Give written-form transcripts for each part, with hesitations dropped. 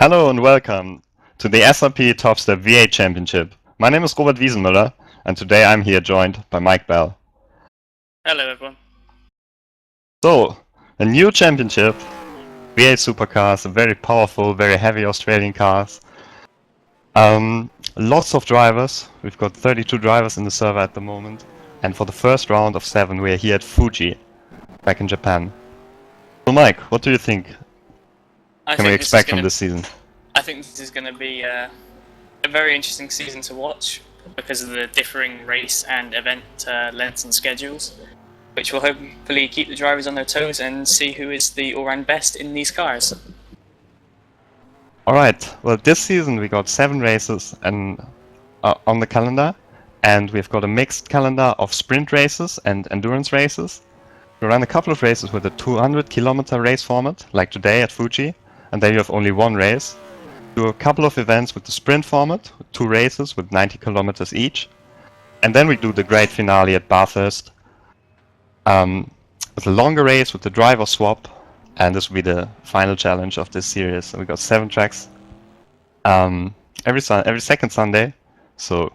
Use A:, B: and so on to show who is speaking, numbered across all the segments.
A: Hello and welcome to the SRP Top Step V8 Championship. My name is Robert Wiesenmüller and today I'm here joined by Mike Bell.
B: Hello everyone.
A: So, a new championship, V8 supercars, very powerful, very heavy Australian cars. Lots of drivers, we've got 32 drivers in the server at the moment, and for the first round of 7 we're here at Fuji, back in Japan. So Mike, what do you think can we expect from this season?
B: I think this is going to be a very interesting season to watch because of the differing race and event lengths and schedules, which will hopefully keep the drivers on their toes and see who is the all-round best in these cars.
A: Alright, well this season we got 7 races and on the calendar, and we've got a mixed calendar of sprint races and endurance races. We ran a couple of races with a 200-kilometer race format, like today at Fuji, and then you have only one race. Do a couple of events with the sprint format, 2 races with 90 kilometers each, and then we do the great finale at Bathurst with a longer race with the driver swap, and this will be the final challenge of this series. So we got 7 tracks every second Sunday, so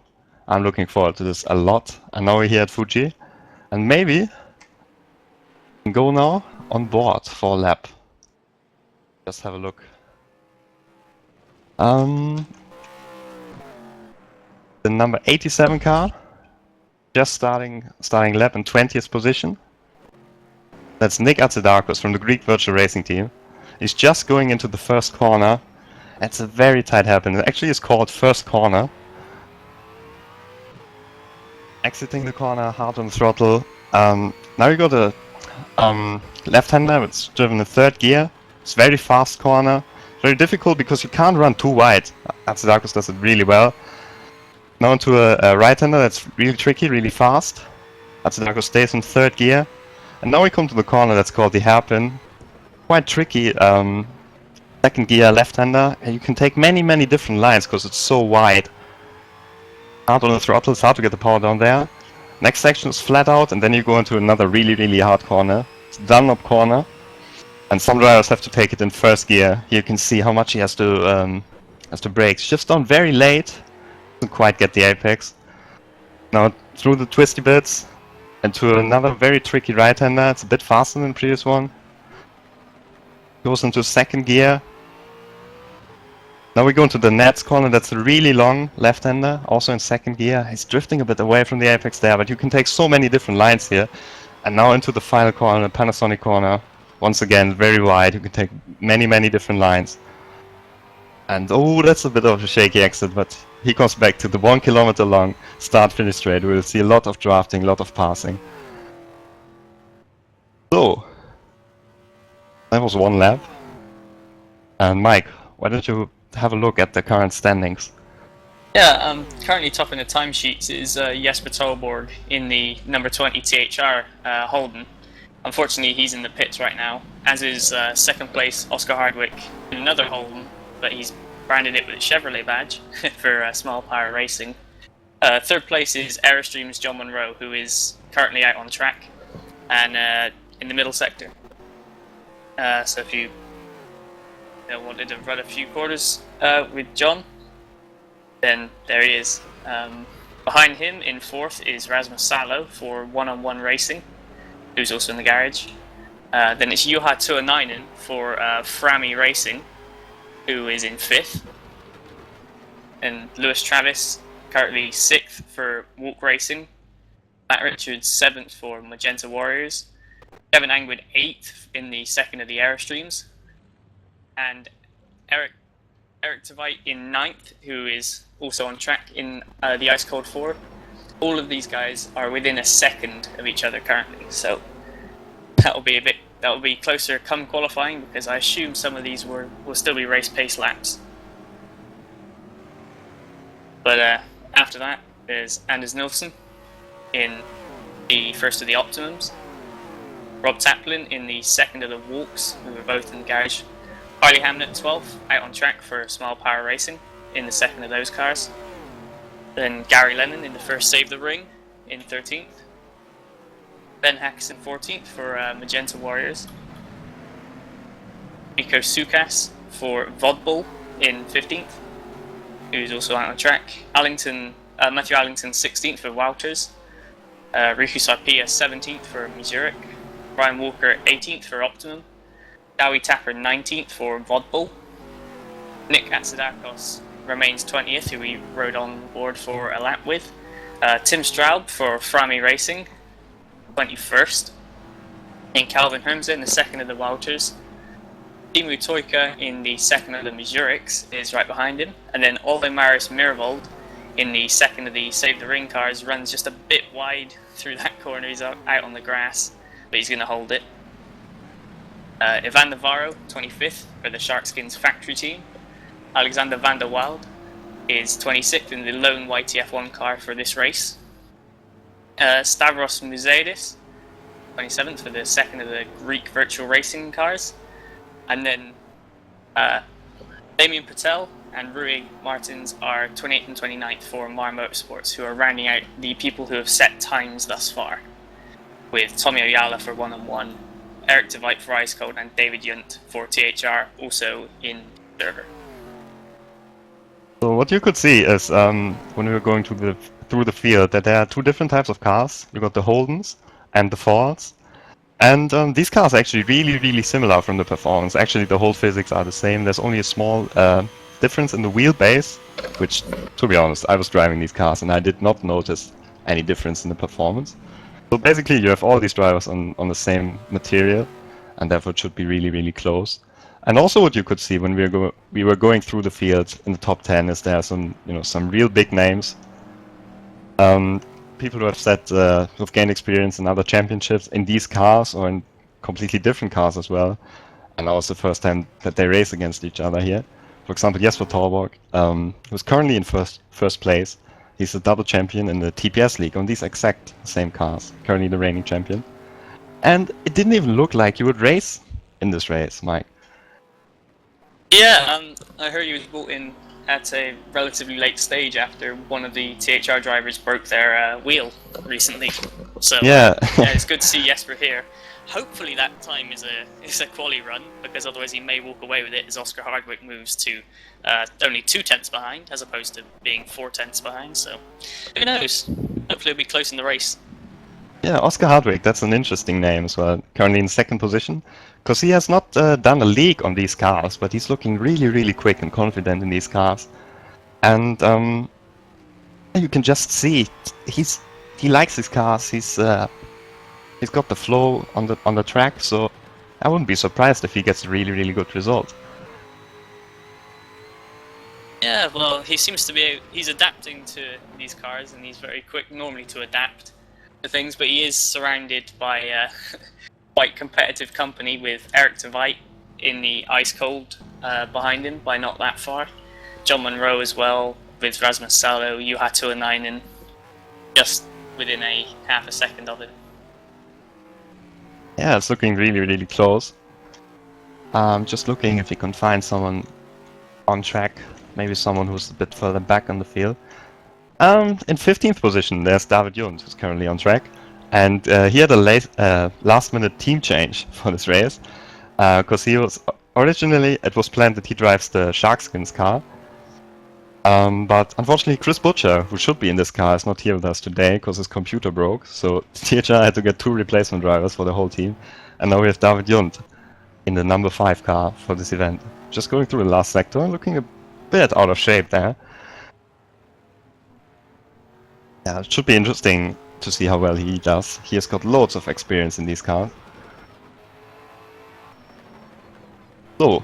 A: I'm looking forward to this a lot. I know we're here at Fuji, and maybe we can go now on board for a lap. Just have a look. The number 87 car, just starting lap in 20th position. That's Nick Atzidakos from the Greek Virtual Racing team. He's just going into the first corner. It's a very tight hairpin. It actually is called first corner. Exiting the corner, hard on the throttle. Now you got a left-hander. It's driven in 3rd gear. It's very fast corner. Very difficult because you can't run too wide. Atzidakos does it really well. Now into a right-hander that's really tricky, really fast. Atzidakos stays in 3rd gear. And now we come to the corner that's called the hairpin. Quite tricky. 2nd gear left-hander. And you can take many different lines because it's so wide. Hard on the throttle, it's hard to get the power down there. Next section is flat out, and then you go into another really hard corner. It's Dunlop corner. And some drivers have to take it in 1st gear. Here you can see how much he has to brake. Shifts down very late. Doesn't quite get the apex. Now through the twisty bits into another very tricky right-hander. It's a bit faster than the previous one. Goes into 2nd gear. Now we go into the Nets corner. That's a really long left-hander, also in 2nd gear. He's drifting a bit away from the apex there, but you can take so many different lines here. And now into the final corner, the Panasonic corner. Once again, very wide. You can take many different lines. And oh, that's a bit of a shaky exit, but he comes back to the 1 kilometer long start-finish straight. We'll see a lot of drafting, a lot of passing. So, that was 1 lap. And Mike, why don't you have a look at the current standings?
B: Yeah, currently topping the timesheets is Jesper Tolborg in the number 20 THR Holden. Unfortunately, he's in the pits right now, as is 2nd place Oscar Hardwick in another Holden, but he's branded it with a Chevrolet badge for Small Power Racing. 3rd place is Aerostream's John Monroe, who is currently out on track and in the middle sector. So if you wanted to run a few quarters with John, then there he is. Behind him in 4th is Rasmus Salo for one-on-one racing, who's also in the garage. Then it's Juha Tuonainen for Frami Racing, who is in 5th. And Lewis Travis, currently 6th for Walk Racing. Matt Richards, 7th for Magenta Warriors. Kevin Angwin, 8th in the 2nd of the Aerostreams. And Eric Tveit in 9th, who is also on track in the Ice Cold 4. All of these guys are within a second of each other currently, so that will be closer come qualifying, because I assume some of these will still be race pace laps. But after that, there's Anders Nilsson in the 1st of the Optimums, Rob Taplin in the 2nd of the Walks, who were both in the garage, Harley Hamnet 12th, out on track for Small Power Racing in the 2nd of those cars. Then Gary Lennon in the 1st Save the Ring in 13th. Ben Hackson 14th for Magenta Warriors. Miko Sukas for Vodbull in 15th, who's also out on track. Matthew Allington 16th for Wouters. Riku Sarpia 17th for Zurich. Ryan Walker 18th for Optimum. Dowie Tapper 19th for Vodbull. Nick Atsidakos remains 20th, who we rode on board for a lap with. Tim Straub for Frami Racing, 21st. And Calvin Hermsen, the second of the Wouters. Timu Toika in the second of the Zurichs is right behind him. And then Ole Marius Mirvold in the second of the Save the Ring cars runs just a bit wide through that corner. He's out on the grass, but he's going to hold it. Ivan Navarro, 25th for the Sharkskins factory team. Alexander van der Waal is 26th in the lone YTF1 car for this race. Stavros Musaidis, 27th for the second of the Greek virtual racing cars. And then Damien Patel and Rui Martins are 28th and 29th for Mar Motorsports, who are rounding out the people who have set times thus far, with Tommy Oyala for 1-on-1, Eric de Veit for Ice Cold, and David Yunt for THR, also in server.
A: So what you could see is when we were going through the field that there are two different types of cars. You got the Holdens and the Fords. And these cars are actually really similar from the performance. Actually, the whole physics are the same. There's only a small difference in the wheelbase, which, to be honest, I was driving these cars and I did not notice any difference in the performance. So basically, you have all these drivers on the same material, and therefore it should be really close. And also, what you could see when we were going through the field in the top 10 is there are some real big names. People who have gained experience in other championships in these cars or in completely different cars as well. And now it's the first time that they race against each other here. For example, Jesper Torborg, who's currently in first place. He's a double champion in the TPS League on these exact same cars, currently the reigning champion. And it didn't even look like you would race in this race, Mike.
B: Yeah, I heard he was brought in at a relatively late stage after one of the THR drivers broke their wheel recently. So
A: yeah,
B: it's good to see Jesper here. Hopefully that time is a quali run, because otherwise he may walk away with it as Oscar Hardwick moves to only 2 tenths behind as opposed to being 4 tenths behind. So who knows? Hopefully he'll be close in the race.
A: Yeah, Oscar Hardwick, that's an interesting name as well. Currently in second position, because he has not done a league on these cars, but he's looking really quick and confident in these cars. And you can just see he likes his cars. He's got the flow on the track, so I wouldn't be surprised if he gets a really good result.
B: Yeah, well, he seems to be he's adapting to these cars, and he's very quick normally to adapt to things, but he is surrounded by quite competitive company with Eric de Veit in the ice cold behind him by not that far. John Monroe as well, with Rasmus Salo, Juha Tuonainen just within a half a second of him.
A: Yeah, it's looking really close. Just looking if we can find someone on track, maybe someone who's a bit further back on the field. In 15th position, there's David Junt, who's currently on track. And he had a last-minute team change for this race, because originally it was planned that he drives the Sharkskins car. But unfortunately, Chris Butcher, who should be in this car, is not here with us today because his computer broke. So THR had to get 2 replacement drivers for the whole team. And now we have David Junt in the number 5 car for this event. Just going through the last sector, looking a bit out of shape there. Yeah, it should be interesting to see how well he does. He has got loads of experience in these cars. So,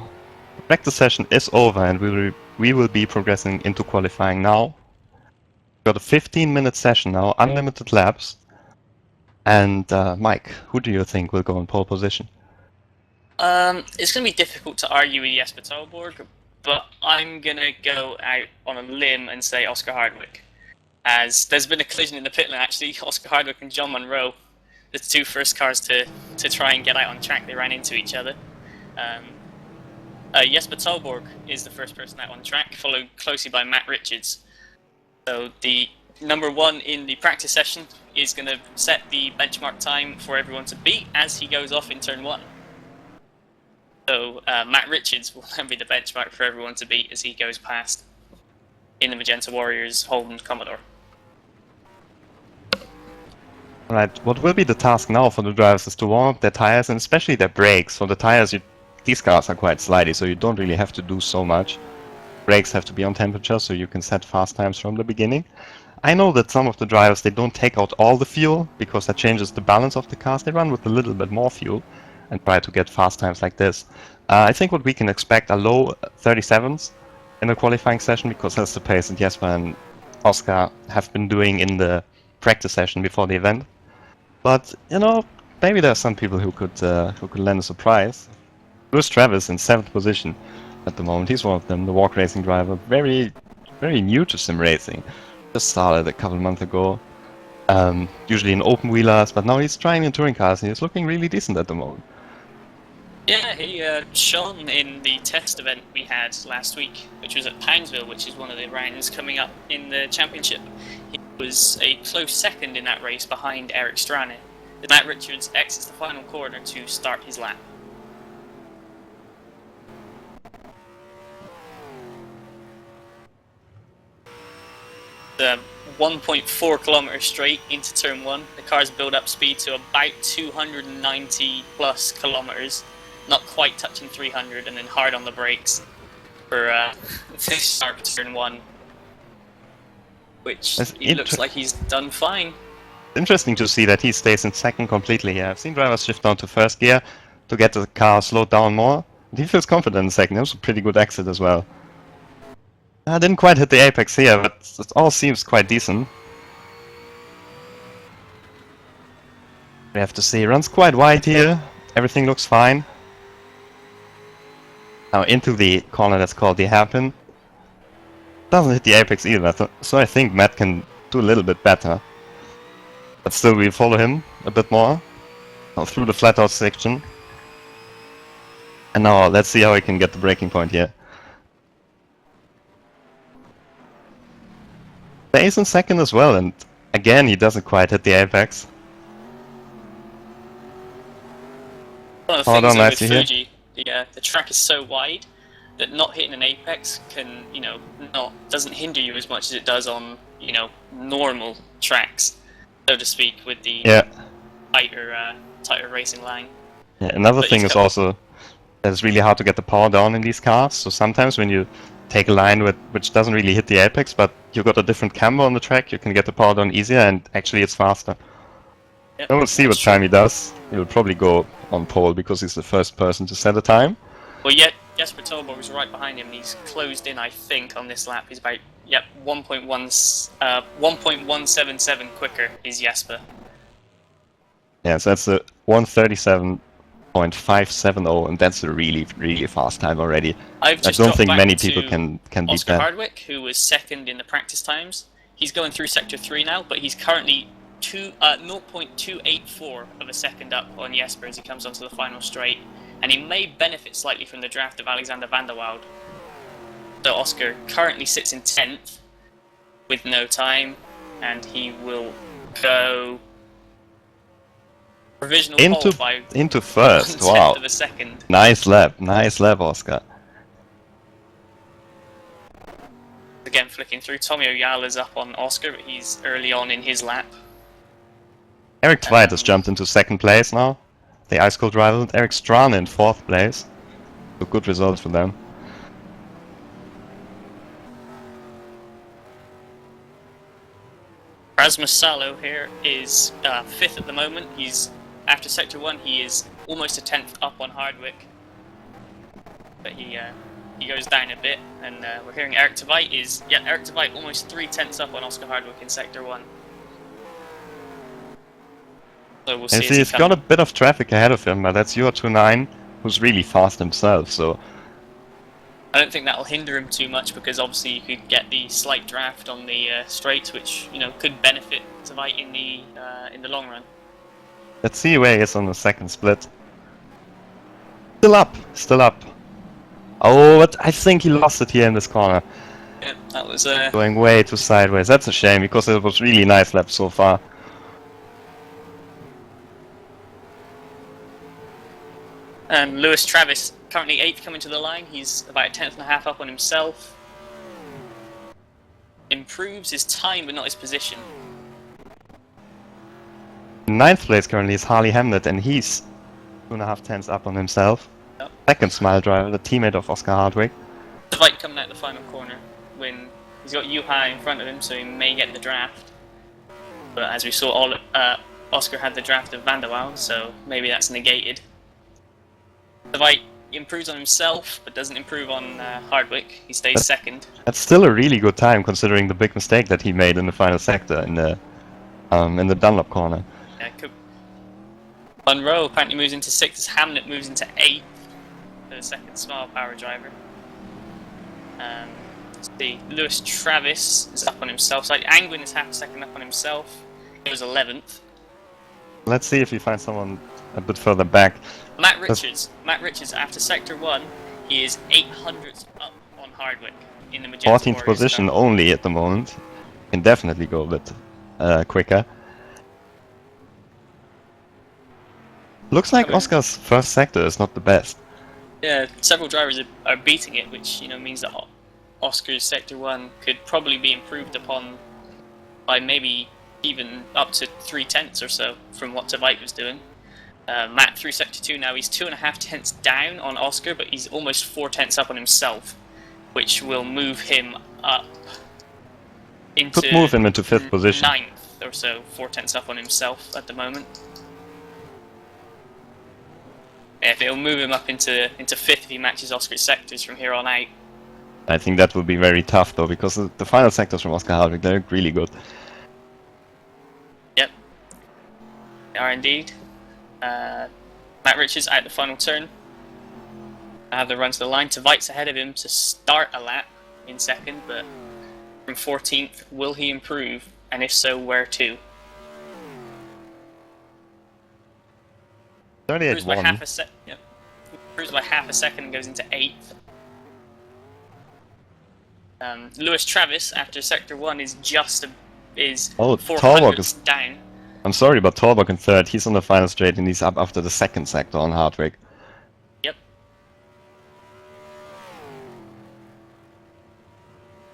A: the practice session is over and we will be progressing into qualifying now. We've got a 15-minute session now, unlimited laps. And Mike, who do you think will go in pole position?
B: It's going to be difficult to argue with Jesper Tolborg, but I'm going to go out on a limb and say Oscar Hardwick. As there's been a collision in the pit lane, actually. Oscar Hardwick and John Monroe, the 2 first cars to try and get out on track, they ran into each other. Jesper Tolborg is the first person out on track, followed closely by Matt Richards. So the number 1 in the practice session is going to set the benchmark time for everyone to beat as he goes off in turn 1. So Matt Richards will then be the benchmark for everyone to beat as he goes past in the Magenta Warriors Holden Commodore.
A: Right, what will be the task now for the drivers is to warm up their tires and especially their brakes. For the tires, these cars are quite slidey, so you don't really have to do so much. Brakes have to be on temperature, so you can set fast times from the beginning. I know that some of the drivers, they don't take out all the fuel, because that changes the balance of the cars. They run with a little bit more fuel and try to get fast times like this. I think what we can expect are low 37s in the qualifying session, because that's the pace that Jesper and Oscar have been doing in the practice session before the event. But, you know, maybe there are some people who could land a surprise. Lewis Travis in 7th position at the moment. He's one of them, the walk racing driver. Very, very new to sim racing. Just started a couple months ago. Usually in open wheelers, but now he's trying in touring cars and he's looking really decent at the moment.
B: Yeah, he shone in the test event we had last week, which was at Poundsville, which is one of the rounds coming up in the championship. He was a close second in that race behind Eric Strane. Matt Richards exits the final corner to start his lap. The 1.4 kilometers straight into turn 1. The car's build up speed to about 290 plus kilometers, not quite touching 300, and then hard on the brakes for this start turn 1, which it looks like he's done fine.
A: Interesting to see that he stays in second completely here. I've seen drivers shift down to first gear to get the car slowed down more. He feels confident in second. It was a pretty good exit as well. I didn't quite hit the apex here, but it all seems quite decent. We have to see, runs quite wide here. Everything looks fine. Now into the corner that's called the hairpin. Doesn't hit the apex either, so I think Matt can do a little bit better. But still, we follow him a bit more. Now through the flat out section. And now let's see how he can get the braking point here. Stays in second as well, and again he doesn't quite hit the apex.
B: One of the things with Fuji, the track is so wide that not hitting an apex can, doesn't hinder you as much as it does on, normal tracks, so to speak, with the tighter racing line.
A: Yeah, another thing is also that it's really hard to get the power down in these cars. So sometimes when you take a line which doesn't really hit the apex, but you've got a different camber on the track, you can get the power down easier, and actually it's faster. Yep, we'll see what time he does. He'll probably go on pole because he's the first person to set a time.
B: Well, Jesper Tolborg was right behind him, and he's closed in, I think, on this lap. He's about 1.177 quicker is Jesper.
A: Yeah, so that's a 1:37.570, and that's a really, really fast time already. I don't think many people can beat
B: Oscar
A: that.
B: Hardwick, who was second in the practice times. He's going through sector 3 now, but he's currently 0.284 of a second up on Jesper as he comes onto the final straight, and he may benefit slightly from the draft of Alexander van der Waal. So Oscar currently sits in 10th with no time, and he will go provisional pole by
A: into first.
B: 1/10
A: Wow,
B: of a second.
A: Nice lap, Oscar.
B: Again, flicking through, Tommy Oyala's up on Oscar, but he's early on in his lap.
A: Eric Twite has jumped into second place now. The Ice Cold rival. Eric Strane in 4th place. So good results for them.
B: Rasmus Salo here is 5th at the moment. He's after sector 1. He is almost a 10th up on Hardwick, but he goes down a bit. And we're hearing Eric Tveit is Eric Tveit almost 3/10 up on Oscar Hardwick in sector 1. So we'll see.
A: He's got a bit of traffic ahead of him, but that's UR29, who's really fast himself. So
B: I don't think that'll hinder him too much, because obviously you could get the slight draft on the straights, which could benefit Tveit in the long run.
A: Let's see where he is on the second split. Still up. Oh, but I think he lost it here in this corner.
B: Yeah, that was
A: going way too sideways. That's a shame, because it was really nice lap so far.
B: And Lewis Travis, currently 8th coming to the line. He's about a 10th.5 up on himself. Improves his time, but not his position.
A: In 9th place currently is Harley Hamlet, and he's 2.5 tenths up on himself.
B: Yep.
A: Second Smile Driver, the teammate of Oscar Hardwick.
B: Dwight coming out the final corner when he's got Yuha in front of him, so he may get the draft. But as we saw, Oscar had the draft of Van der Waal, so maybe that's negated. Dwight improves on himself, but doesn't improve on Hardwick. He stays second.
A: That's still a really good time, considering the big mistake that he made in the final sector in the Dunlop corner.
B: Yeah, Monroe apparently moves into 6th as Hamlet moves into 8th for the second Smile Power driver. Let's see, Lewis Travis is up on himself. So Angwin is half a second up on himself. He was 11th.
A: Let's see if we find someone a bit further back.
B: Matt Richards after Sector 1, he is 800th up on Hardwick in the Magenta
A: 14th
B: Warriors
A: position
B: car.
A: only at the moment. Can definitely go a bit quicker. Looks like Oscar's first sector is not the best.
B: Yeah, several drivers are beating it, which means that Oscar's Sector 1 could probably be improved upon by maybe even up to 3 tenths or so from what Tveit was doing. Matt through Sector 2 now, he's 2.5 tenths down on Oscar, but he's almost 4 tenths up on himself, which will move him up into...
A: Could move him into 5th position.
B: 9th or so, 4 tenths up on himself at the moment. Yeah, if it'll move him up into 5th if he matches Oscar's sectors from here on out.
A: I think that will be very tough though, because the final sectors from Oscar Hardwick, they look really good.
B: Yep, they are indeed. Matt Richards out the final turn. I have the run to the line. Tveit's ahead of him to start a lap in second, but from 14th, will he improve? And if so, where to?
A: 38-1.
B: By half a improves by half a second and goes into 8th. Lewis Travis after Sector 1 is just is 400 down.
A: I'm sorry, but Torborg in 3rd, he's on the final straight and he's up after the 2nd sector on Hardwick.
B: Yep.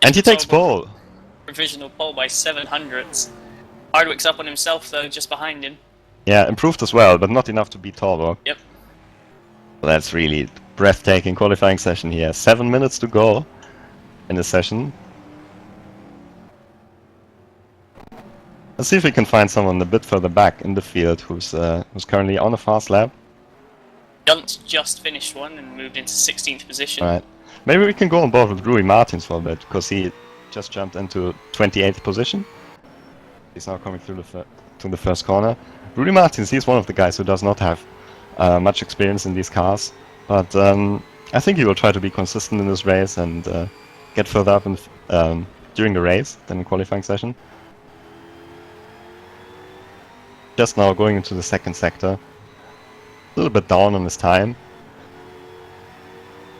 A: And he takes pole.
B: Provisional pole by 700ths. Hardwick's up on himself though, just behind him.
A: Yeah, improved as well, but not enough to beat Torborg.
B: Yep.
A: Well, that's really breathtaking qualifying session here. 7 minutes to go in the session. Let's see if we can find someone a bit further back in the field who's currently on a fast lap.
B: Gunt just finished one and moved into 16th position.
A: Right. Maybe we can go on board with Rui Martins for a bit, because he just jumped into 28th position. He's now coming through the first corner. Rui Martins, he's one of the guys who does not have much experience in these cars, but I think he will try to be consistent in this race and get further up during the race than in qualifying session. Just now going into the 2nd sector. A little bit down on his time.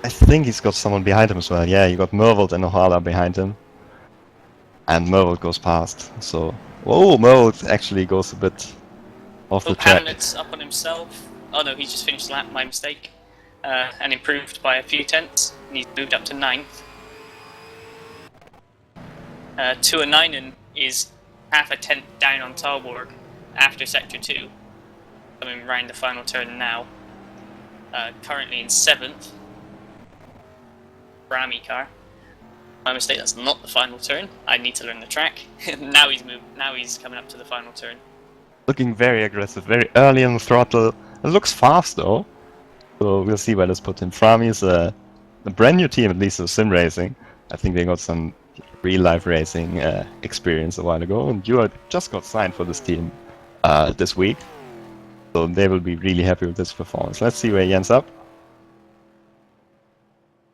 A: I think he's got someone behind him as well. Yeah, you got Mervold and O'Hara behind him. And Mervold goes past. So, whoa, Mervold actually goes a bit off the track.
B: Hamlet's up on himself. Oh no, he's just finished the lap, my mistake. And improved by a few tenths. And he's moved up to 9th. Tuanainen is half a tenth down on Talborg after Sector 2. Coming round the final turn now. Currently in 7th. Brami car. My mistake, that's not the final turn. I need to learn the track. Now he's coming up to the final turn.
A: Looking very aggressive, very early on the throttle. It looks fast though. So we'll see where this puts him. Frami is a brand new team, at least of sim racing. I think they got some real life racing experience a while ago, and you just got signed for this team this week. So they will be really happy with this performance. Let's see where he ends up.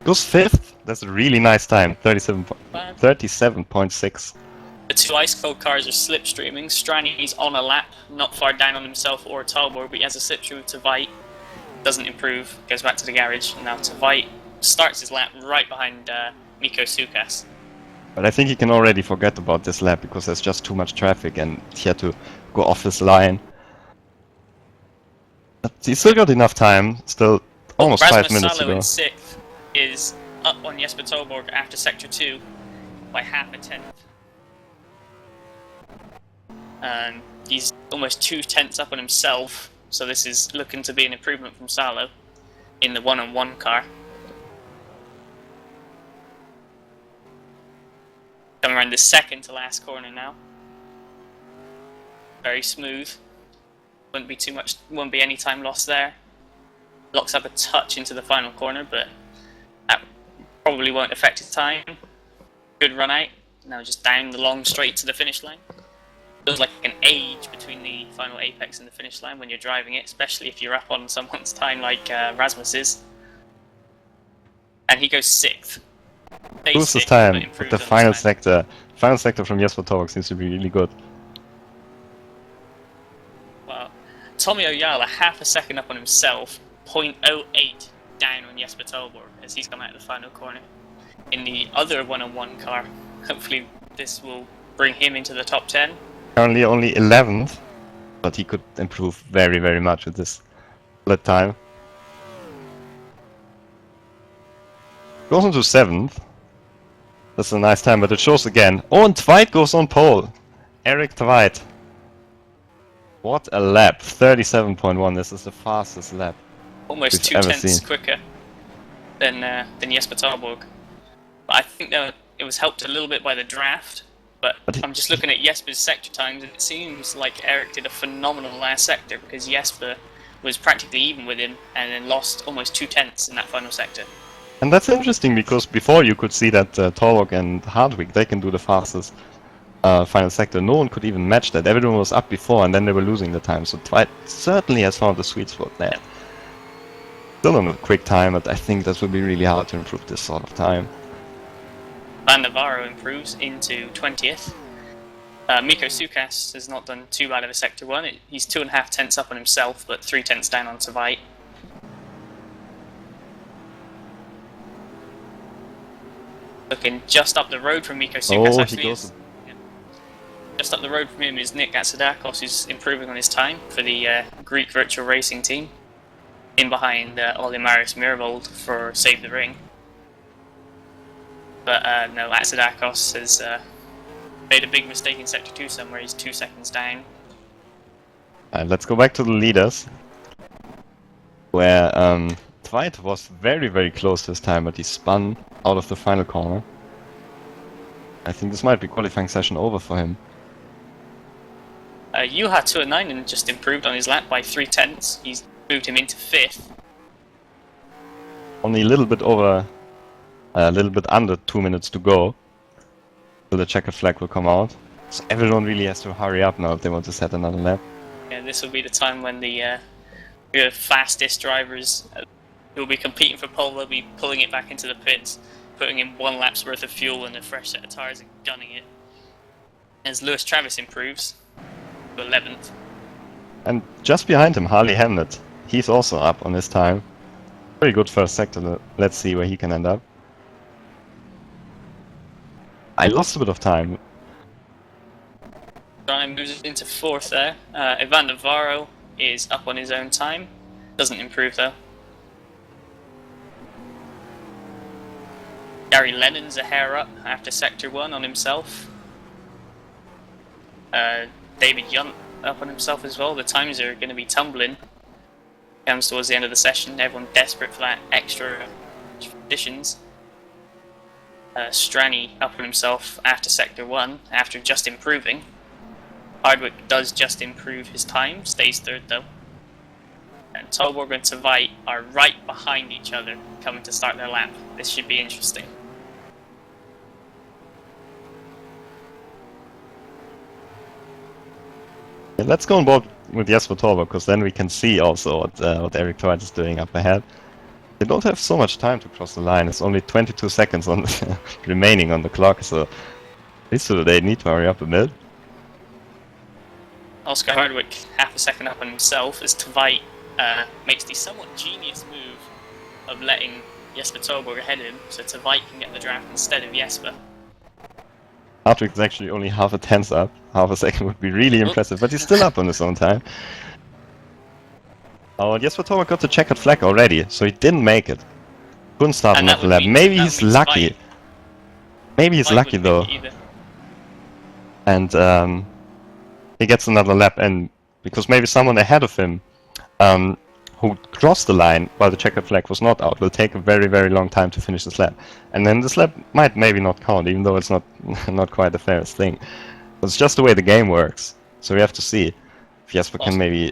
A: Goes 5th. That's a really nice time. 37.6.
B: The two ice cold cars are slipstreaming. Strani's on a lap, not far down on himself or Talbot, but he has a slipstream with Tveit. Doesn't improve, goes back to the garage, and now Tveit starts his lap right behind Mikko Sukas.
A: But I think he can already forget about this lap because there's just too much traffic and he had to go off his line. But he's still got enough time, still Almost 5
B: Rasmus
A: minutes
B: Salo
A: ago.
B: in 6th is up on Jesper Tolborg after Sector 2 by half a tenth. And he's almost 2 tenths up on himself, so this is looking to be an improvement from Salo in the one-on-one car. Coming around the second to last corner now. Very smooth. Won't be any time lost there. Locks up a touch into the final corner, but that probably won't affect his time. Good run out. Now just down the long straight to the finish line. Feels like an age between the final apex and the finish line when you're driving it, especially if you're up on someone's time like Rasmus is. And he goes 6th.
A: Boosts his time with the final sector. Final sector from Jesper Tolborg seems to be really good.
B: Well, Tommy Oyala half a second up on himself, 0.08 down on Jesper Tolborg as he's come out of the final corner. In the other one-on-one car, hopefully this will bring him into the top 10.
A: Currently only 11th, but he could improve very, very much with this split time. Goes into 7th. That's a nice time, but it shows again. Oh, and Tveit goes on pole. Eric Tveit. What a lap. 37.1. This is the fastest lap.
B: Almost 2 tenths quicker than Jesper Tolborg. But I think that it was helped a little bit by the draft. But I'm just looking at Jesper's sector times, and it seems like Eric did a phenomenal last sector because Jesper was practically even with him and then lost almost 2 tenths in that final sector.
A: And that's interesting because before you could see that Tolborg and Hardwick, they can do the fastest final sector. No one could even match that. Everyone was up before and then they were losing the time. So Tveit certainly has found the sweet spot there. Still on a quick time, but I think that will be really hard to improve this sort of time.
B: Van Navarro improves into 20th. Mikko Sukas has not done too bad of a Sector 1. He's 2.5 tenths up on himself, but 3 tenths down on Tveit. Looking just up the road from Mikko Sukas, actually. Just up the road from him is Nick Atsadakos, who's improving on his time for the Greek virtual racing team. In behind Olimaris Miravold for Save the Ring. But no, Atsadakos has made a big mistake in Sector 2 somewhere. He's 2 seconds down.
A: Let's go back to the leaders. Where Tveit was very, very close this time, but he spun out of the final corner. I think this might be qualifying session over for him.
B: Juha Tuonainen just improved on his lap by 3 tenths. He's moved him into 5th.
A: Only a little bit over, a little bit under 2 minutes to go. So the checkered flag will come out. So everyone really has to hurry up now if they want to set another lap.
B: Yeah, this will be the time when the fastest drivers who will be competing for pole will be pulling it back into the pits, putting in 1 lap's worth of fuel and a fresh set of tyres and gunning it. As Lewis Travis improves to 11th.
A: And just behind him, Harley Hamlet. He's also up on his time. Very good first sector. Let's see where he can end up. I lost a bit of time.
B: Brian moves into 4th there. Ivan Navarro is up on his own time. Doesn't improve though. Gary Lennon's a hair up after Sector 1 on himself. David Yunt up on himself as well. The times are going to be tumbling. Comes towards the end of the session. Everyone desperate for that extra conditions. Strani up on himself after Sector 1, after just improving. Hardwick does just improve his time, stays 3rd though. And Tolborg and Tveit are right behind each other, coming to start their lap. This should be interesting.
A: Yeah, let's go on board with Jesper Tolborg, because then we can see also what Eric Tveit is doing up ahead. They don't have so much time to cross the line. It's only 22 seconds on remaining on the clock, so at least they need to hurry up a bit.
B: Oscar Hardwick half a second up on himself as Tveit makes the somewhat genius move of letting Jesper Tolborg ahead of him, so Tveit can get the draft instead of Jesper.
A: Hardwick is actually only half a tenth up. Half a second would be really impressive, but he's still up on his own time. Oh, and Jesper Thomas got the checkered flag already, so he didn't make it. Couldn't start
B: And that
A: another
B: would
A: lap.
B: mean-
A: Maybe
B: that
A: he's
B: would mean
A: lucky.
B: Spike-
A: Maybe he's
B: Spike
A: lucky
B: wouldn't
A: though.
B: make it either.
A: And he gets another lap in because maybe someone ahead of him who crossed the line while the checkered flag was not out will take a very, very long time to finish this lap. And then this lap might maybe not count, even though it's not not quite the fairest thing. But it's just the way the game works. So we have to see if Jesper can maybe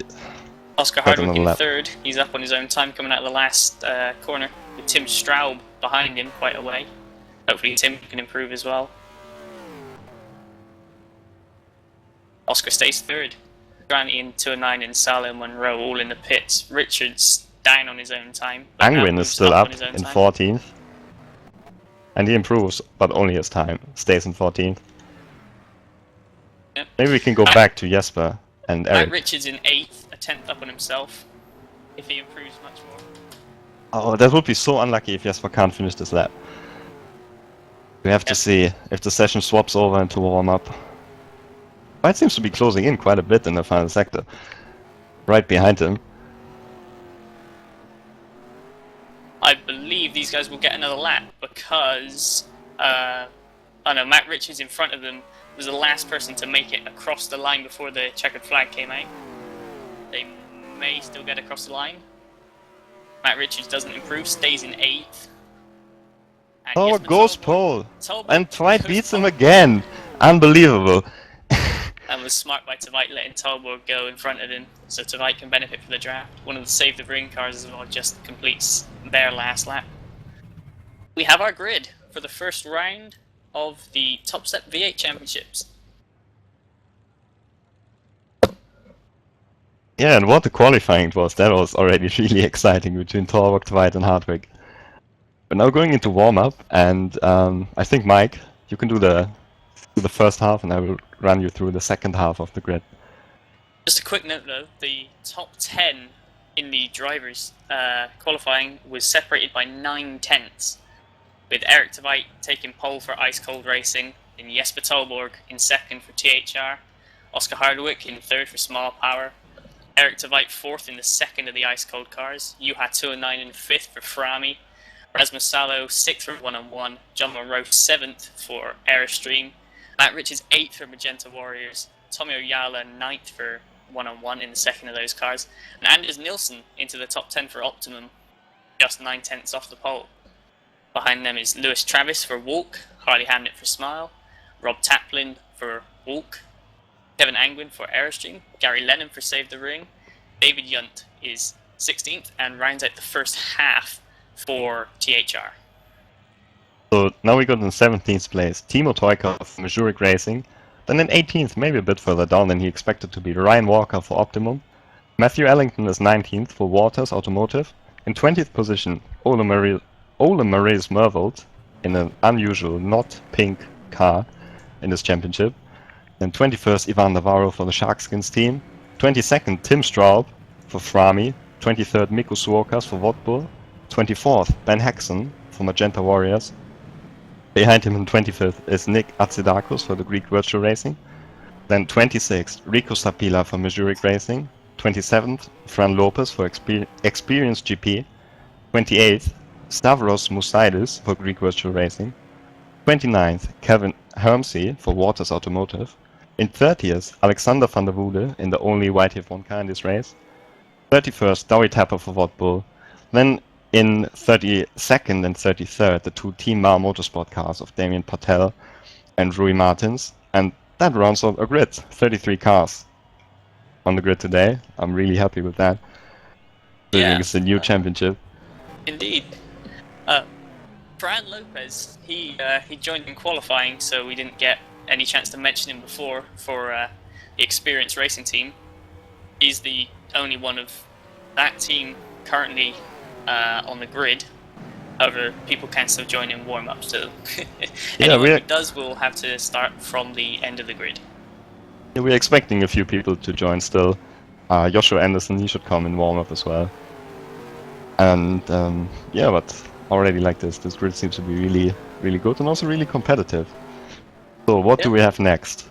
B: Oscar
A: get
B: Hardwick
A: another
B: in
A: lap.
B: third. He's up on his own time coming out of the last corner with Tim Straub behind him quite a way. Hopefully Tim can improve as well. Oscar stays third. Granny in 209 and Salah Monroe all in the pits. Richards down on his own time. but now
A: Angwin is
B: moves
A: still up
B: on his own
A: in
B: time.
A: 14th. And he improves, but only his time. Stays in 14th.
B: Yep.
A: Maybe we can go back to Jesper and Eric.
B: Richards in 8th, a 10th up on himself. If he improves much more.
A: Oh, that would be so unlucky if Jesper can't finish this lap. We have to see if the session swaps over into warm-up. It seems to be closing in quite a bit in the final sector. Right behind him.
B: I believe these guys will get another lap because oh no, Matt Richards in front of them was the last person to make it across the line before the checkered flag came out. They may still get across the line. Matt Richards doesn't improve, stays in 8th. And
A: Oh,
B: Jesper
A: goes
B: Tolborg-
A: pole!
B: Tolborg
A: And Twite
B: goes
A: beats him
B: pole.
A: again! Unbelievable!
B: And was smart by Tvite letting Tolborg go in front of him, so Tvite can benefit from the draft. One of the Save the Ring cars as well just completes their last lap. We have our grid for the first round of the Top Step V8 Championships.
A: Yeah, and what the qualifying it was, that was already really exciting between Torvok, Tvite and Hardwick. We're now going into warm-up, and I think Mike, you can do the first half and I will run you through the second half of the grid.
B: Just a quick note though, the top 10 in the drivers qualifying was separated by 9/10, with Eric Tvite taking pole for Ice Cold Racing, then Jesper Tolborg in second for THR, Oscar Hardwick in third for Small Power, Eric Tvite fourth in the second of the Ice Cold cars, Juha 209 in fifth for Frami, Rasmus Salo sixth for 1-on-1, John Monroe seventh for Airstream, Matt Richards 8th for Magenta Warriors, Tommy Oyala 9th for 1-on-1 in the second of those cars, and Anders Nilsson into the top 10 for Optimum, just 9/10 off the pole. Behind them is Lewis Travis for Walk, Harley Hamnet for Smile, Rob Taplin for Walk, Kevin Angwin for Airstream, Gary Lennon for Save the Ring, David Yunt is 16th and rounds out the first half for THR.
A: So now we got in 17th place, Timo Toikov from Zurich Racing. Then in 18th, maybe a bit further down than he expected to be, Ryan Walker for Optimum. Matthew Ellington is 19th for Waters Automotive. In 20th position, Ole Marius Mervold in an unusual, not pink car in this championship. Then 21st, Ivan Navarro for the Sharkskins team. 22nd, Tim Straub for Frami. 23rd, Mikko Suokas for Vodbull. 24th, Ben Hexon for Magenta Warriors. Behind him in 25th is Nick Atsidakos for the Greek Virtual Racing. Then 26th, Rico Sapila for Zurich Racing. 27th, Fran Lopez for Experience GP. 28th, Stavros Moussaidis for Greek Virtual Racing. 29th, Kevin Hermsey for Waters Automotive. In 30th, Alexander van der Woede in the only white F1 car in this race. 31st, Dowie Tapper for Vodbull. Then in 32nd and 33rd, the two Team Mar Motorsport cars of Damien Patel and Rui Martins. And that rounds out a grid. 33 cars on the grid today. I'm really happy with that. Building is a new championship.
B: Indeed. Fran Lopez, he joined in qualifying, so we didn't get any chance to mention him before for the Experience Racing team. He's the only one of that team currently on the grid. However, people can still join in warm-up, so anyone who does will have to start from the end of the grid.
A: Yeah, we're expecting a few people to join still. Joshua Anderson, he should come in warm-up as well. And yeah, but already like this grid seems to be really, really good and also really competitive. So what do we have next?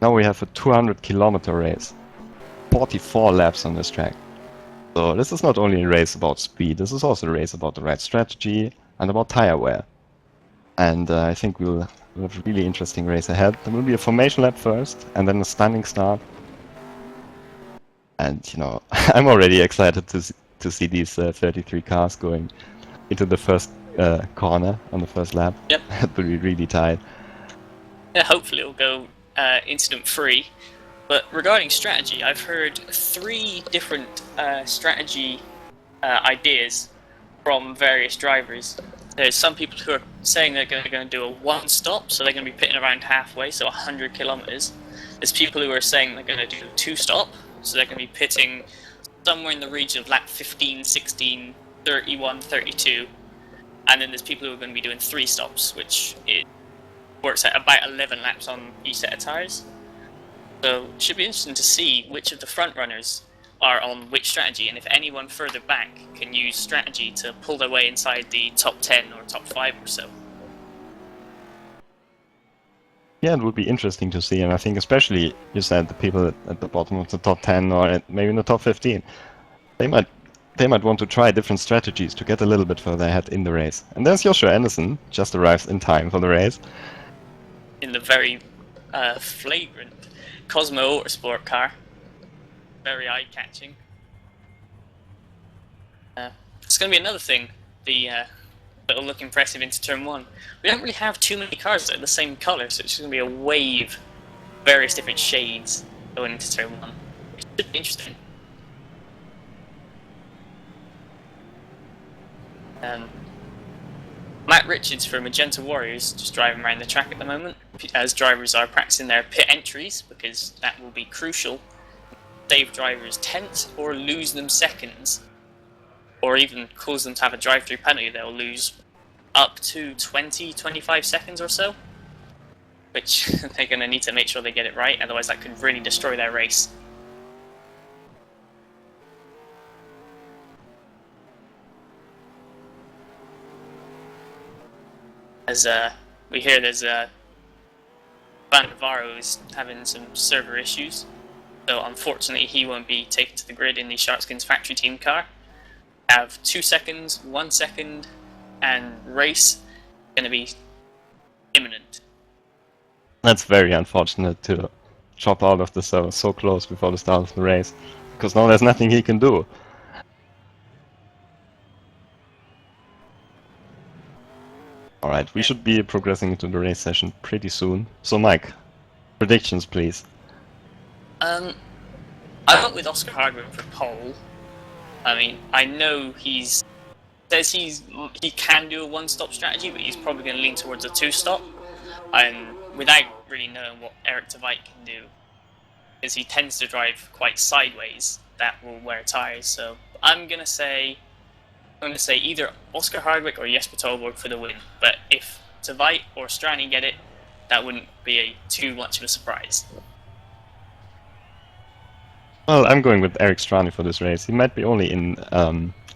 A: Now we have a 200-kilometer race. 44 laps on this track. So this is not only a race about speed, this is also a race about the right strategy and about tire wear. And I think we'll have a really interesting race ahead. There will be a formation lap first, and then a stunning start. And you know, I'm already excited to see these 33 cars going into the first corner on the first lap.
B: Yep.
A: It will be really tight.
B: Yeah, hopefully it'll go incident-free. But regarding strategy, I've heard 3 different strategy ideas from various drivers. There's some people who are saying they're going to do a one-stop, so they're going to be pitting around halfway, so 100 kilometers. There's people who are saying they're going to do a two-stop, so they're going to be pitting somewhere in the region of lap 15, 16, 31, 32. And then there's people who are going to be doing 3 stops, which it works out about 11 laps on each set of tyres. So it should be interesting to see which of the front runners are on which strategy, and if anyone further back can use strategy to pull their way inside the top 10 or top 5 or so.
A: Yeah, it would be interesting to see, and I think especially, you said, the people at the bottom of the top 10 or maybe in the top 15, they might want to try different strategies to get a little bit further ahead in the race. And there's Joshua Anderson, just arrives in time for the race.
B: In the very flagrant Cosmo Autosport car. Very eye-catching. It's going to be another thing that'll look impressive into Turn 1. We don't really have too many cars that are the same colour, so it's going to be a wave of various different shades going into Turn 1. It should be interesting. Matt Richards from Magenta Warriors just driving around the track at the moment, as drivers are practicing their pit entries, because that will be crucial. Save drivers tenths or lose them seconds, or even cause them to have a drive-through penalty. They'll lose up to 20-25 seconds or so, which they're going to need to make sure they get it right, otherwise that could really destroy their race. As we hear, there's Van Navarro is having some server issues, so unfortunately he won't be taken to the grid in the Sharkskins factory team car. Have 2 seconds, 1 second, and race going to be imminent.
A: That's very unfortunate to chop out of the server so close before the start of the race, because now there's nothing he can do. Alright, we should be progressing into the race session pretty soon. So Mike, predictions please.
B: I went with Oscar Hardwick for pole. I mean, I know he can do a one-stop strategy, but he's probably going to lean towards a two-stop. And without really knowing what Eric Tveit can do, because he tends to drive quite sideways, that will wear tires. So I'm going to say either Oscar Hardwick or Jesper Tolborg for the win. But if Tveit or Strani get it, that wouldn't be too much of a surprise.
A: Well, I'm going with Eric Strani for this race. He might be only in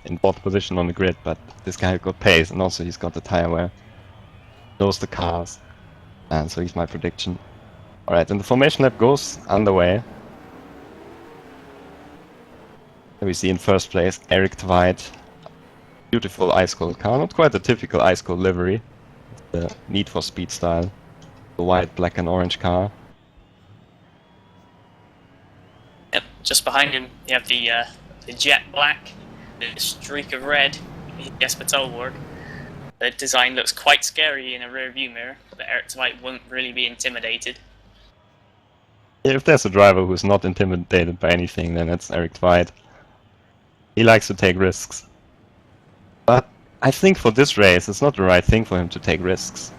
A: 4th position on the grid, but this guy got pace, and also he's got the tire wear. Knows the cars, and so he's my prediction. Alright, and the formation lap goes underway. Here we see in first place Eric Tveit. Beautiful ice cold car, not quite a typical ice cold livery. The Need for Speed style. The white, black and orange car.
B: Yep, just behind him you have the jet black, the streak of red, Jesper Tolborg. The design looks quite scary in a rear view mirror, but Eric Tveit won't really be intimidated.
A: If there's a driver who's not intimidated by anything, then it's Eric Tveit. He likes to take risks. But I think for this race, it's not the right thing for him to take risks.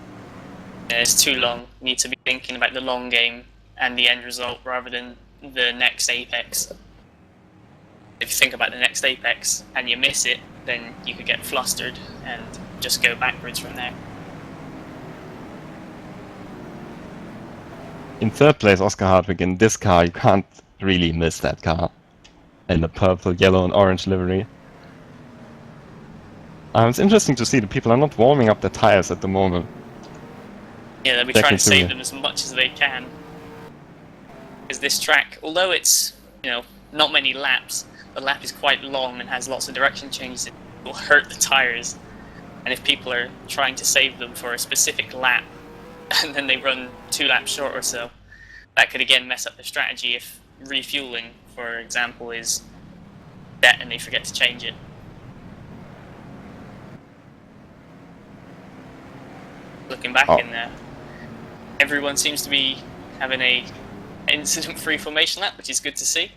B: Yeah, it's too long. You need to be thinking about the long game and the end result rather than the next apex. If you think about the next apex and you miss it, then you could get flustered and just go backwards from there.
A: In 3rd place, Oscar Hardwick. In this car, you can't really miss that car. In the purple, yellow and orange livery. It's interesting to see the people are not warming up their tires at the moment.
B: Yeah, they'll be trying to save them as much as they can. Because this track, although it's, not many laps, the lap is quite long and has lots of direction changes, it will hurt the tyres. And if people are trying to save them for a specific lap, and then they run 2 laps short or so, that could again mess up the strategy if refueling, for example, is dead and they forget to change it. Looking back in there, everyone seems to be having a incident-free formation lap, which is good to see.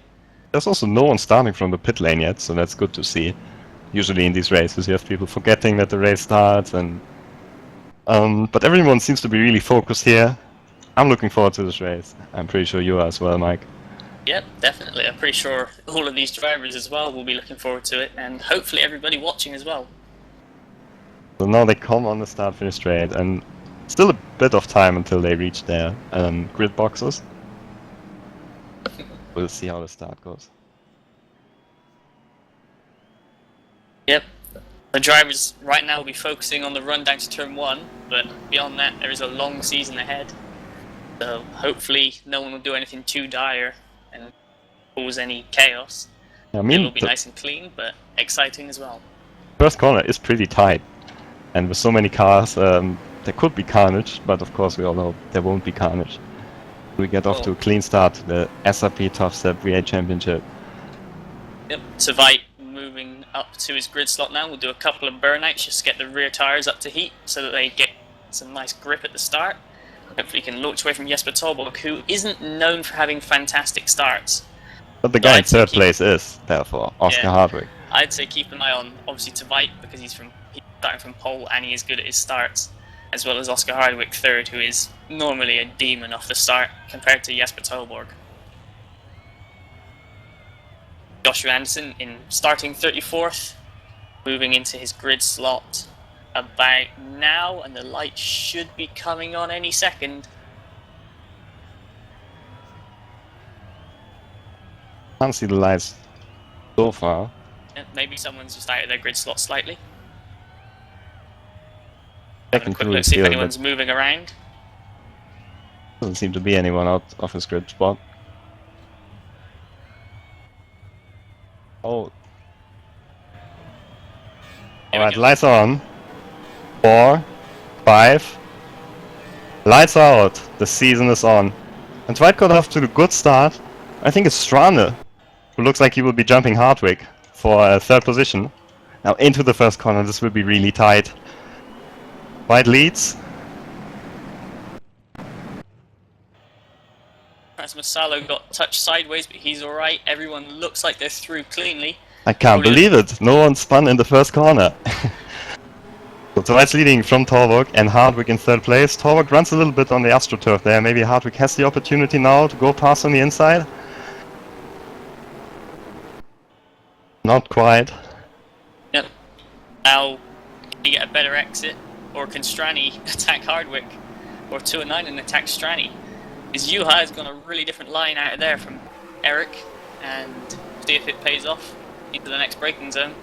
A: There's also no one starting from the pit lane yet, so that's good to see. Usually in these races you have people forgetting that the race starts, and but everyone seems to be really focused here. I'm looking forward to this race. I'm pretty sure you are as well, Mike.
B: Yep, definitely. I'm pretty sure all of these drivers as well will be looking forward to it, and hopefully everybody watching as well.
A: So now they come on the start-finish straight, and still a bit of time until they reach their grid boxes. We'll see how the start goes.
B: Yep. The drivers right now will be focusing on the run down to turn 1, but beyond that there is a long season ahead. So hopefully no one will do anything too dire and cause any chaos.
A: I mean,
B: it'll be nice and clean, but exciting as well.
A: First corner is pretty tight, and with so many cars, there could be carnage, but of course we all know there won't be carnage. We get off to a clean start, the SRP Tough Step V8 Championship.
B: Yep, Savite moving up to his grid slot now. We'll do a couple of burnouts just to get the rear tyres up to heat so that they get some nice grip at the start. Hopefully he can launch away from Jesper Tolborg, who isn't known for having fantastic starts.
A: But the guy in third place is, therefore, Oscar Hardwick.
B: I'd say keep an eye on, obviously, Savite, because he's starting from pole and he is good at his starts, as well as Oscar Hardwick third, who is normally a demon off the start compared to Jesper Tolborg. Joshua Anderson in starting 34th, moving into his grid slot about now, and the light should be coming on any second.
A: Can't see the lights so far.
B: Yeah, maybe someone's just out of their grid slot slightly.
A: Having
B: a quick look, see if anyone's moving around.
A: Doesn't seem to be anyone out of his grid spot. Oh. Alright, lights on. 4, 5. Lights out. The season is on. And Dwight got off to a good start. I think it's Strane, who looks like he will be jumping Hardwick for a third position. Now into the first corner, this will be really tight. White leads.
B: Rasmus Salo got touched sideways, but he's alright. Everyone looks like they're through cleanly.
A: I can't believe it. No one spun in the first corner. So Dwight's leading from Torvik and Hardwick in third place. Torvik runs a little bit on the AstroTurf there. Maybe Hardwick has the opportunity now to go past on the inside. Not quite.
B: Yep. Now, can you get a better exit? Or can Strani attack Hardwick? Or 2 and 9 and attack Strani? Because Juha has gone a really different line out of there from Eric, and see if it pays off into the next braking zone.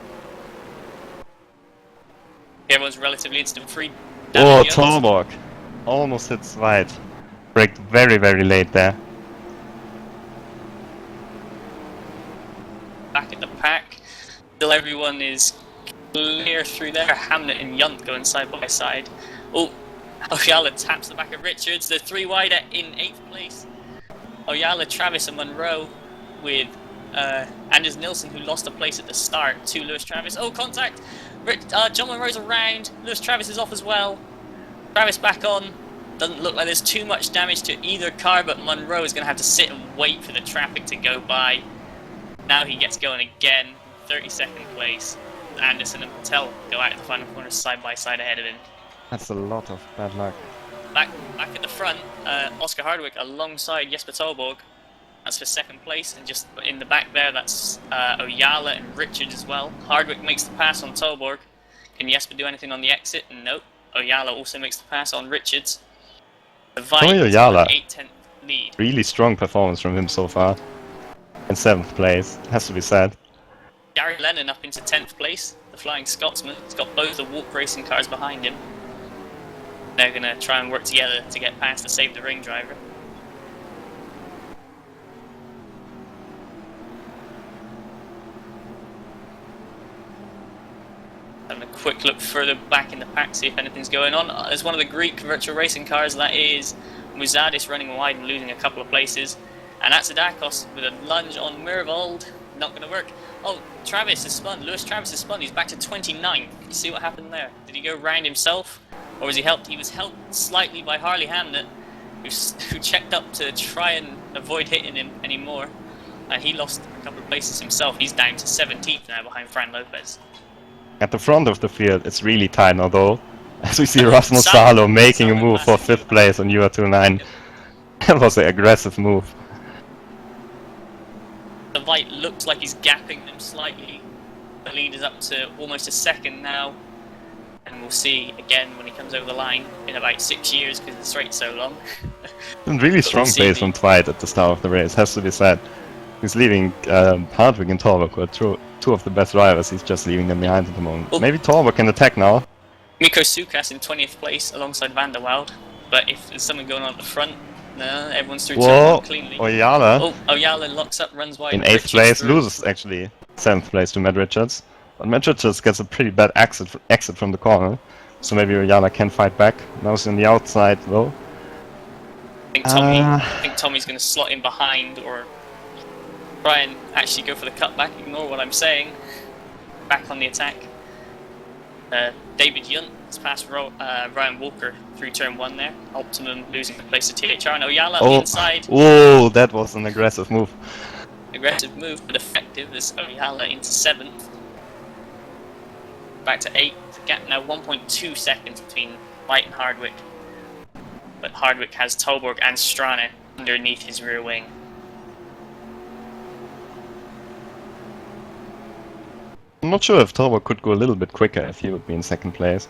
B: Everyone's relatively instant free.
A: Oh, Torborg almost hits right. Braked very, very late there.
B: Back at the pack, still everyone is clear through there. Hamnet and Yunt going side by side. Oh, Oyala taps the back of Richards. They're 3 wide in 8th place. Oyala, Travis and Monroe with Anders Nilsson, who lost a place at the start to Lewis Travis. Oh, contact! John Monroe's around. Lewis Travis is off as well. Travis back on. Doesn't look like there's too much damage to either car, but Monroe is going to have to sit and wait for the traffic to go by. Now he gets going again. 32nd place. Anderson and Patel go out of the final corner side by side ahead of him.
A: That's a lot of bad luck.
B: Back at the front, Oscar Hardwick alongside Jesper Tolborg. That's for 2nd place, and just in the back there, that's Oyala and Richards as well. Hardwick makes the pass on Tolborg. Can Jesper do anything on the exit? Nope. Oyala also makes the pass on Richards.
A: Oyala,
B: 8-10 lead.
A: Really strong performance from him so far. In 7th place, has to be said.
B: Gary Lennon up into 10th place, the Flying Scotsman. He's got both the Walk Racing cars behind him. They're going to try and work together to get past the Save the Ring driver. Having a quick look further back in the pack, see if anything's going on. There's one of the Greek virtual racing cars, that is Muzadis, running wide and losing a couple of places. And Atzidakos with a lunge on Mirvold. Not going to work. Oh, Travis has spun. Lewis Travis has spun. He's back to 29. You see what happened there? Did he go round himself? Or was he helped? He was helped slightly by Harley Hamnet, who checked up to try and avoid hitting him anymore. And he lost a couple of places himself. He's down to 17th now behind Fran Lopez.
A: At the front of the field, it's really tight now, though. As we see Rasmus Salo making a move for 5th place on UR29. That was an aggressive move.
B: The Vite looks like he's gapping them slightly. The lead is up to almost a second now. And we'll see again when he comes over the line in about 6 years because the straight's so long.
A: And really strong pace from Twite at the start of the race, has to be said. He's leaving Hardwick and Torvik, who are two of the best drivers. He's just leaving them behind at the moment.
B: Oh.
A: Maybe Torvik can attack now.
B: Mikko Sukas in 20th place alongside Van der Waal. But if there's something going on at the front, no, everyone's through turn one cleanly.
A: Oyala.
B: Oh, Oyala locks up, runs wide.
A: In 8th place, loses actually 7th place to Matt Richards. But Matt Richards gets a pretty bad exit from the corner. So maybe Oyala can fight back. Now he's on the outside though.
B: I think Tommy's going to slot in behind or try and actually go for the cutback. Ignore what I'm saying. Back on the attack. David Yunt has passed Ryan Walker through turn 1 there. Optimum losing the place to THR. And Oyala on the inside.
A: Oh, that was an aggressive move.
B: Aggressive move, but effective as Oyala into 7th. Back to 8th. Gap now 1.2 seconds between Light and Hardwick. But Hardwick has Tolborg and Strane underneath his rear wing.
A: I'm not sure if Torvik could go a little bit quicker if he would be in 2nd place.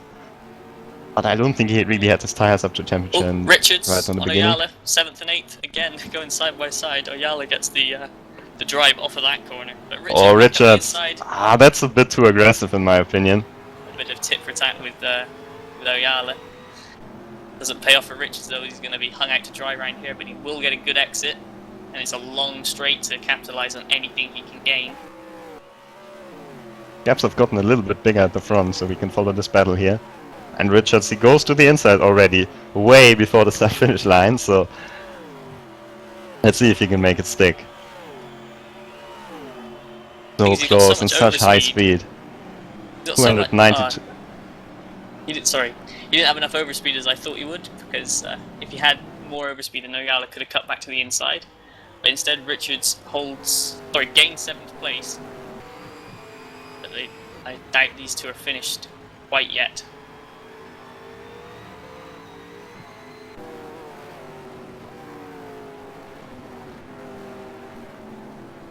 A: But I don't think he really had his tires up to temperature.
B: Oh, Richards
A: right on the
B: on
A: beginning.
B: Oyala, 7th and 8th. Again, going side by side. Oyala gets the drive off of that corner. But
A: Richards. That's a bit too aggressive in my opinion.
B: A bit of tit for tat with Oyala. Doesn't pay off for Richards though, he's going to be hung out to dry around here, but he will get a good exit. And it's a long straight to capitalise on anything he can gain.
A: Gaps have gotten a little bit bigger at the front, so we can follow this battle here. And Richards, he goes to the inside already, way before the start-finish line, so let's see if he can make it stick. So close and such high speed. 292.
B: You didn't have enough overspeed as I thought you would, because if you had more overspeed, then Oyala could have cut back to the inside. But instead, Richards gains 7th place. But I doubt these two are finished quite yet.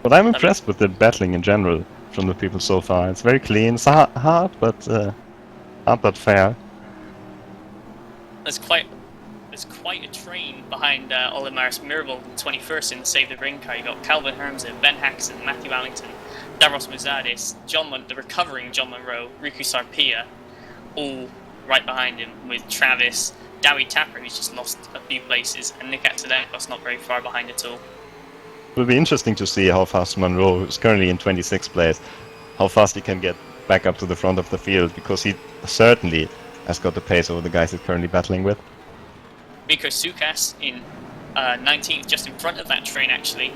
A: But I'm impressed with the battling in general from the people so far. It's very clean. It's hard, but fair.
B: There's quite a train behind Olimaris Mirvold in 21st in the Save the Ring car. You got Calvin Hermsen, Ben Haxon, Matthew Allington, Davros Muzadis, the recovering John Monroe, Riku Sarpia, all right behind him with Travis, Dowie Tapper, who's just lost a few places, and Nick Atzidakos not very far behind at all.
A: It will be interesting to see how fast Monroe, who's currently in 26th place, how fast he can get back up to the front of the field, because he certainly has got the pace over the guys he's currently battling with.
B: Mikko Sukas in 19th, just in front of that train actually.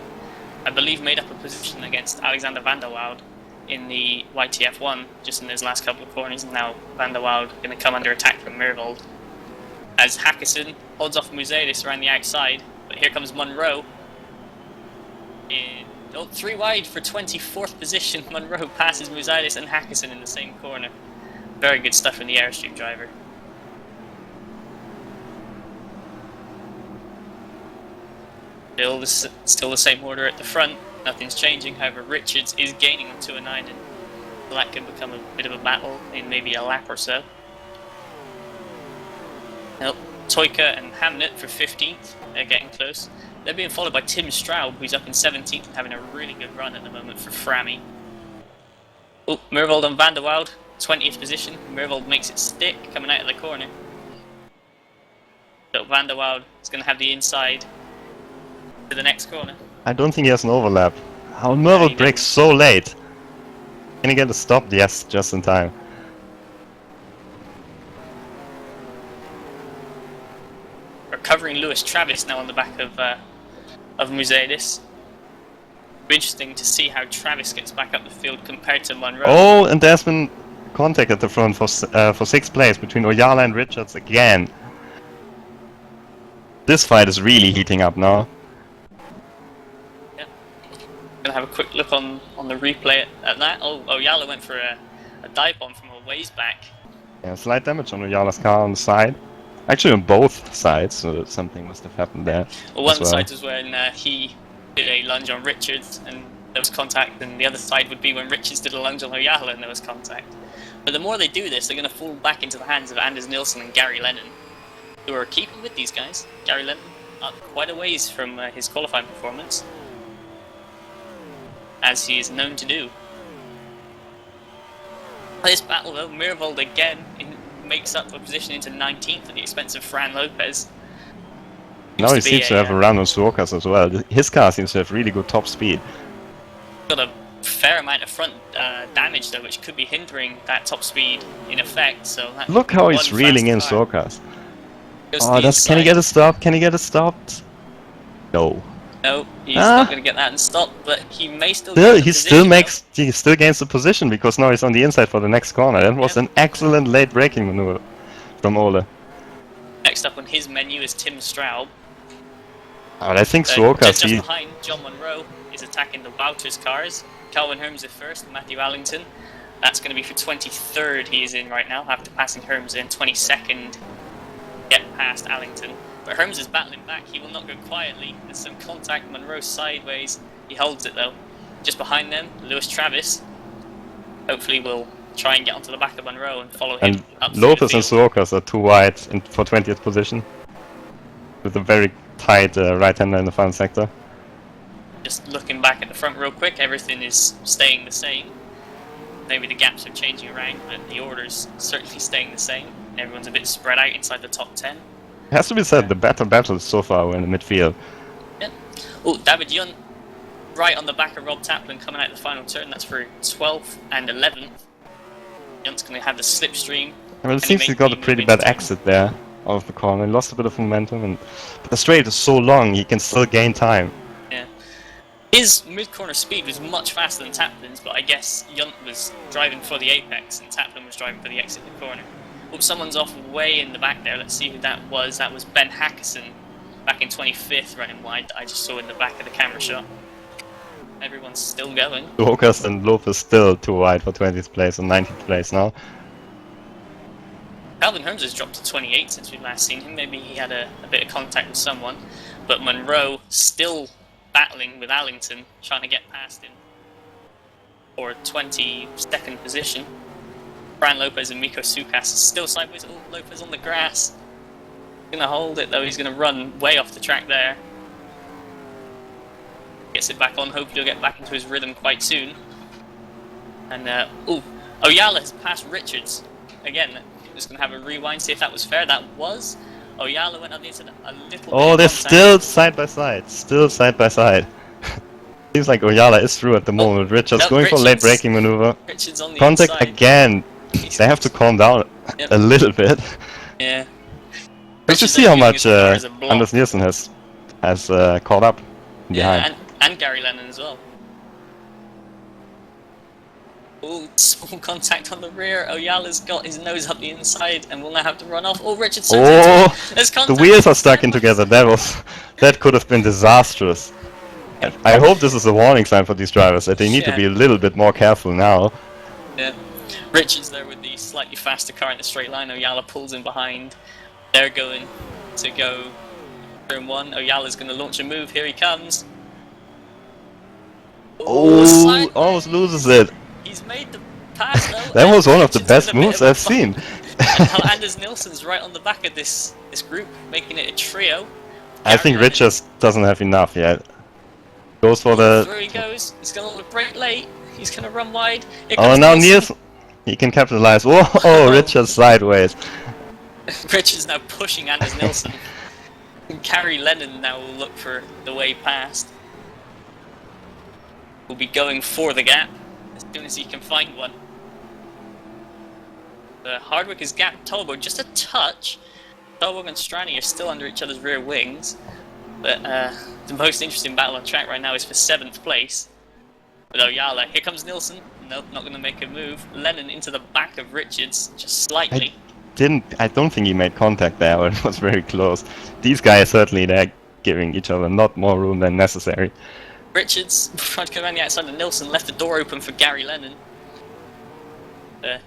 B: I believe made up a position against Alexander Van der Waal in the YTF1 just in those last couple of corners, and now Van der Waal going to come under attack from Mirvold. As Hackison holds off Muzadis around the outside, but here comes Monroe. 3 wide for 24th position. Monroe passes Muzadis and Hackison in the same corner. Very good stuff from the Airstream driver. Still the same order at the front. Nothing's changing. However, Richards is gaining on 2 and 9, and that could become a bit of a battle in maybe a lap or so. Well, Toika and Hamnet for 15th. They're getting close. They're being followed by Tim Straub, who's up in 17th and having a really good run at the moment for Frammy. Oh, Mirvold and Van der Waal, 20th position. Mirvold makes it stick coming out of the corner. So Van der Waal is going to have the inside to the next corner.
A: I don't think he has an overlap. How Mirvold breaks so late. Can he get a stop? Yes, just in time.
B: covering Lewis Travis now on the back of Museidis. Interesting to see how Travis gets back up the field compared to Monroe.
A: Oh, and there's been contact at the front for 6th place between Oyala and Richards again. This fight is really heating up now.
B: Yep. Gonna have a quick look on the replay at that. Oh, Oyala went for a dive bomb from a ways back.
A: Yeah, slight damage on Oyala's car on the side. Actually on both sides, so something must have happened there.
B: Well, one side was when he did a lunge on Richards and there was contact, and the other side would be when Richards did a lunge on Oyala and there was contact. But the more they do this, they're going to fall back into the hands of Anders Nilsson and Gary Lennon, who are keeping with these guys. Gary Lennon up quite a ways from his qualifying performance, as he is known to do. This battle though, Mirvold again makes up a position into 19th at the expense of Fran Lopez.
A: Now he seems to have a run on Suokas as well. His car seems to have really good top speed.
B: Got a fair amount of front damage though, which could be hindering that top speed in effect. So
A: look how he's reeling in Suokas. Oh, can he get a stop? Can he get it stopped? No.
B: No, he's not going to get that and stop, but he may still.
A: He still gains the position because now he's on the inside for the next corner. That was an excellent late braking maneuver from Ole.
B: Next up on his menu is Tim Straub.
A: I think Suokas.
B: Just behind, John Monroe is attacking the Wouters cars. Calvin Herms is first, Matthew Allington. That's going to be for 23rd he is in right now, after passing Herms in 22nd. Get past Allington. But Herms is battling back, he will not go quietly. There's some contact, Monroe sideways. He holds it though. Just behind them, Lewis Travis. Hopefully will try and get onto the back of Monroe and follow him up.
A: Lopez and Suokas are too wide for 20th position. With a very tight right-hander in the front sector.
B: Just looking back at the front real quick, everything is staying the same. Maybe the gaps are changing around, but the order's certainly staying the same. Everyone's a bit spread out inside the top 10.
A: It has to be said, the better battles so far were in the midfield.
B: Yeah. Oh, David Yunt right on the back of Rob Taplin coming out the final turn. That's for 12th and 11th. Yunt's going to have the slipstream.
A: Well, it seems he's got a pretty bad exit there out of the corner. He lost a bit of momentum, but the straight is so long, he can still gain time.
B: Yeah. His mid-corner speed was much faster than Taplin's, but I guess Yunt was driving for the apex and Taplin was driving for the exit of the corner. Oh, someone's off way in the back there. Let's see who that was. That was Ben Hackerson back in 25th running wide that I just saw in the back of the camera shot. Everyone's still going.
A: Suokas and Lopez still too wide for 20th place and 19th place now.
B: Calvin Herms has dropped to 28 since we've last seen him. Maybe he had a bit of contact with someone. But Monroe still battling with Allington, trying to get past him for 22nd position. Fran Lopez and Miko Sukas still sideways. Oh, Lopez on the grass. He's going to hold it though. He's going to run way off the track there. Gets it back on. Hopefully he'll get back into his rhythm quite soon. And Oyala has passed Richards again. Just going to have a rewind, see if that was fair. That was. Oyala went on the inside a little bit.
A: Oh, they're still side by side. Still side by side. Seems like Oyala is through at the moment. Richards going for late braking maneuver.
B: Richards on the
A: contact
B: inside.
A: Again. They have to calm down a little bit.
B: Yeah.
A: But you see how much Anders Nielsen has caught up behind.
B: And Gary Lennon as well. Oh, small contact on the rear. Oyala's got his nose up the inside and will now have to run off. Oh, Richards.
A: Oh, the wheels are stuck in together. That could have been disastrous. I hope this is a warning sign for these drivers that they need to be a little bit more careful now.
B: Yeah. Richards there with the slightly faster car in the straight line. Oyala pulls in behind. They're going to go turn one. Oyala's going to launch a move. Here he comes.
A: Oh, almost loses it.
B: He's made the pass though.
A: That was one of the best moves I've seen.
B: And Anders Nilsson's right on the back of this group, making it a trio.
A: I think Richards doesn't have enough yet. Goes for the...
B: There he goes. He's going to break late. He's going to run wide.
A: Oh, now Nielsen. He can capitalize. Whoa, Richards sideways.
B: Richards now pushing Anders Nilsson. Gary Lennon now will look for the way past. Will be going for the gap as soon as he can find one. Hardwick has gapped Tolbo just a touch. Stolberg and Strani are still under each other's rear wings, but the most interesting battle on track right now is for 7th place. With Oyala, here comes Nilsson. Nope, not going to make a move. Lennon into the back of Richards, just slightly.
A: I don't think he made contact there, but it was very close. These guys certainly, they're giving each other not more room than necessary.
B: Richards tried to come around the outside of Nilsson, left the door open for Gary Lennon.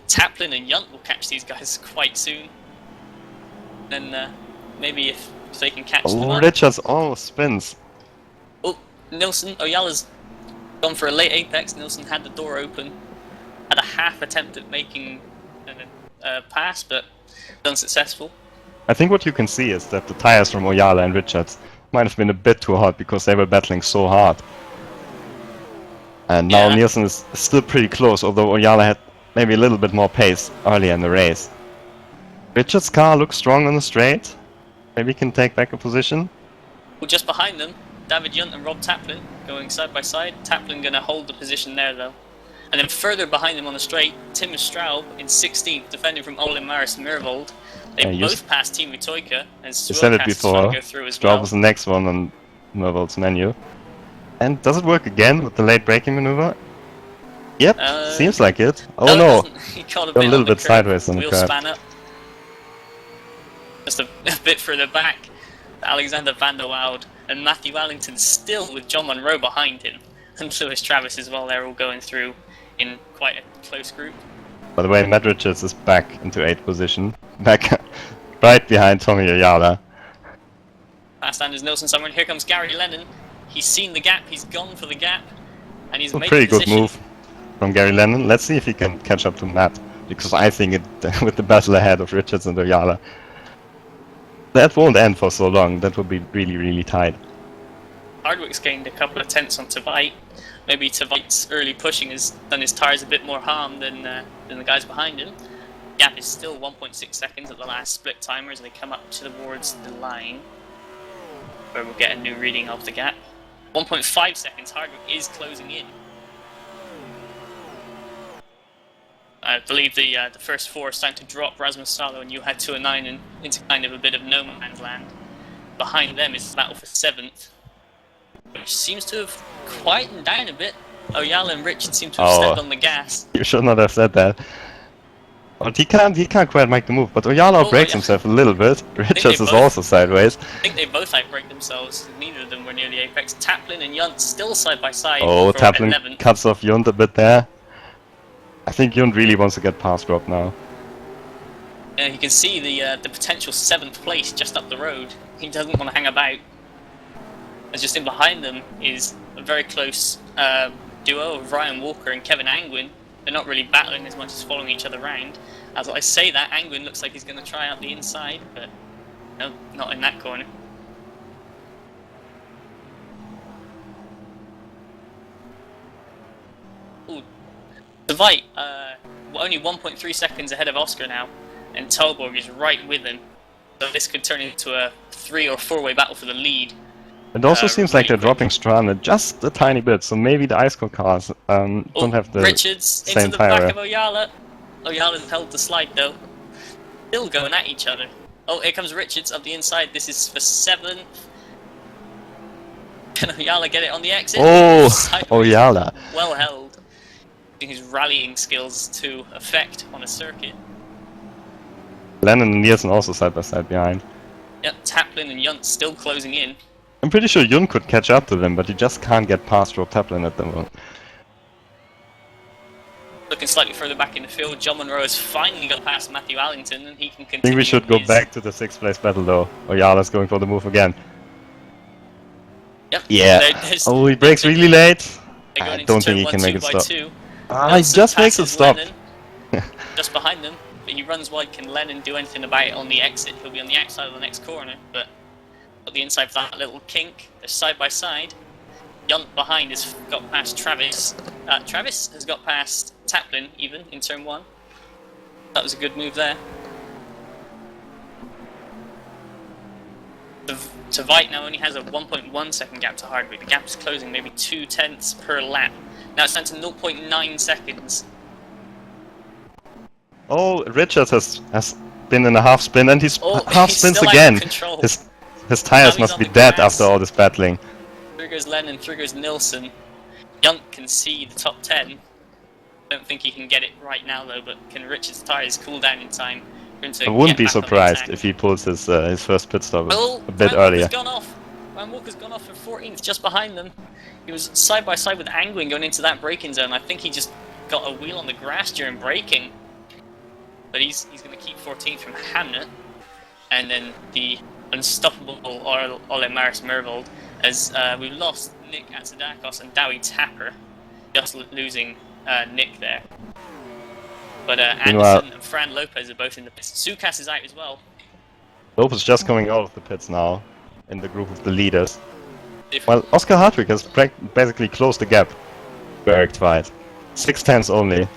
B: Taplin and Yunt will catch these guys quite soon. Then maybe if they can catch them up.
A: Richards almost spins.
B: Oh, Nilsson, Oyala's gone for a late apex. Nilsson had the door open, had a half attempt at making a pass, but unsuccessful.
A: I think what you can see is that the tires from Oyala and Richards might have been a bit too hot because they were battling so hard. And now Nielsen is still pretty close, although Oyala had maybe a little bit more pace earlier in the race. Richards' car looks strong on the straight. Maybe he can take back a position.
B: Well, just behind them, David Yunt and Rob Taplin going side by side. Taplin going to hold the position there though. And then further behind them on the straight, Tim Straub in 16th, defending from Olin Maris and Mirvold. They both passed Team Utoika, and
A: you said it before.
B: Go through as
A: Straub was the next one on Mirvold's menu. And does it work again with the late braking maneuver? Yep, seems like it. Oh no,
B: he caught a
A: little bit sideways on the curb.
B: Span up. Just a bit further back, Alexander van der Woud and Matthew Allington still with John Monroe behind him, and Lewis Travis as well. They're all going through in quite a close group.
A: By the way, Matt Richards is back into 8th position, back right behind Tommy Oyala.
B: Past Anders Nilsson somewhere, and here comes Gary Lennon. He's seen the gap, he's gone for the gap, and he's made a
A: pretty good move from Gary Lennon. Let's see if he can catch up to Matt, because I think with the battle ahead of Richards and Oyala, that won't end for so long. That will be really, really tight.
B: Hardwick's gained a couple of tenths on Tveit. Maybe Tvite's early pushing has done his tyres a bit more harm than the guys behind him. Gap is still 1.6 seconds at the last split timer as they come up towards the line, where we'll get a new reading of the gap. 1.5 seconds, Hardwick is closing in. I believe the first four are starting to drop. Rasmus Salo and you had 209 and into kind of a bit of no man's land. Behind them is the battle for 7th, which seems to have quietened down a bit. Oyala and Richard seem to have stepped on the gas.
A: You should not have said that. But he can't quite make the move, but Oyala breaks himself a little bit. Richards is also sideways.
B: I think they both outbreak themselves. Neither of them were near the apex. Taplin and Yunt still side by side.
A: Oh, Taplin cuts off Yunt a bit there. I think Yunt really wants to get past Rob now.
B: You can see the potential 7th place just up the road. He doesn't want to hang about. As just in behind them is a very close duo of Ryan Walker and Kevin Angwin. They're not really battling as much as following each other around. As I say that, Angwin looks like he's going to try out the inside, but no, not in that corner. Ooh. Tveit, only 1.3 seconds ahead of Oscar now, and Tolborg is right with him. So this could turn into a 3 or 4-way battle for the lead.
A: It also seems like they're dropping Strana just a tiny bit, so maybe the ice core cars don't have the
B: Richards
A: same
B: into the
A: tire.
B: back of Oyala. Oyala's held the slide though. Still going at each other. Oh, here comes Richards up the inside. This is for 7th. Can Oyala get it on the exit?
A: Oh, Oyala.
B: Well held. Using his rallying skills to effect on a circuit.
A: Lennon and Nielsen also side by side behind.
B: Yep, Taplin and Yunt still closing in.
A: I'm pretty sure Yun could catch up to them, but he just can't get past Rob Taplin at the moment.
B: Looking slightly further back in the field, John Monroe has finally got past Matthew Allington, and he can continue.
A: I think we should go back to the 6th place battle though. Oyala's going for the move again.
B: Yep.
A: Yeah. Oh, he brakes really late. I don't think he can make it stop. He just makes it stop.
B: Just behind them, but he runs wide. Can Lennon do anything about it on the exit? He'll be on the outside of the next corner, but got the inside of that little kink. They're side by side. Yunt behind has got past Travis. Travis has got past Taplin even in turn 1. That was a good move there. Tveit now only has a 1.1 second gap to Hardwick. The gap is closing maybe 2 tenths per lap. Now it's down to 0.9 seconds.
A: Oh, Richards has spin and a half spin, and he's
B: Oh,
A: half
B: he's
A: spins
B: still out
A: again.
B: of control.
A: His tires
B: Now he's
A: must
B: on
A: be
B: the
A: dead
B: grass.
A: after all this battling.
B: Through goes Lennon, through goes Nilsson. Yunk can see the top 10. Don't think he can get it right now though, but can Richard's tyres cool down in time?
A: I wouldn't be surprised if he pulls his first pit stop a bit earlier.
B: Gone off. Ryan Walker's gone off for 14th, just behind them. He was side by side with Angwin going into that braking zone. I think he just got a wheel on the grass during braking. But he's going to keep 14th from Hamnet. And then the unstoppable Ole Maris Mervold, as we've lost Nick Atzadakos and Dowie Tapper, just losing Nick there. But Anderson and Fran Lopez are both in the pits. Sukas is out as well.
A: Lopez just coming out of the pits now, in the group of the leaders. Well, Oscar Hartwig has basically closed the gap to Eric Twite. 6/10 only,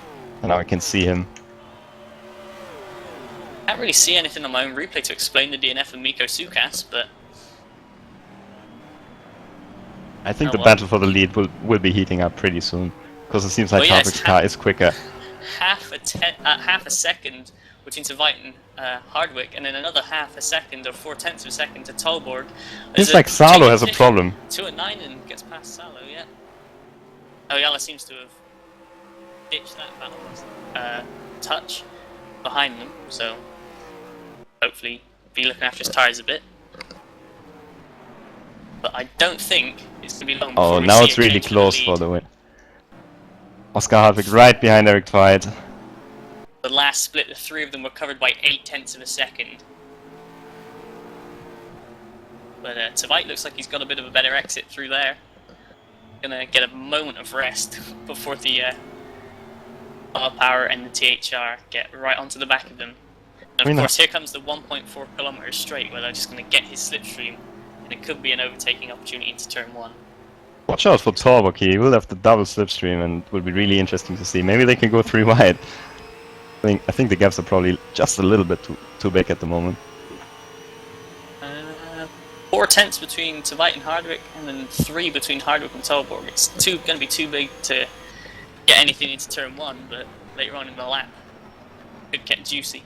A: and now I can see him.
B: Can't really see anything on my own replay to explain the DNF of Miko Sukas, but
A: I think the battle for the lead will be heating up pretty soon, because it seems like Hartwig's car is quicker.
B: Half a second between Tveit and Hardwick, and then another half a second or 4/10 of a second to Tolborg.
A: Seems like Salo has a problem.
B: 2 and 9 and gets past Salo, yeah. Oyala seems to have ditched that battle touch behind them, so hopefully be looking after his tyres a bit. But I don't think it's going to be long before we
A: now
B: see
A: it's
B: a
A: really
B: change
A: close
B: the
A: for the win. Oscar Hartwig right behind Eric Twite.
B: The last split, the three of them were covered by 0.8 of a second. But Tveit looks like he's got a bit of a better exit through there. Gonna get a moment of rest before the power and the THR get right onto the back of them. And of course, here comes the 1.4 kilometers straight, where they're just gonna get his slipstream, and it could be an overtaking opportunity into turn 1.
A: Watch out for Torborg, he will have the double slipstream and will be really interesting to see. Maybe they can go 3 wide. I think the gaps are probably just a little bit too big at the moment.
B: 4/10 between Tveit and Hardwick, and then 3 between Hardwick and Tolborg. It's going to be too big to get anything into turn 1, but later on in the lap, could get juicy.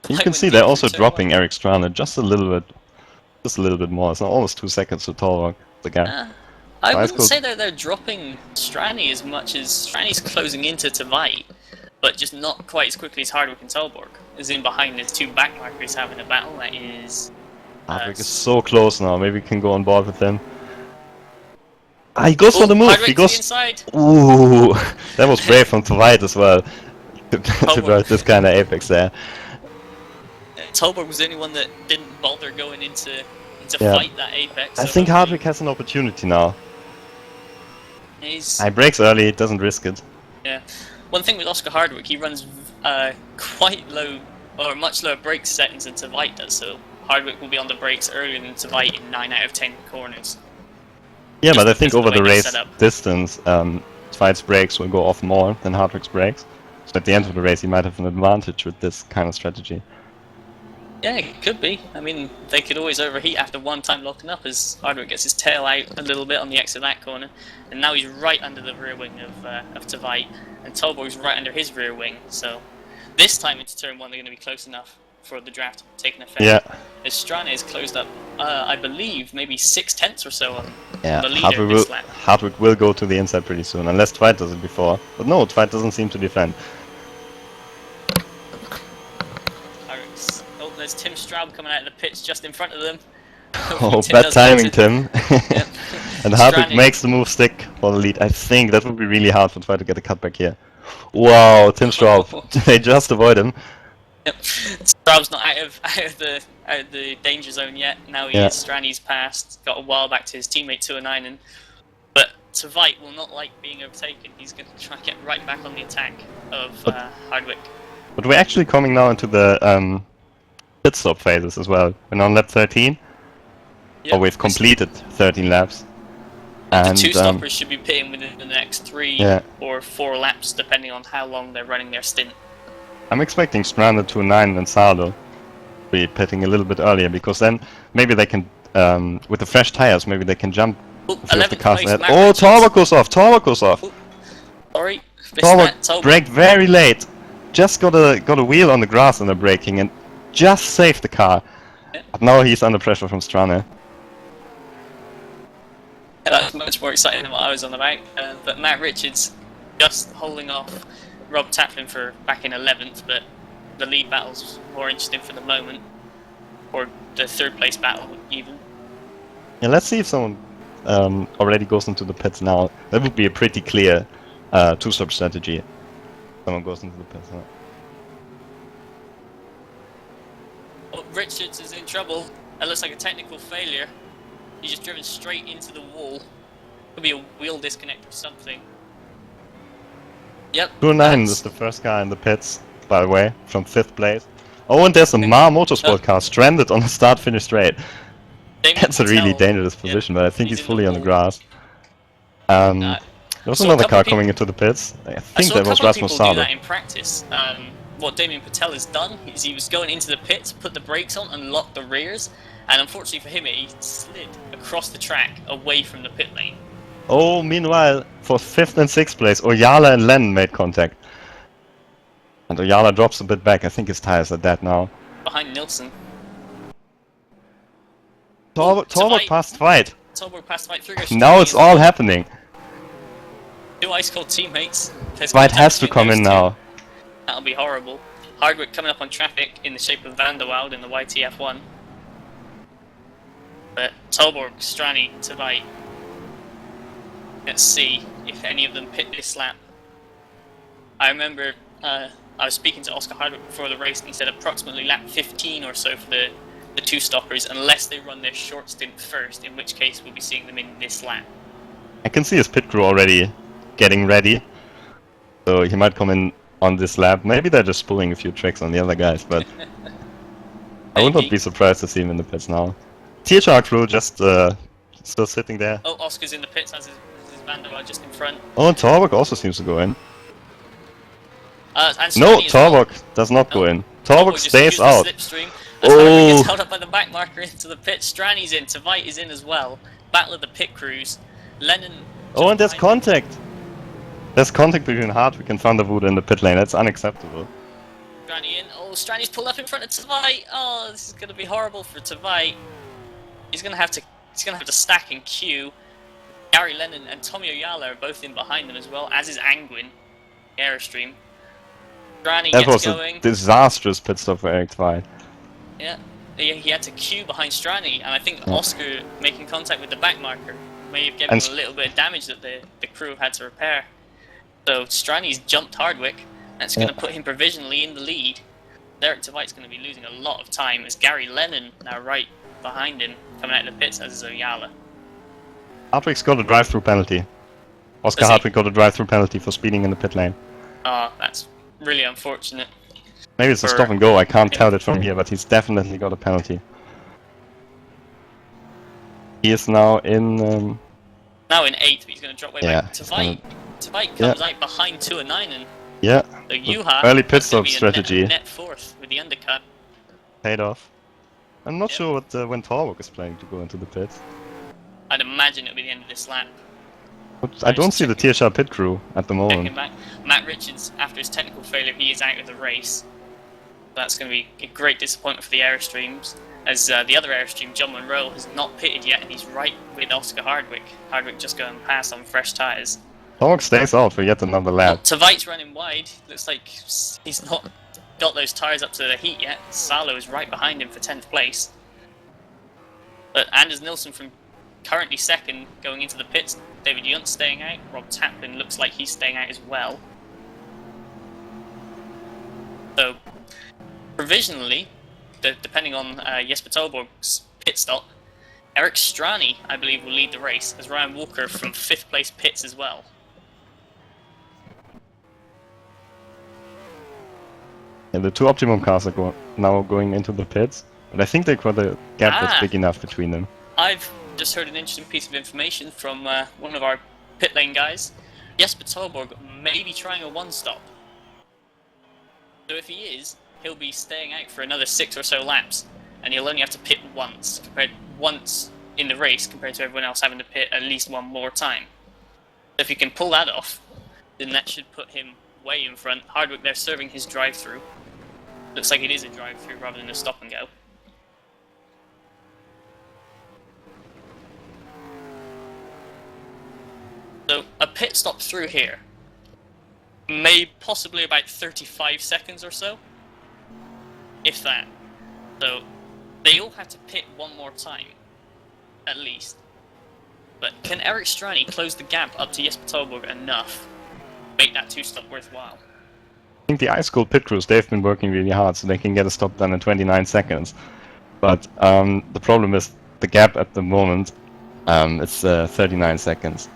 A: You can see they're also dropping Eric Strana just a little bit more. It's almost 2 seconds to Tolborg, the gap.
B: I wouldn't say that they're dropping Strani as much as Strani's closing into Tveit, but just not quite as quickly as Hardwick and Tolborg. As in behind the 2 backmarkers having a battle that is...
A: Hardwick is so close now, maybe we can go on board with him. Ah, he goes for the move,
B: Hardwick
A: he goes...
B: to the inside.
A: Ooh, that was brave from Tveit as well, to drive this kind of apex there.
B: Tolborg was the only one that didn't bother going into fight that apex.
A: I think Hardwick has an opportunity now. He brakes early, doesn't risk it.
B: Yeah. One thing with Oscar Hardwick, he runs quite low, or much lower brake settings than Tveit does, so Hardwick will be on the brakes earlier than Tveit in 9 out of 10 corners.
A: Yeah, but I think over the race distance, Tveit's brakes will go off more than Hardwick's brakes. So at the end of the race, he might have an advantage with this kind of strategy.
B: Yeah, it could be. I mean, they could always overheat after one time locking up as Hardwick gets his tail out a little bit on the exit of that corner. And now he's right under the rear wing of Tveit, and Tolborg's right under his rear wing. So this time into turn 1, they're going to be close enough for the draft taking effect.
A: Yeah.
B: As Strana is closed up, I believe, maybe 6/10 or so on the leader
A: Hardwick
B: this lap.
A: Hardwick will go to the inside pretty soon, unless Tveit does it before. But no, Tveit doesn't seem to defend.
B: Oh, there's Tim Straub coming out of the pits just in front of them.
A: Oh, bad timing, Tim. Yep. And Hardwick makes the move stick for the lead. I think that would be really hard for Tveit to get a cutback here. Wow, Tim Straub. They just avoid him.
B: Yep. Straub's not out of the danger zone yet. Now he is. Strani's passed. Got a while back to his teammate 209, but Tveit will not like being overtaken. He's going to try and get right back on the attack of Hardwick. But
A: we're actually coming now into the pit stop phases as well. We're on lap 13. Yep. Or we've completed 13 laps.
B: And the 2 stoppers should be pitting within the next 3 or 4 laps, depending on how long they're running their stint.
A: I'm expecting Stranded 209 and Sardo be pitting a little bit earlier, because then maybe they can, with the fresh tires, maybe they can jump. The cars ahead. Oh, Torborg goes off! Torborg goes off!
B: Sorry, Isn't that Tolbert?
A: Braked very late. Just got a wheel on the grass in the braking and just saved the car.
B: Yeah.
A: But now he's under pressure from Strane.
B: Yeah, that's much more exciting than what I was on about. But Matt Richards just holding off Rob Taplin for back in 11th, but the lead battle's more interesting for the moment. Or the third place battle, even.
A: Yeah, let's see if someone already goes into the pits now. That would be a pretty clear two-stop strategy. Someone goes into the pits now.
B: Well, Richards is in trouble. That looks like a technical failure. He's just driven straight into the wall. Could be a wheel disconnect or something. Yep.
A: 209 is the first car in the pits, by the way, from 5th place. Oh, and there's a Ma Motorsport car stranded on the start-finish straight. That's a really dangerous position, but I think he's fully on the grass. There was another car coming into the pits. I think that was Rasmus
B: Saber. I saw a couple of people do
A: Saber.
B: that in practice. What Damien Patel has done is he was going into the pits, put the brakes on and locked the rears, and unfortunately for him he slid across the track away from the pit lane.
A: Oh, meanwhile, for 5th and 6th place, Oyala and Lennon made contact. And Oyala drops a bit back. I think his tires are dead now.
B: Behind Nilsson.
A: Torborg passed White.
B: Torborg passed White through.
A: Now it's all happening.
B: Two ice-cold teammates.
A: White has to come in now.
B: That'll be horrible. Hardwick coming up on traffic in the shape of Van der Waal in the YTF1. But Torborg, Strani, Tveit. Let's see if any of them pit this lap. I remember I was speaking to Oscar Hardwick before the race and he said approximately lap 15 or so for the two stoppers, unless they run their short stint first, in which case we'll be seeing them in this lap.
A: I can see his pit crew already getting ready, so he might come in on this lap. Maybe they're just pulling a few tricks on the other guys, but I would not be surprised to see him in the pits now. THR crew just still sitting there.
B: Oh, Oscar's in the pits as is Van der Waal just in front.
A: Oh, and Torborg also seems to go in.
B: And
A: no, Torborg does not go in. Torborg stays out.
B: Oh! Gets held up by the back marker into the pit. Strani's in, Tveit is in as well. Battle of the pit crews. Lennon.
A: Oh, and there's contact. There's contact between Hardwick and Van der Woode in the pit lane. That's unacceptable.
B: Strani in. Oh, Strani's pulled up in front of Tveit. Oh, this is gonna be horrible for Tveit. He's gonna have to stack and queue. Gary Lennon and Tommy Oyala are both in behind them as well, as is Angwin, Airstream. Strani gets going.
A: A disastrous pit stop for Eric Tveit.
B: Yeah, he had to queue behind Strani, and I think Oscar making contact with the back marker may have given him a little bit of damage that the crew had to repair. So Strani's jumped Hardwick. That's going to put him provisionally in the lead. Derek Tveit's going to be losing a lot of time as Gary Lennon now right behind him, coming out of the pits as is Oyala.
A: Hardwick's got a drive-through penalty. Oscar Hardwick got a drive-through penalty for speeding in the pit lane.
B: Oh, that's really unfortunate.
A: Maybe it's a stop and go, I can't tell it from here, but he's definitely got a penalty. He is now in...
B: Now in 8th, but he's going to drop way back. Tveit comes out behind 209
A: yeah,
B: the Yuha.
A: early pit stop strategy.
B: Net 4th with the undercut.
A: Paid off. I'm not sure what when Torborg is planning to go into the pits.
B: I'd imagine it'll be the end of this lap.
A: But I don't see the THR pit crew at the moment.
B: Matt Richards, after his technical failure, he is out of the race. That's going to be a great disappointment for the Airstreams, as the other Airstream, John Monroe, has not pitted yet, and he's right with Oscar Hardwick. Hardwick just going past on fresh tyres.
A: Torborg stays out for yet another lap.
B: Tveit's running wide. Looks like he's not got those tyres up to the heat yet. Salo is right behind him for 10th place. But Anders Nilsson from currently 2nd going into the pits. David Yunt staying out. Rob Taplin looks like he's staying out as well. So, provisionally, depending on Jesper Tolborg's pit stop, Eric Strani, I believe, will lead the race, as Ryan Walker from 5th place pits as well.
A: Yeah, the two Optimum cars are now going into the pits, but I think they've got a gap that's big enough between them.
B: I've just heard an interesting piece of information from one of our pit lane guys. Jesper Tolborg may be trying a one-stop. So if he is, he'll be staying out for another 6 or so laps, and he'll only have to pit once in the race compared to everyone else having to pit at least one more time. So if he can pull that off, then that should put him way in front. Hardwick there serving his drive-through. Looks like it is a drive-through rather than a stop and go. So a pit stop through here, may possibly about 35 seconds or so, if that. So they all have to pit one more time, at least. But can Eric Strani close the gap up to Jesper Tolborg enough to make that two-stop worthwhile?
A: I think the Ice Cold pit crews, they've been working really hard so they can get a stop done in 29 seconds. But the problem is the gap at the moment, it's 39 seconds.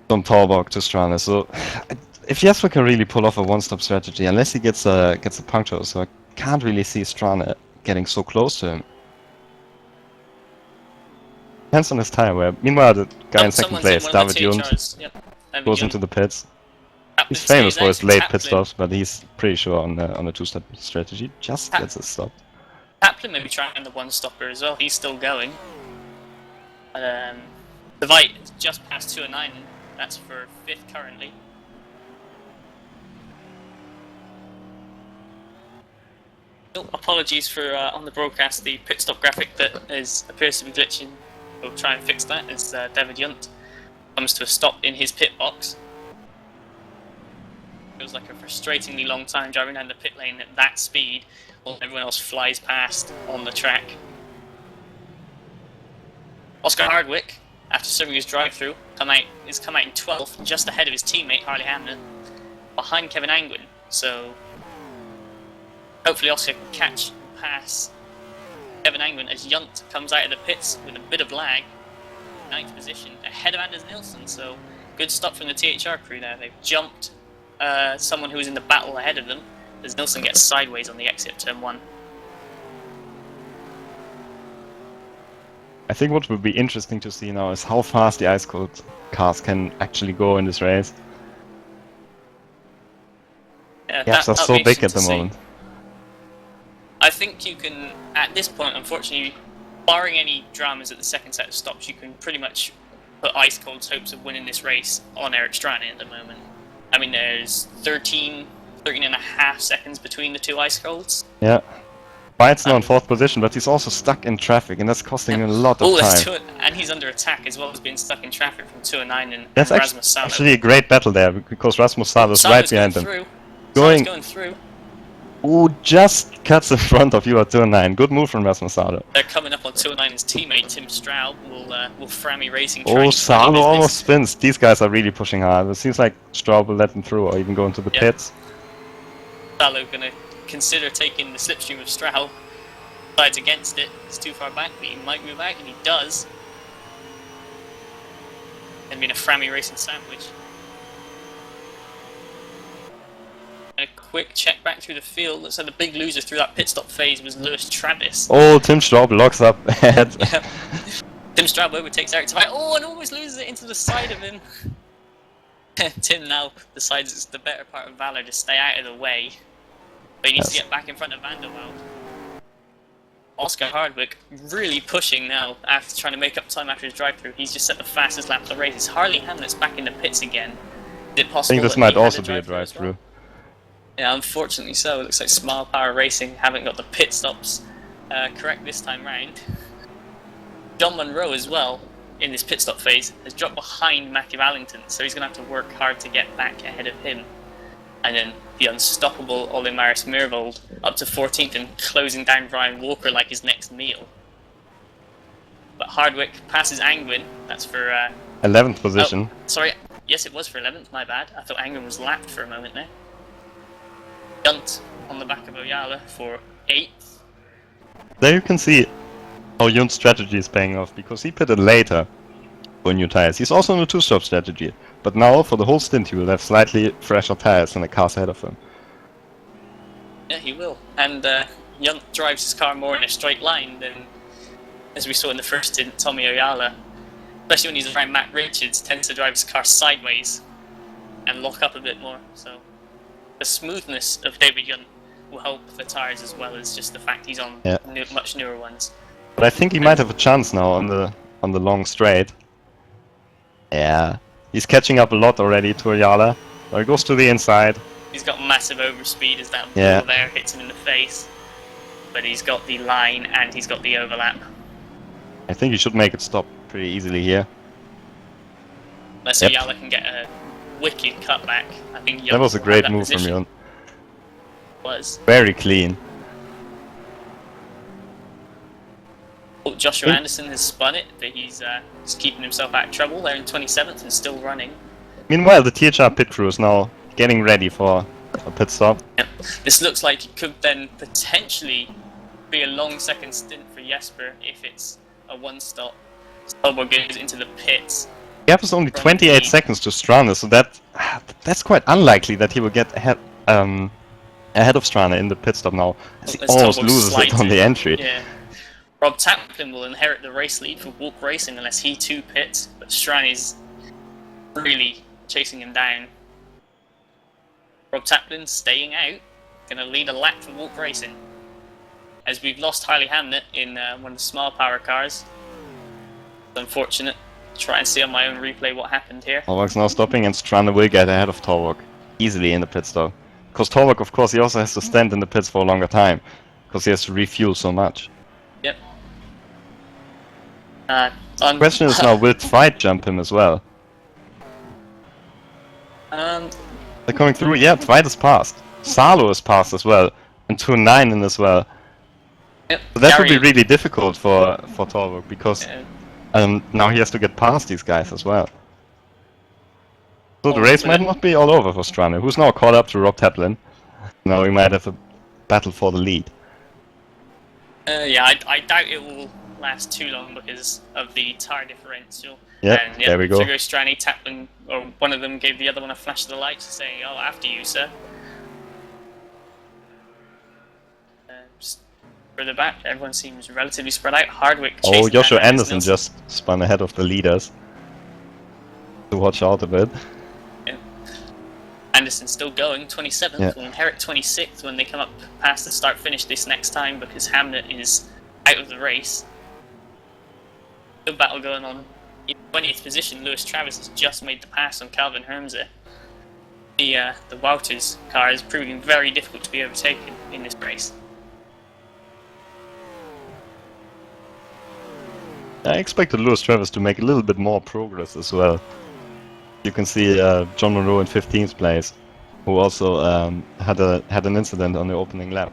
A: From Tolborg to Strani. So if Jesper can really pull off a one-stop strategy, unless he gets a puncture, so I can't really see Strani getting so close to him. Depends on his tire wear. Meanwhile, the guy in second place, David Jund, goes into the pits. He's famous for his late pit stops, but he's pretty sure on a two-step strategy. Just gets a stop.
B: Taplin may be trying the one-stopper as well. He's still going. The Vite is just past 209. That's for 5th currently. Oh, apologies for on the broadcast the pit stop graphic that appears to be glitching. We'll try and fix that as David Junt comes to a stop in his pit box. Feels like a frustratingly long time driving down the pit lane at that speed while everyone else flies past on the track. Oscar Hardwick, after serving his drive-through, has come out in 12th, just ahead of his teammate Harley Hamlin, behind Kevin Angwin. So hopefully Oscar can catch and pass Kevin Angwin as Junt comes out of the pits with a bit of lag. 9th position, ahead of Anders Nilsson. So good stop from the THR crew there. They've jumped someone who was in the battle ahead of them as Nilsson gets sideways on the exit of turn 1.
A: I think what would be interesting to see now is how fast the Ice Cold cars can actually go in this race.
B: Yeah,
A: gaps are so big at the moment.
B: I think you can, at this point, unfortunately, barring any dramas at the second set of stops, you can pretty much put Ice Cold's hopes of winning this race on Eric Strani at the moment. I mean, there's 13 and a half seconds between the two Ice Colds.
A: Yeah. White's now in 4th position, but he's also stuck in traffic, and that's costing him a lot of time.
B: And he's under attack as well as being stuck in traffic from 209 and
A: that's
B: Rasmus Salo.
A: Actually a great battle there, because Rasmus Salo's right behind him.
B: Going through.
A: Ooh, just cuts in front of you at 209. Good move from Rasmus Salo.
B: They're coming up on 209's teammate Tim Straub will Frammy Racing.
A: Oh, Salo almost spins. These guys are really pushing hard. It seems like Straub will let them through or even go into the pits.
B: Salo gonna consider taking the slipstream of Straub. Decides against it. It's too far back, but he might move back, and he does. And being a Frammy Racing sandwich. A quick check back through the field. Looks like the big loser through that pit stop phase was Lewis Travis.
A: Oh, Tim Straub locks up ahead.
B: Yeah. Tim Straub overtakes Eric to fight. Oh, and almost loses it into the side of him. Tim now decides it's the better part of Valor to stay out of the way. But he needs to get back in front of Vanderwald. Oscar Hardwick really pushing now after trying to make up time after his drive-through. He's just set the fastest lap of the race. It's Harley Hamlet's back in the pits again. Is it possible?
A: I think this might also be a drive-through.
B: Well? Yeah, unfortunately so. It looks like Smile Power Racing haven't got the pit stops correct this time round. John Monroe as well, in this pit stop phase, has dropped behind Matthew Allington, so he's going to have to work hard to get back ahead of him. And then the unstoppable Olimaris Mirvold up to 14th and closing down Ryan Walker like his next meal. But Hardwick passes Angwin, that's for
A: 11th position.
B: Oh, sorry, yes it was for 11th, my bad. I thought Angwin was lapped for a moment there. Junt on the back of Oyala for 8th.
A: There you can see how Junt's strategy is paying off, because he pitted later for new tires. He's also on a two-stop strategy, but now for the whole stint he will have slightly fresher tires than the cars ahead of him.
B: Yeah, he will. And Junt drives his car more in a straight line than, as we saw in the first stint, Tommy Oyala, especially when he's around Matt Richards, tends to drive his car sideways and lock up a bit more. So the smoothness of David Junt will help the tires as well as just the fact he's on much newer ones.
A: But I think he might have a chance now on the long straight. Yeah, He's catching up a lot already to Ayala. So he goes to the inside.
B: He's got massive overspeed as that
A: Yeah.
B: ball there hits him in the face. But he's got the line and he's got the overlap.
A: I think he should make it stop pretty easily here.
B: Unless
A: Yep.
B: Ayala can get a wicked cutback. I think
A: That was a
B: will have
A: great
B: that
A: move from
B: position.
A: Jon.
B: Was.
A: Very clean.
B: Oh, Joshua Anderson has spun it, but he's just keeping himself out of trouble. They're in 27th and still running.
A: Meanwhile, the THR pit crew is now getting ready for a pit stop.
B: Yep. This looks like it could then potentially be a long second stint for Jesper if it's a one-stop. Stolberg goes into the pits.
A: The gap is only 28 seconds to Strane, so that's quite unlikely that he will get ahead of Strane in the pit stop now, as he almost
B: Stolberg
A: loses it
B: slides
A: on the entry.
B: Yeah. Rob Taplin will inherit the race lead for Walk Racing unless he too pits, but Strane is really chasing him down. Rob Taplin staying out, going to lead a lap for Walk Racing. As we've lost Harley Hamnet in one of the small power cars. It's unfortunate. Try and see on my own replay what happened here.
A: Torvald's now stopping, and Strane will get ahead of Torvald easily in the pit stop. Because Torvald, of course, he also has to stand in the pits for a longer time, because he has to refuel so much.
B: Yep.
A: The question is now, will Tveit jump him as well? They're coming through. Yeah, Tveit is passed. Salo is passed as well, and 2-9 in as well.
B: Yep.
A: So that would
B: Gary,
A: be really difficult for Torvald, because now he has to get past these guys as well. So the race might not be all over for Strane, who's now caught up to Rob Taplin. Now we might have a battle for the lead.
B: yeah, I doubt it will last too long because of the tire differential.
A: Yep,
B: And,
A: there we go.
B: So goes Strane, Taplin, or one of them gave the other one a flash of the lights saying, "Oh, after you, sir." Just further back, everyone seems relatively spread out. Hardwick chasing
A: Oh, Joshua
B: down
A: Anderson
B: Nilsson.
A: just spun ahead of the leaders. To watch out a bit.
B: Anderson still going, 27th,
A: Yeah.
B: will inherit 26th when they come up past the start-finish this next time because Hamnet is out of the race. Good battle going on. In 20th position, Lewis Travis has just made the pass on Calvin Hermse. The Wouters car is proving very difficult to be overtaken in this race.
A: I expected Lewis Travis to make a little bit more progress as well. You can see John Monroe in 15th place, who also had an incident on the opening lap.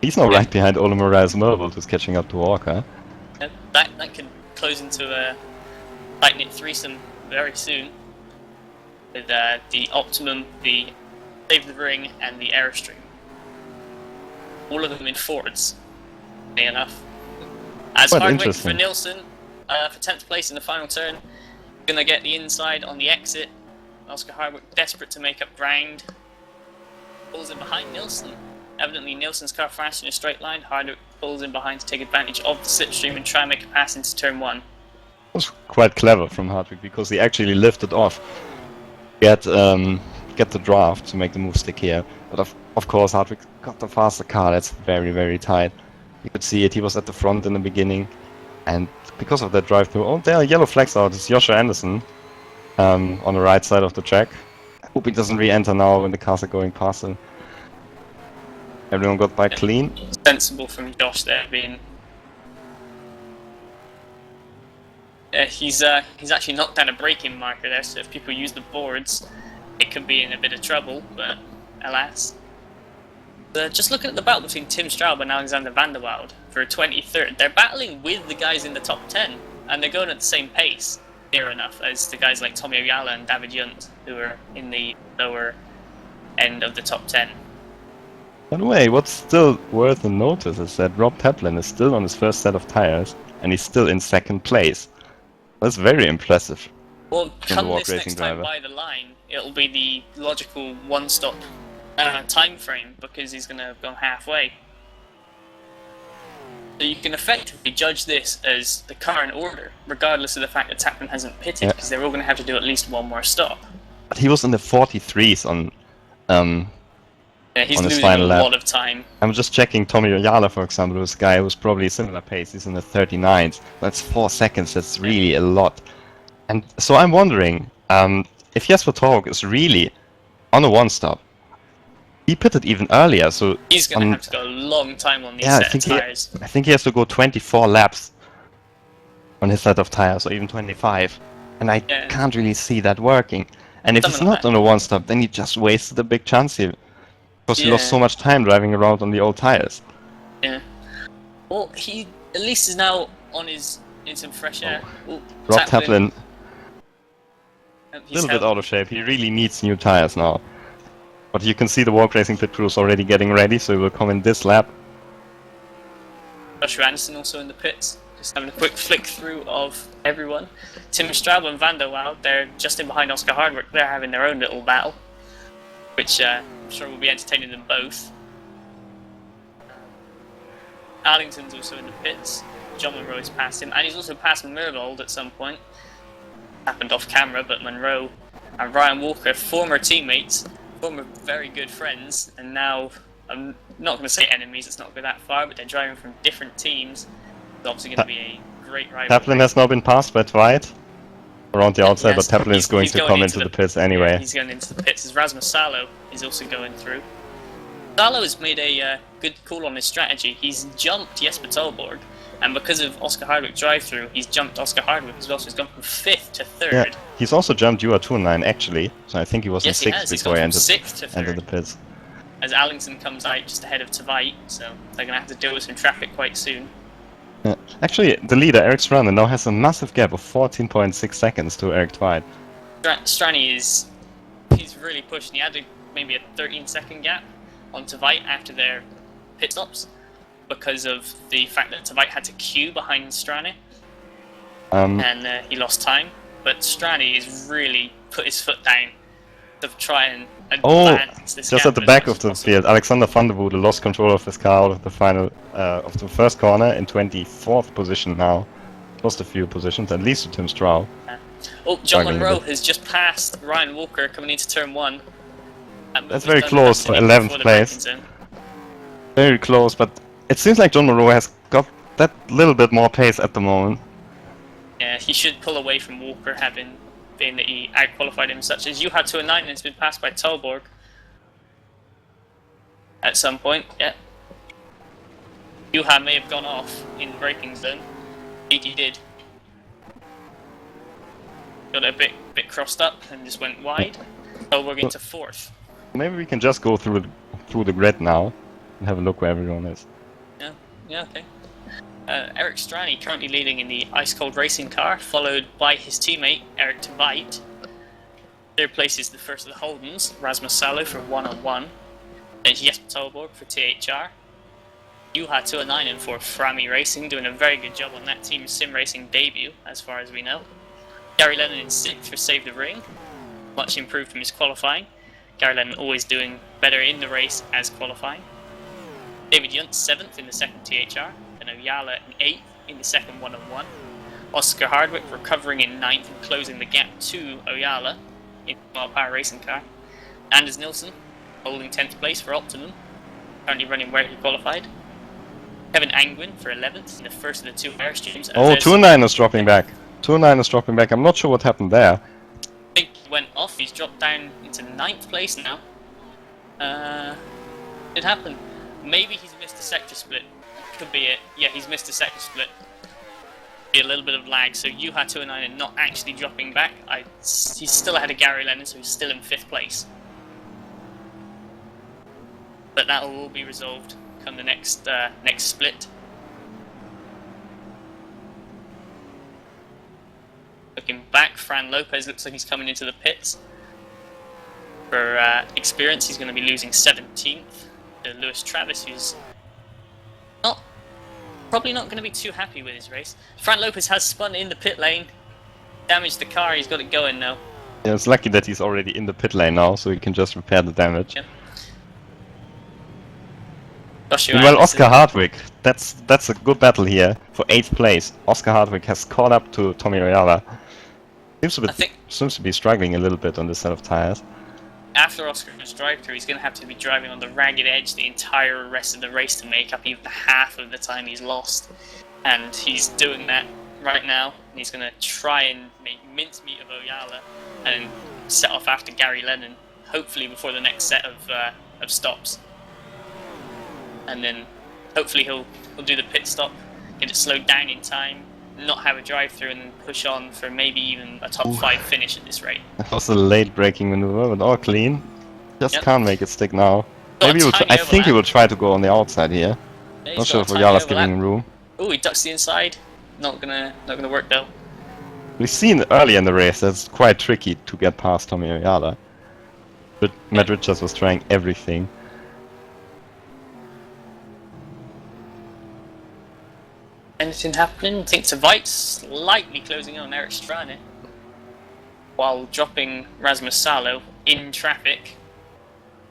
A: He's now right behind Ole Morales Mervold, who's catching up to Walker.
B: That could close into a tight-knit threesome very soon. With the Optimum, the Save the Ring, and the Airstream. All of them in Fords. Funny enough. As
A: Quite
B: Hardwick for
A: interesting.
B: Nilsson, for 10th place in the final turn. Gonna get the inside on the exit. Oscar Hardwick desperate to make up ground. Pulls in behind Nilsson. Evidently Nilsson's car fast in a straight line. Hardwick pulls in behind to take advantage of the slipstream and try and make a pass into turn 1.
A: It was quite clever from Hardwick because he actually lifted off. Get the draft to make the move stick here. But of course Hardwick got the faster car. That's very, very tight. You could see it. He was at the front in the beginning, and because of that drive through, oh, there are yellow flags out. It's Joshua Anderson on the right side of the track. I hope he doesn't re-enter now when the cars are going past him. Everyone got by clean.
B: Sensible from Josh there being. He's actually knocked down a braking marker there, so if people use the boards, it could be in a bit of trouble, but alas. Just looking at the battle between Tim Straub and Alexander van der Waal for 23rd, they're battling with the guys in the top 10, and they're going at the same pace, near enough, as the guys like Tommy Oyala and David Junt, who are in the lower end of the top 10.
A: By the way, what's still worth a notice is that Rob Taplin is still on his first set of tires, and he's still in 2nd place. That's very impressive.
B: Well, come
A: Walk
B: this next
A: Racing
B: time
A: driver.
B: by the line, it'll be the logical one-stop time frame because he's going to have gone halfway. So you can effectively judge this as the current order, regardless of the fact that Taplin hasn't pitted, because they're all going to have to do at least one more stop.
A: But he was in the 43s on
B: He's
A: on his
B: losing
A: final
B: a
A: lap.
B: lot of time.
A: I'm just checking Tommy Oyala, for example, this guy who's probably a similar pace. He's in the 39s. That's 4 seconds. That's really a lot. And so I'm wondering, if Jesper Torg is really on a one-stop, he pitted even earlier, so
B: He's going to have to go a long time on these
A: yeah,
B: set of tires.
A: I think he has to go 24 laps on his set of tires, or even 25. And I can't really see that working. And if he's not on a one-stop, then he just wasted a big chance here. Because he lost so much time driving around on the old tires.
B: Yeah. Well, he at least is now on his in some fresh air.
A: Rob Taplin. A little bit out of shape. He really needs new tires now. But you can see the Walk Racing pit crew is already getting ready, so he will come in this lap.
B: Joshua Anderson also in the pits, just having a quick flick through of everyone. Tim Straub and Van der Waal, they're just in behind Oscar Hardwick. They're having their own little battle, which I'm sure will be entertaining them both. Arlington's also in the pits. John Monroe is past him, and he's also passed Mervold at some point. Happened off camera, but Monroe and Ryan Walker, former teammates, former very good friends, and now, I'm not going to say enemies, it's not go that far, but they're driving from different teams. It's obviously going to be a great rivalry.
A: Taplin has now been passed by Dwight around the outside, but Taplin is going to come into the pits anyway.
B: Yeah, he's going into the pits, as Rasmus Salo is also going through. Salo has made a good call on his strategy. He's jumped Jesper Tolborg, and because of Oscar Hardwick drive-through, he's jumped Oscar Hardwick as well, so he's gone from 5th to 3rd.
A: Yeah, he's also jumped UR29 actually, so I think he was in 6th before he entered the pits.
B: As Allington comes out just ahead of Tveit, so they're going to have to deal with some traffic quite soon.
A: Yeah. Actually, the leader, Eric Strane, now has a massive gap of 14.6 seconds to Eric Tveit.
B: Strane he's really pushing. He had maybe a 13-second gap on Tveit after their pit stops, because of the fact that Tveit had to queue behind Strane, and he lost time. But Strane has really put his foot down to try and advance this
A: just
B: gap
A: at the back of the
B: possible.
A: field, Alexander van der Woede lost control of his car out of the final, of the first corner in 24th position now. Lost a few positions, at least to Tim Straub.
B: Oh, John Monroe has just passed Ryan Walker coming into turn 1.
A: That's very close for 11th place. Very close, but it seems like John Monroe has got that little bit more pace at the moment.
B: Yeah, he should pull away from Walker, having been that he out-qualified him, such as Juha 209 and has been passed by Tolborg at some point. Yeah, Juha may have gone off in the braking zone. Indeed he did. Got a bit crossed up and just went wide. Tolborg into 4th.
A: Maybe we can just go through the grid now and have a look where everyone is.
B: Yeah, okay. Eric Strane currently leading in the Ice Cold Racing car, followed by his teammate Eric Tveit. 3rd place is the first of the Holdens, Rasmus Salo for 101. Then Jesper Tolborg for THR. Juha 209 in for Frami Racing, doing a very good job on that team's sim racing debut, as far as we know. Gary Lennon in 6th for Save the Ring, much improved from his qualifying. Gary Lennon always doing better in the race as qualifying. David Yunt 7th in the second THR, and Oyala in 8th in the second one-on-one. Oscar Hardwick recovering in 9th and closing the gap to Oyala in the Wild Power Racing car. Anders Nilsson holding 10th place for Optimum, currently running where he qualified. Kevin Angwin for 11th in the first of the 2 Airstreams.
A: Oh, 209 is dropping back. 209 is dropping back. I'm not sure what happened there.
B: I think he went off. He's dropped down into 9th place now. It happened. Maybe he's missed a sector split. Could be it. Yeah, he's missed a sector split. Be a little bit of lag. So Juha 209 are not actually dropping back. He's still ahead of Gary Lennon, so he's still in 5th place. But that will all be resolved come the next split. Looking back, Fran Lopez looks like he's coming into the pits. For experience, he's going to be losing 17th to Lewis Travis, who's probably not going to be too happy with his race. Fran Lopez has spun in the pit lane, damaged the car, he's got it going now.
A: Yeah, it's lucky that he's already in the pit lane now, so he can just repair the damage.
B: Yeah.
A: Well, Oscar Hardwick, that's a good battle here for 8th place. Oscar Hardwick has caught up to Tommy Oyala. Seems to be struggling a little bit on this set of tires.
B: After Oscar's drive-through, he's going to have to be driving on the ragged edge the entire rest of the race to make up even half of the time he's lost. And he's doing that right now. and he's going to try and make mincemeat of Oyala and set off after Gary Lennon, hopefully before the next set of stops. And then hopefully he'll do the pit stop, get it slowed down in time, not have a drive-through, and then push on for maybe even a top 5 finish at this rate.
A: That was a late braking maneuver, but all clean. Just can't make it stick now.
B: Got
A: Maybe I think he will try to go on the outside here.
B: Yeah,
A: not sure if Oyala's giving him room.
B: Oh, he ducks the inside. Not gonna work though.
A: We've seen earlier in the race that it's quite tricky to get past Tommy Oyala. But Matt Richards was trying everything.
B: Anything happening? I think Tveit slightly closing on Eric Strane while dropping Rasmus Salo in traffic.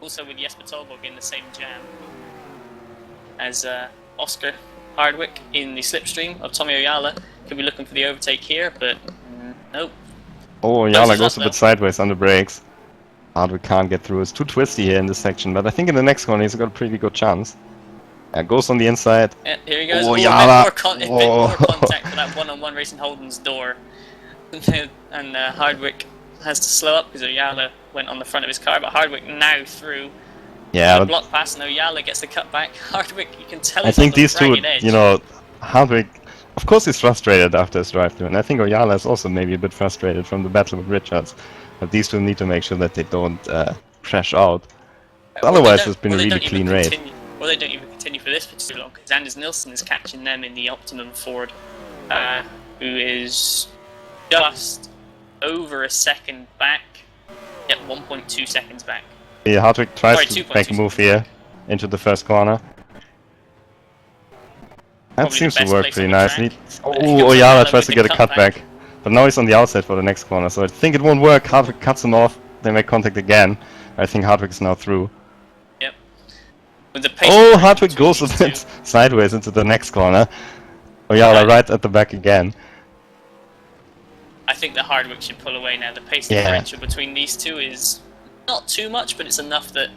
B: Also with Jesper Tolborg in the same jam as Oscar Hardwick in the slipstream of Tommy Oyala. Could be looking for the overtake here, but nope.
A: Oh, Oyala goes a bit sideways on the brakes. Hardwick can't get through. It's too twisty here in this section, but I think in the next one he's got a pretty good chance. Goes on the inside.
B: Yeah, here he goes.
A: Oh,
B: a bit more contact for that one-on-one racing Holden's door. And Hardwick has to slow up because Oyala went on the front of his car, but Hardwick now through the block pass, and Oyala gets the cut back. Hardwick, you can tell. I think these two,
A: you know, Hardwick, of course he's frustrated after his drive-through, and I think Oyala is also maybe a bit frustrated from the battle with Richards. But these two need to make sure that they don't crash out. Otherwise, it's been a really clean race.
B: Or they don't even continue for this for too long, because Anders Nilsson is catching them in the Optimum Ford, who is just over a second back. Yep, 1.2 seconds back.
A: Yeah, Hardwick tries to make a move here into the first corner. That seems to work pretty nicely. Oh, Oyala tries to get a cutback, but now he's on the outside for the next corner, so I think it won't work. Hardwick cuts him off, they make contact again. I think Hardwick is now through.
B: Yep.
A: Oh, Hardwick goes a bit sideways into the next corner. Oyala right at the back again.
B: I think that Hardwick should pull away now. The pace differential between these two is not too much, but it's enough that,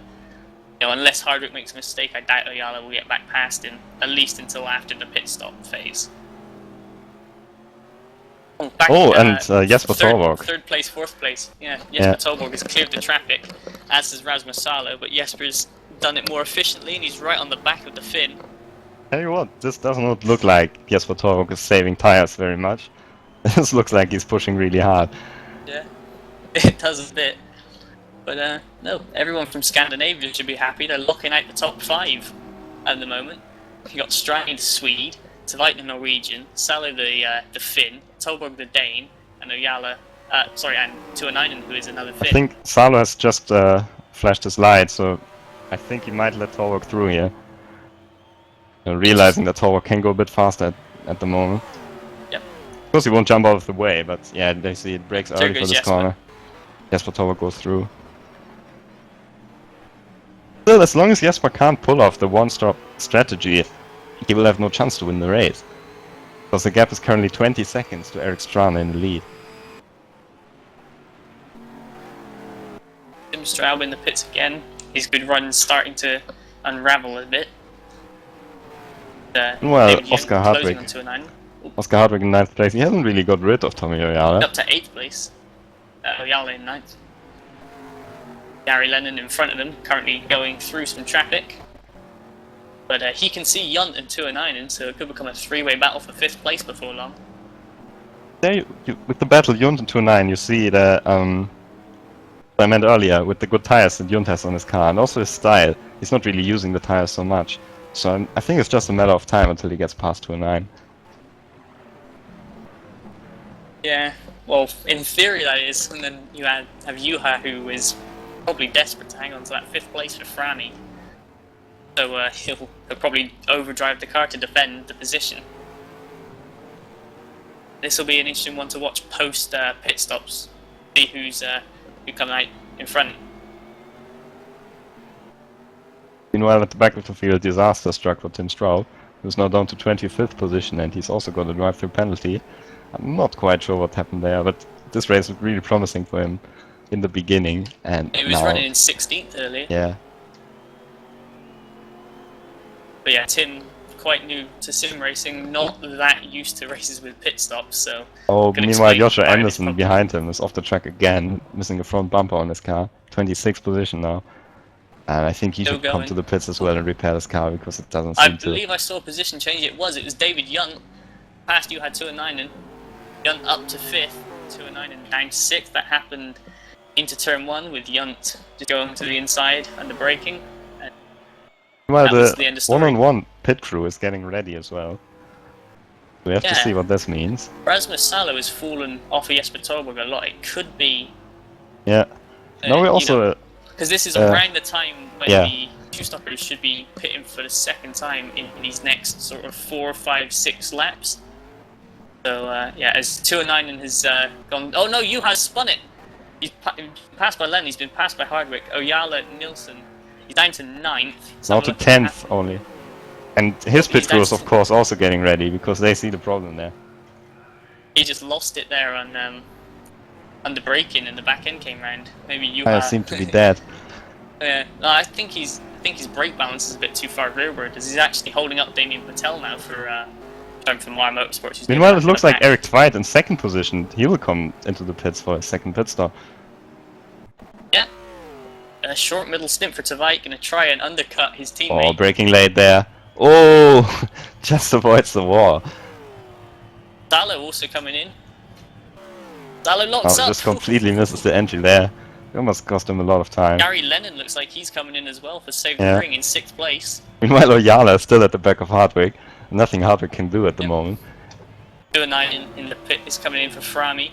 B: you know, unless Hardwick makes a mistake, I doubt Oyala will get back past him, at least until after the pit stop phase.
A: Jesper Tolborg.
B: Third place, fourth place. Yeah, Jesper Tolborg has cleared the traffic, as does Rasmus Salo, but Jesper's done it more efficiently, and he's right on the back of the fin.
A: Tell you what, this does not look like Jesper Tolborg is saving tires very much. This looks like he's pushing really hard.
B: Yeah, it does a bit. But no, everyone from Scandinavia should be happy. They're locking out the top 5 at the moment. You got Strang the Swede, Tveit the Norwegian, Salo the Finn, Tolborg the Dane, and Oyala, and Tuonainen, who is another Finn.
A: I think Salo has just flashed his light, so I think he might let Tolborg through here. Realizing that Tolborg can go a bit faster at the moment.
B: Yep.
A: Of course he won't jump out of the way, but yeah, they see it breaks early for this corner. Jesper Tolborg goes through. Still, as long as Jesper can't pull off the one-stop strategy, he will have no chance to win the race. Because the gap is currently 20 seconds to Eric Strane in the lead.
B: Tim Straub in the pits again. His good run starting to unravel a bit.
A: Well, Oscar Hardwick. Oscar Hardwick in 9th place. He hasn't really got rid of Tommy Oyala.
B: Up to 8th place. Oyala in 9th. Gary Lennon in front of them, currently going through some traffic. But he can see Yunt and Tuonainen, so it could become a 3-way battle for 5th place before long.
A: Yeah, with the battle Yunt and Tuonainen, you see the what I meant earlier, with the good tires that Yunt has on his car, and also his style. He's not really using the tires so much. So I think it's just a matter of time until he gets past Tuonainen.
B: Yeah, well, in theory that is, and then you have Juha, who is probably desperate to hang on to that 5th place for Franny. So he'll probably overdrive the car to defend the position. This will be an interesting one to watch post pit stops. See who come out in front.
A: Meanwhile, at the back of the field, disaster struck for Tim Straub, who's now down to 25th position, and he's also got a drive-through penalty. I'm not quite sure what happened there, but this race was really promising for him in the beginning, and
B: he was running in 16th earlier.
A: Yeah.
B: But yeah, Tim, of quite new to sim racing, not that used to races with pit stops, so...
A: Oh,
B: could
A: meanwhile,
B: explain
A: Joshua
B: part of this
A: Anderson
B: problem.
A: behind him is off the track again, missing a front bumper on his car. 26th position now. And I think he
B: Still
A: should come
B: going.
A: to the pits as well and repair his car because it doesn't
B: I
A: seem to.
B: believe I saw a position change. It was David Yunt. Past you had 209 and Yunt up to 5th, 209 and down to 6th. That happened into turn 1 with Yunt just going to the inside under braking.
A: Meanwhile,
B: That was the
A: the
B: end of story.
A: one-on-one pit crew is getting ready as well. We have to
B: Yeah.
A: see what this means.
B: Rasmus Salo has fallen off of Jesper Toberg a lot. It could be.
A: Yeah. Now we also.
B: Because this is around the time when
A: yeah.
B: the two-stoppers should be pitting for the second time in these next sort of 4, 5, 6 laps. So, yeah, as 209 has gone... Oh no, Yu has spun it! He's passed by Len, he's been passed by Hardwick, Oyala, Nilsson. He's down to 9th.
A: Now to 10th only. And his pit crew is of course also getting ready because they see the problem there.
B: He just lost it there on the braking and the back end came round. Maybe you
A: seem to be dead.
B: Yeah, no, I think his brake balance is a bit too far rearward, as he's actually holding up Damien Patel now for from Wire Motorsports.
A: Meanwhile, it looks like Eric Twite in 2nd position. He will come into the pits for his 2nd pit stop.
B: Yeah. A short middle stint for Tveit, gonna try and undercut his teammate.
A: Oh, braking late there. Oh, just avoids the wall.
B: Salo also coming in. Salo locks up.
A: Just completely misses the entry there. It almost cost him a lot of time.
B: Gary Lennon looks like he's coming in as well for Save the Ring in 6th place.
A: Meanwhile, Oyala is still at the back of Hardwick. Nothing Hardwick can do at the moment.
B: 209 in the pit is coming in for Frami.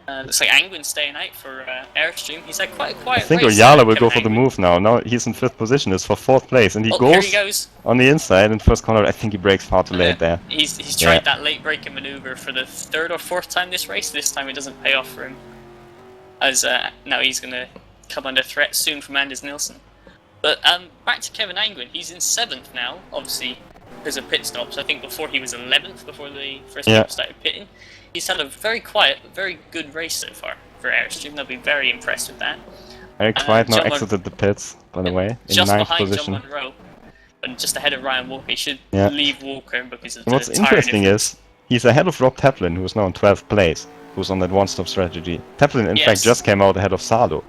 B: Looks like Angwin's staying out for Airstream. He's had quite a quiet race.
A: I think Oyala will go for the move now. Now he's in 5th position, is for 4th place, and he goes on the inside in first corner. I think he brakes far too late there.
B: He's tried that late braking maneuver for the 3rd or 4th time this race. This time it doesn't pay off for him, as now he's going to come under threat soon from Anders Nilsson. But back to Kevin Angwin. He's in 7th now, obviously because of pit stops. I think before he was 11th before the first people started pitting. He's had a very quiet, but very good race so far for Airstream. They'll be very impressed with that.
A: Eric Twite now exited the pits, by the way, in
B: just
A: 9th
B: behind
A: position.
B: John Monroe, but just ahead of Ryan Walker. He should leave Walker because of the
A: What's interesting is he's ahead of Rob Taplin, who is now in 12th place, who's on that one-stop strategy. Taplin, in fact, just came out ahead of Salo.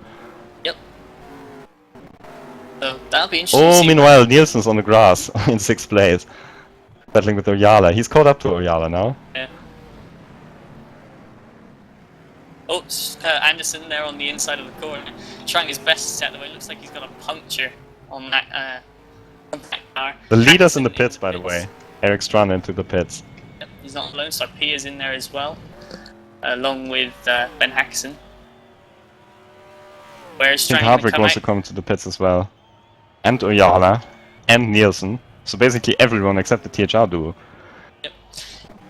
B: Yep. So that'll be interesting.
A: Oh, meanwhile, Nielsen's on the grass in 6th place, battling with Oyala. He's caught up to Oyala now.
B: Yeah. Oh, Anderson there on the inside of the corner, trying his best to set the way. Looks like he's got a puncture on that car.
A: The leader's in the pits, by the way. Eric Strand into the pits.
B: Yep, he's not alone. SRP is in there as well, along with Ben Hackson. Where's
A: I think Hardwick wants to come to the pits as well. And Oyala. And Nielsen. So basically everyone except the THR duo.
B: Yep.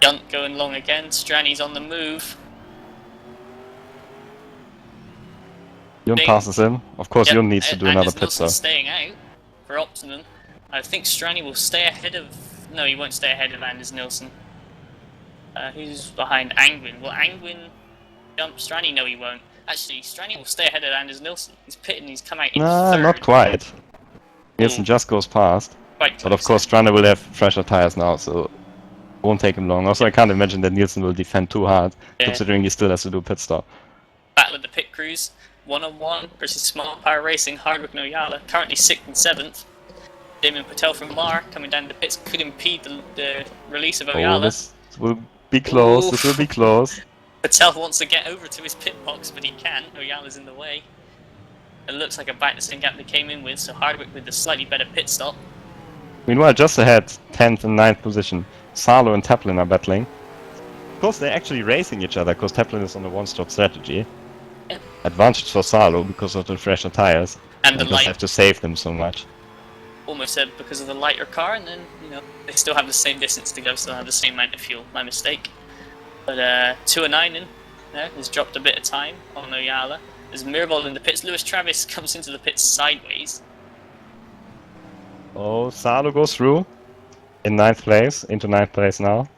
B: Yunt going long again. Strani's on the move.
A: Yunt passes him. Of course, Yunt needs to do another pit stop.
B: Staying out for Optimum. I think Strani will stay ahead of... No, he won't stay ahead of Anders Nilsson. Who's behind Angwin? Will Angwin jump Strani? No, he won't. Actually, Strani will stay ahead of Anders Nilsson. He's pitting, he's come out in 3rd.
A: Not quite. Nilsson just goes past. But of course, Strani will have fresher tires now, so it won't take him long. Also, I can't imagine that Nilsson will defend too hard, considering he still has to do pit stop.
B: Battle of the pit crews. 1-on-1 versus Smart Power Racing, Hardwick and Oyala, currently 6th and 7th. Damien Patel from Mar coming down the pits could impede the release of Oyala.
A: Oh, this will be close, this will be close.
B: Patel wants to get over to his pit box, but he can't. Oyala's in the way. It looks like about the same gap they came in with, so Hardwick with the slightly better pit stop.
A: Meanwhile, just ahead, 10th and 9th position, Salo and Taplin are battling. Of course, they're actually racing each other, because Taplin is on the one-stop strategy.
B: Yeah.
A: Advantage for Salo because of the fresher tires.
B: And the
A: light. Have to save them so much.
B: Almost said because of the lighter car, and then, you know, they still have the same distance to go, still have the same amount of fuel. My mistake. But 209 in there has dropped a bit of time on Oyala. There's Mirabal in the pits. Lewis Travis comes into the pits sideways.
A: Oh, Salo goes through in 9th place, into 9th place now.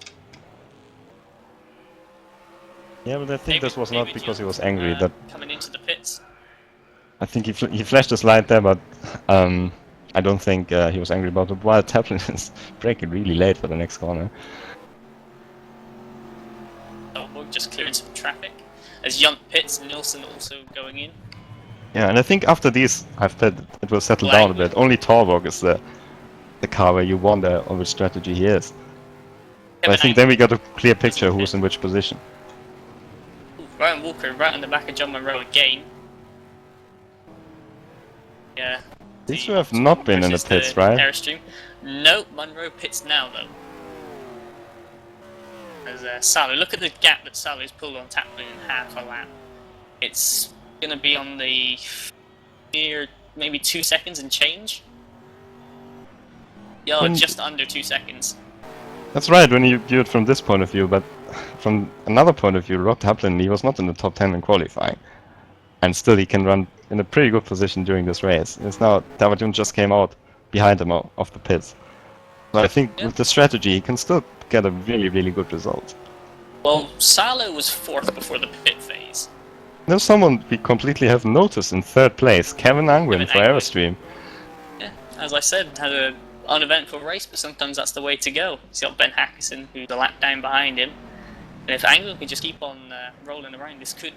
A: Yeah, but I think this was not because he was angry. That
B: coming into the pits.
A: I think he flashed his light there, but I I don't think he was angry about it, while Taplin is braking really late for the next corner.
B: Torborg just clearing some traffic. As Junt pits, Nilsson also going in.
A: Yeah, and I think after these, I've bet it will settle down a bit. Only Torborg is the car where you wonder on which strategy he is. But I think then we got a clear picture who's in which position.
B: Ryan Walker right on the back of John Munro again. Yeah.
A: These two have not been in the pits, right?
B: Airstream. No, Munro pits now though. As Salo, look at the gap that Salo's pulled on Taplin in half a lap. It's gonna be on the near maybe 2 seconds and change. Yeah, just under 2 seconds.
A: That's right when you view it from this point of view, but from another point of view, Rod Taplin, he was not in the top 10 in qualifying. And still he can run in a pretty good position during this race. It's now Davadun just came out behind him off the pits. So I think with the strategy he can still get a really, really good result.
B: Well, Salo was 4th before the pit phase.
A: There's someone we completely haven't noticed in 3rd place, Kevin Angwin for Aerostream.
B: Yeah, as I said, had an uneventful race, but sometimes that's the way to go. He's got Ben Hackison, who's a lap down behind him. And if Angwin can just keep on rolling around, this could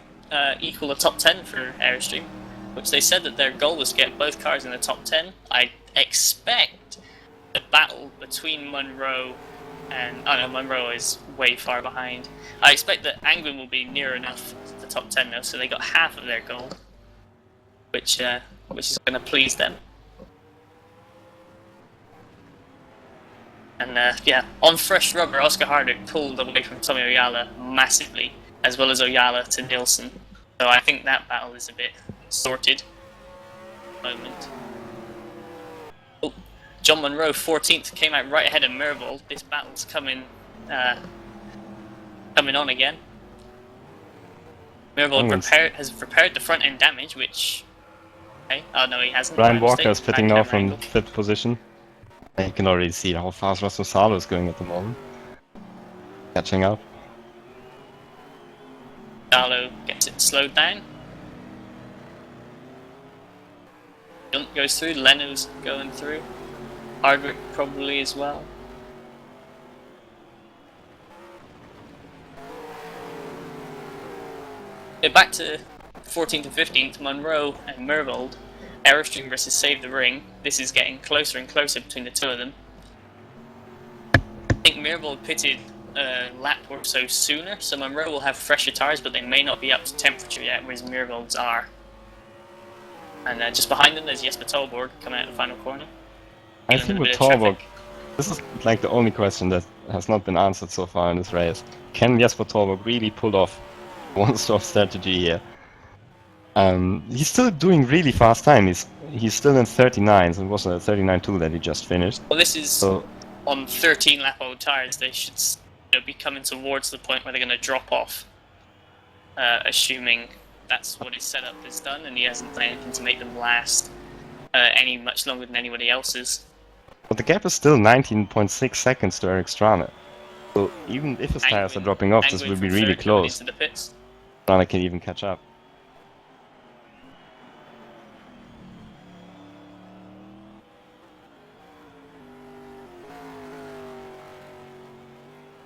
B: equal a top 10 for Aerostream, which they said that their goal was to get both cars in the top 10. I expect the battle between Munro and... Oh no, Munro is way far behind. I expect that Angwin will be near enough to the top 10 now, so they got half of their goal, which is going to please them. And yeah, on fresh rubber, Oscar Hardwick pulled away from Tommy Oyala massively, as well as Oyala to Nilsson. So I think that battle is a bit sorted at the moment. Oh, John Munro, 14th, came out right ahead of Mervold. This battle's coming on again. Mervold has repaired the front end damage, which... Okay. Oh no, he hasn't.
A: Brian Walker is pitting now from 5th position. And you can already see how fast Russell Salo is going at the moment. Catching up.
B: Salo gets it slowed down. Junt goes through, Leno's going through. Hardwick probably as well. Yeah, back to 14th and 15th, Munro and Mervold. Aerostream versus Save the Ring. This is getting closer and closer between the two of them. I think Mervold pitted a lap or so sooner, so Munro will have fresher tyres, but they may not be up to temperature yet, whereas Mervold's are. And just behind them there's Jesper Tolborg coming out of the final corner.
A: I think with Tolborg, this is like the only question that has not been answered so far in this race. Can Jesper Tolborg really pull off one-stop strategy here? He's still doing really fast time. He's still in 39s, and it was a 39.2 that he just finished.
B: Well, this is on 13 lap old tyres. They should be coming towards the point where they're going to drop off, assuming that's what his setup has done, and he hasn't done anything to make them last any much longer than anybody else's.
A: But the gap is still 19.6 seconds to Eric Strane. So even if his tyres are dropping off, this will be really close. Strane can even catch up.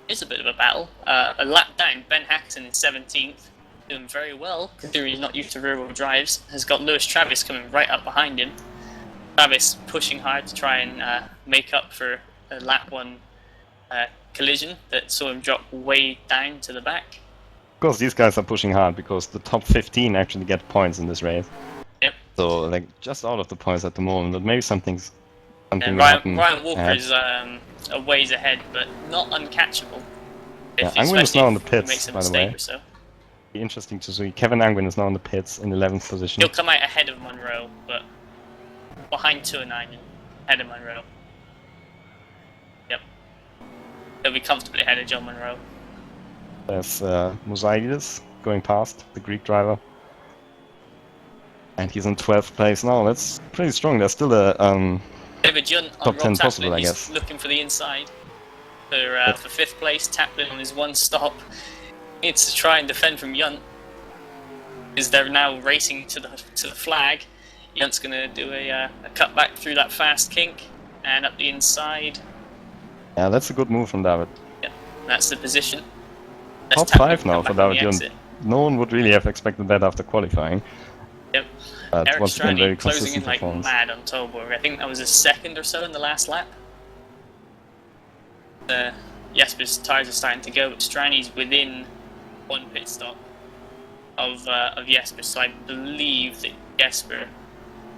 B: It's a bit of a battle. A lap down, Ben Hackson is 17th, doing very well, considering he's not used to rear-wheel drives. Has got Lewis Travis coming right up behind him. Travis pushing hard to try and make up for a lap 1 collision that saw him drop way down to the back.
A: Of course, these guys are pushing hard because the top 15 actually get points in this race.
B: Yep.
A: So, like, just out of the points at the moment, but maybe something
B: and Ryan Walker is a ways ahead, but not uncatchable.
A: Yeah, Angwin is now on the pits, by the way.
B: So.
A: Be interesting to see. Kevin Angwin is now on the pits in 11th position.
B: He'll come out ahead of Munro, but behind 209 and ahead of Munro. Yep. He'll be comfortably ahead of John Munro.
A: There's Moussaidis going past, the Greek driver. And he's in 12th place now. That's pretty strong. There's still a top 10 possible, I guess.
B: He's looking for the inside for 5th place. Taplin on his one stop. He needs to try and defend from Junt, because they're now racing to the flag. Junt's going to do a cut back through that fast kink and up the inside.
A: Yeah, that's a good move from David.
B: Yep, that's the position.
A: Top 5 now for David Junt. No one would really have expected that after qualifying.
B: Yep. Eric
A: Once again, very
B: Strani closing in like
A: performance.
B: mad on Tollborg. I think that was a second or so in the last lap. Jesper's tyres are starting to go, but Strani's within one pit stop of Jesper, so I believe that Jesper,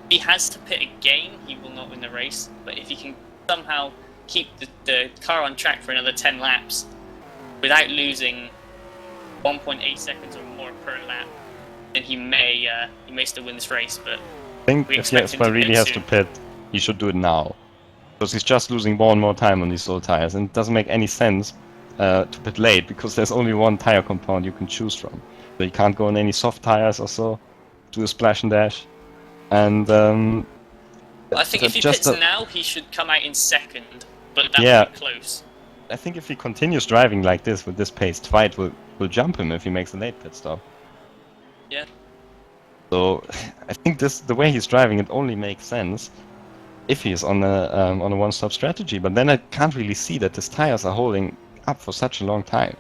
B: if he has to pit again, he will not win the race, but if he can somehow keep the car on track for another 10 laps without losing 1.8 seconds or more per lap, then he may still win this race. But
A: I think if Jesper really has to pit, he should do it now, because he's just losing more and more time on these old tires, and it doesn't make any sense to pit late, because there's only one tire compound you can choose from. So you can't go on any soft tires or so, do a splash and dash. And
B: I think if he pits now, he should come out in second, but that
A: yeah,
B: would be close.
A: I think if he continues driving like this with this pace, Dwight will jump him if he makes a late pit stop.
B: Yeah.
A: So I think the way he's driving, it only makes sense if he's on a one-stop strategy. But then I can't really see that his tires are holding up for such a long time.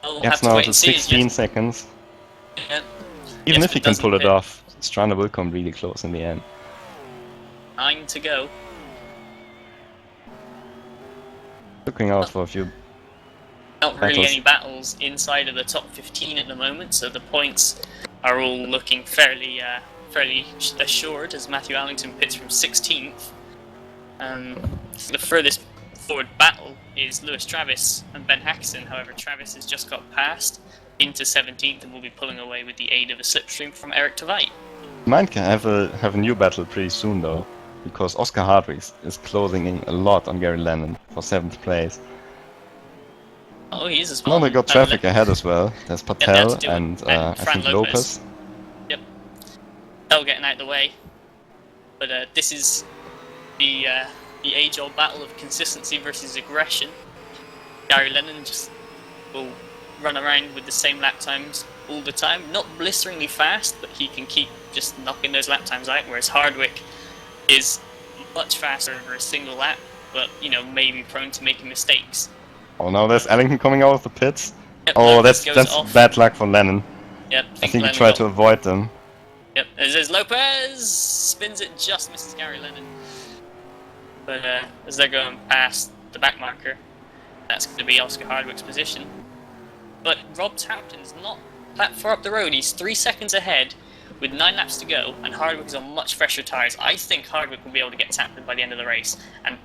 B: We'll
A: Gets now to 16 seconds.
B: Yeah.
A: Even if he can pull it off, Strana will come really close in the end.
B: 9 to go.
A: Looking out for a few.
B: Not really any battles inside of the top 15 at the moment, so the points are all looking fairly assured as Matthew Allington pits from 16th. The furthest forward battle is Lewis Travis and Ben Hackson. However, Travis has just got past into 17th and will be pulling away with the aid of a slipstream from Eric Tveit.
A: Mine can have a new battle pretty soon though, because Oscar Hardwick is closing in a lot on Gary Lennon for 7th place.
B: Oh, he is as well.
A: Now they got traffic ahead as well. There's Patel and I think Lopez.
B: Yep. They're getting out of the way. But this is the age-old battle of consistency versus aggression. Gary Lennon just will run around with the same lap times all the time. Not blisteringly fast, but he can keep just knocking those lap times out, whereas Hardwick is much faster over a single lap, but, you know, maybe prone to making mistakes.
A: Oh, now there's Ellington coming out of the pits.
B: Yep,
A: oh, that's bad luck for Lennon.
B: Yep,
A: I think he tried to avoid them.
B: Yep, there's Lopez! Spins it, just misses Gary Lennon. But as they're going past the back marker, that's going to be Oscar Hardwick's position. But Rob Tapton's not that far up the road. He's 3 seconds ahead with 9 laps to go, and Hardwick is on much fresher tyres. I think Hardwick will be able to get Tapton by the end of the race, and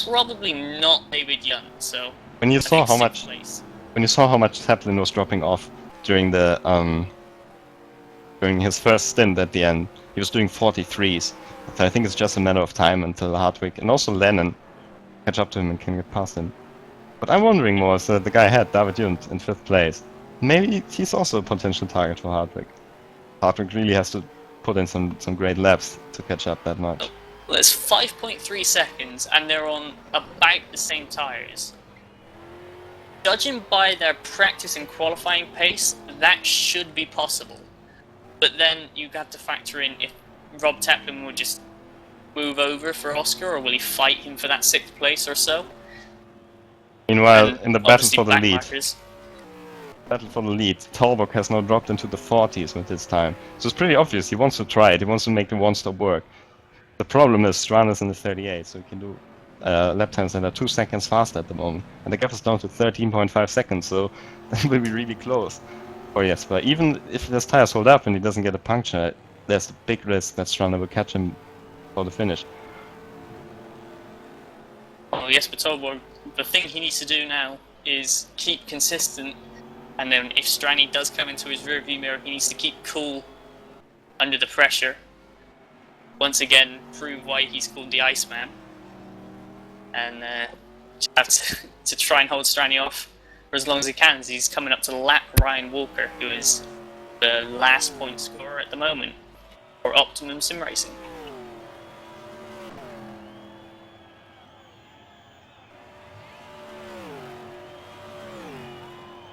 B: probably not David Junt. So
A: when you saw how much Taplin was dropping off during the during his first stint at the end, he was doing 43s. So I think it's just a matter of time until Hardwick and also Lennon catch up to him and can get past him. But I'm wondering more, so the guy had David Junt in 5th place. Maybe he's also a potential target for Hardwick. Hardwick really has to put in some great laps to catch up that much.
B: Well, it's 5.3 seconds, and they're on about the same tyres. Judging by their practice and qualifying pace, that should be possible. But then you have to factor in if Rob Taplin will just move over for Oscar, or will he fight him for that 6th place or so?
A: Meanwhile, in the battle for the lead,
B: markers.
A: Talbot has now dropped into the 40s with his time. So it's pretty obvious he wants to try it, he wants to make the one-stop work. The problem is Strana's in the 38, so he can do lap times that are 2 seconds faster at the moment. And the gap is down to 13.5 seconds, so that will be really close for Jesper. Even if his tires hold up and he doesn't get a puncture, there's a big risk that Strana will catch him for the finish.
B: Well, Jesper Tollborg, the thing he needs to do now is keep consistent, and then if Strani does come into his rearview mirror, he needs to keep cool under the pressure. Once again, prove why he's called the Iceman, and have to try and hold Strani off for as long as he can, as he's coming up to lap Ryan Walker, who is the last point scorer at the moment for Optimum Sim Racing.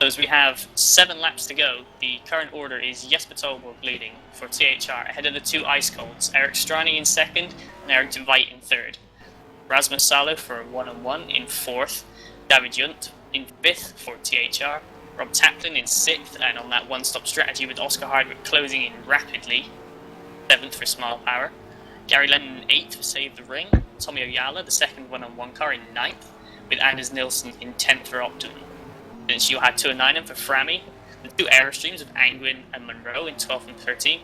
B: So as we have 7 laps to go, the current order is Jesper Tolborg leading for THR, ahead of the 2 ice colds, Eric Strani in 2nd and Eric de Veit in 3rd. Rasmus Salo for 1-on-1 in 4th, David Junt in 5th for THR, Rob Taplin in 6th, and on that one-stop strategy with Oscar Hardwick closing in rapidly, 7th for Smile Power. Gary Lennon in 8th for Save the Ring, Tommy Oyala, the second one-on-one car, in 9th, with Anders Nilsson in 10th for Optimum. Since you had 2-9 for Frammy, the 2 Airstreams of Angwin and Monroe in 12th and 13th,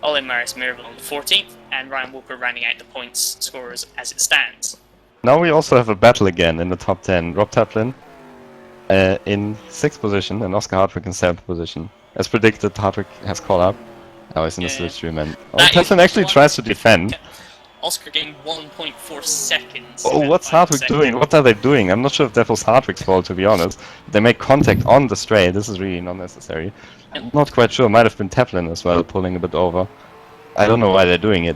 B: Olin Maris Mirabel in 14th, and Ryan Walker rounding out the points scorers as it stands.
A: Now we also have a battle again in the top 10. Rob Taplin in 6th position and Oscar Hardwick in 7th position. As predicted, Hardwick has caught up. Now he's in the slipstream, and Taplin actually tries to defend.
B: Oscar gained 1.4 seconds.
A: Oh, what's Hardwick doing? What are they doing? I'm not sure if that was Hardwick's fault, to be honest. They make contact on the straight. This is really not necessary. I'm not quite sure. Might have been Taplin as well, pulling a bit over. I don't know why they're doing it.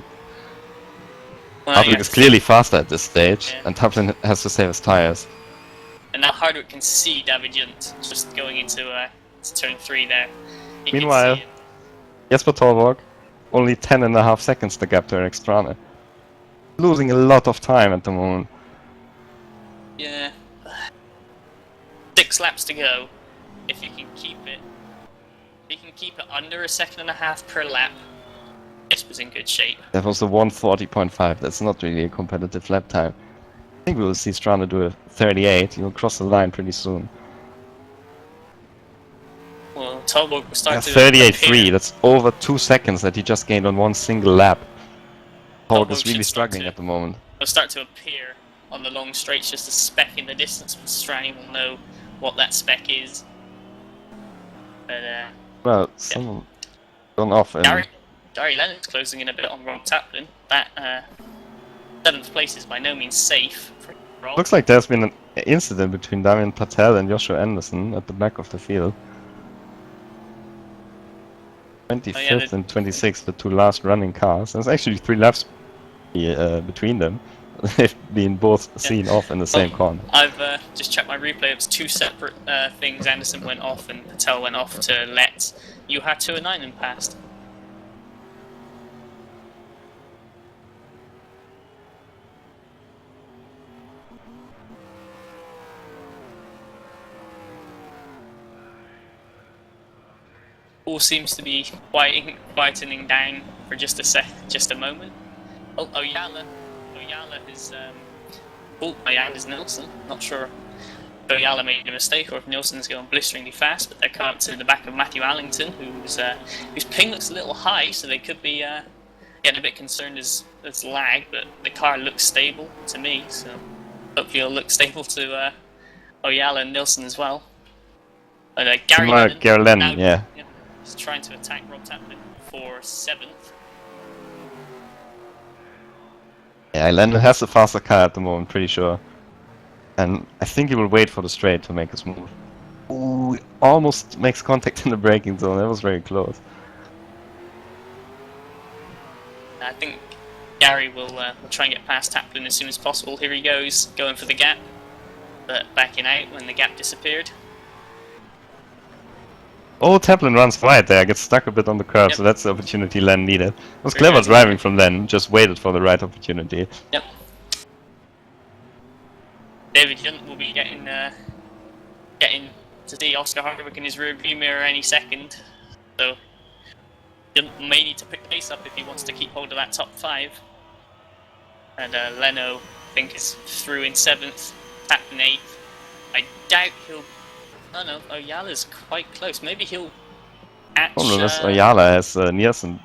B: Well,
A: Hardwick is clearly faster at this stage, and Taplin has to save his tires.
B: And now Hardwick can see David Junt just going into turn 3 there.
A: Meanwhile, Jesper Tolborg, only 10.5 seconds the gap to Eric Strane. Losing a lot of time at the moment.
B: Yeah. 6 laps to go. If you can keep it, under 1.5 seconds per lap, Jesper's in good shape.
A: That was a 1:40.5. That's not really a competitive lap time. I think we will see Strane do a 38. He will cross the line pretty soon.
B: Well, Tolborg will start to
A: 38.3. That's over 2 seconds that he just gained on one single lap. Tolborg is really struggling at the moment.
B: He'll start to appear on the long straights, just a speck in the distance, but Strani will know what that speck is. But
A: well, someone gone off. And
B: Gary Lennon's closing in a bit on Rob Taplin. That 7th place is by no means safe for Rob.
A: Looks like there's been an incident between Damien Patel and Joshua Anderson at the back of the field. 25th and 26th, the 2 last running cars. There's actually 3 laps between them. They've been both seen off in the same corner.
B: I've just checked my replay. It was 2 separate things. Anderson went off and Patel went off to let Juha 2-9 and passed. All seems to be quietening down for just a moment. Oh, Oyala has pulled by Anders Nilsson. Not sure if Oyala made a mistake or if Nilsson's going blisteringly fast, but they're coming up to the back of Matthew Allington, whose ping looks a little high, so they could be getting a bit concerned as lag, but the car looks stable to me, so hopefully it'll look stable to Oyala and Nilsson as well. And Gary Lennon,
A: yeah.
B: He's trying to attack Rob Taplin for 7th.
A: Yeah, Lennon has the faster car at the moment, pretty sure. And I think he will wait for the straight to make his move. Ooh, he almost makes contact in the braking zone. That was very close.
B: I think Gary will try and get past Taplin as soon as possible. Here he goes, going for the gap, but backing out when the gap disappeared.
A: Oh, Taplin runs wide there, gets stuck a bit on the curb, so that's the opportunity Len needed. It was clever driving from Len, just waited for the right opportunity.
B: Yep. David Hunt will be getting to see Oscar Hardwick in his rear view mirror any second, so Hunt may need to pick the pace up if he wants to keep hold of that top 5. And Leno, I think, is through in 7th, Taplin 8th. I doubt he'll... Oh no, Oyala's quite close. Maybe he'll catch...
A: Problem is Oyala has Nielsen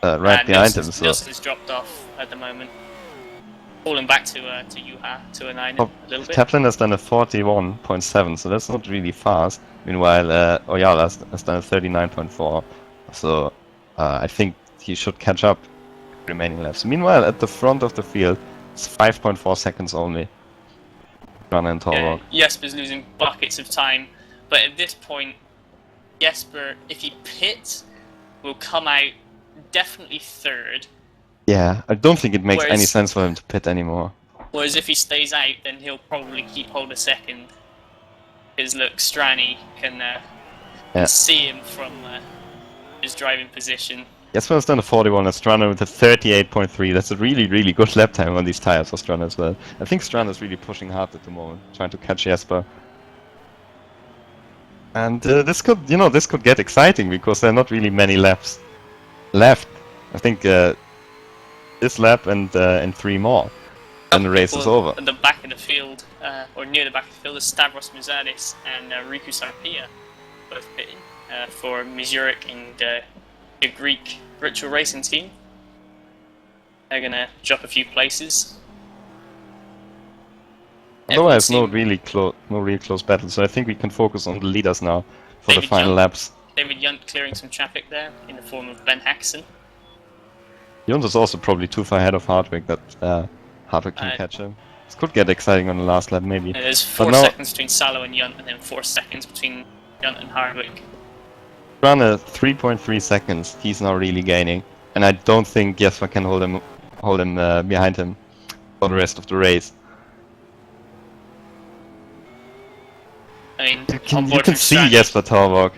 A: right behind him. So
B: Nielsen's dropped off at the moment. Falling back to Juha, 2-9 a little bit.
A: Taplin has done a 41.7, so that's not really fast. Meanwhile, Oyala has done a 39.4. So I think he should catch up remaining laps. Meanwhile, at the front of the field, it's 5.4 seconds only. Strane and Tolborg.
B: Jesper's losing buckets of time. But at this point, Jesper, if he pits, will come out definitely 3rd.
A: Yeah, I don't think it makes any sense for him to pit anymore.
B: Whereas if he stays out, then he'll probably keep hold of 2nd. Because look, Strani can see him from his driving position.
A: Jesper has done a 41 and Strana with a 38.3. That's a really, really good lap time on these tires for Strana as well. I think Strana is really pushing hard at the moment, trying to catch Jesper. And this could, this could get exciting because there are not really many laps left. I think this lap and 3 more, and the race is over.
B: At the back of the field, or near the back of the field, is Stavros Mousadis and Riku Sarpia, both pitting for Mizurik and the Greek virtual racing team. They're gonna drop a few places.
A: Otherwise, no really close battle. So I think we can focus on the leaders now for the final laps.
B: David Yunt clearing some traffic there in the form of Ben Haxon.
A: Yunt is also probably too far ahead of Hardwick that Hardwick can catch him. This could get exciting on the last lap, maybe.
B: There's 4 seconds between Salo and Yunt, and then 4 seconds between Yunt and Hardwick.
A: Around 3.3 seconds, he's now really gaining, and I don't think Jesper can hold him behind him for the rest of the race.
B: I mean,
A: you can see Jesper Torvog,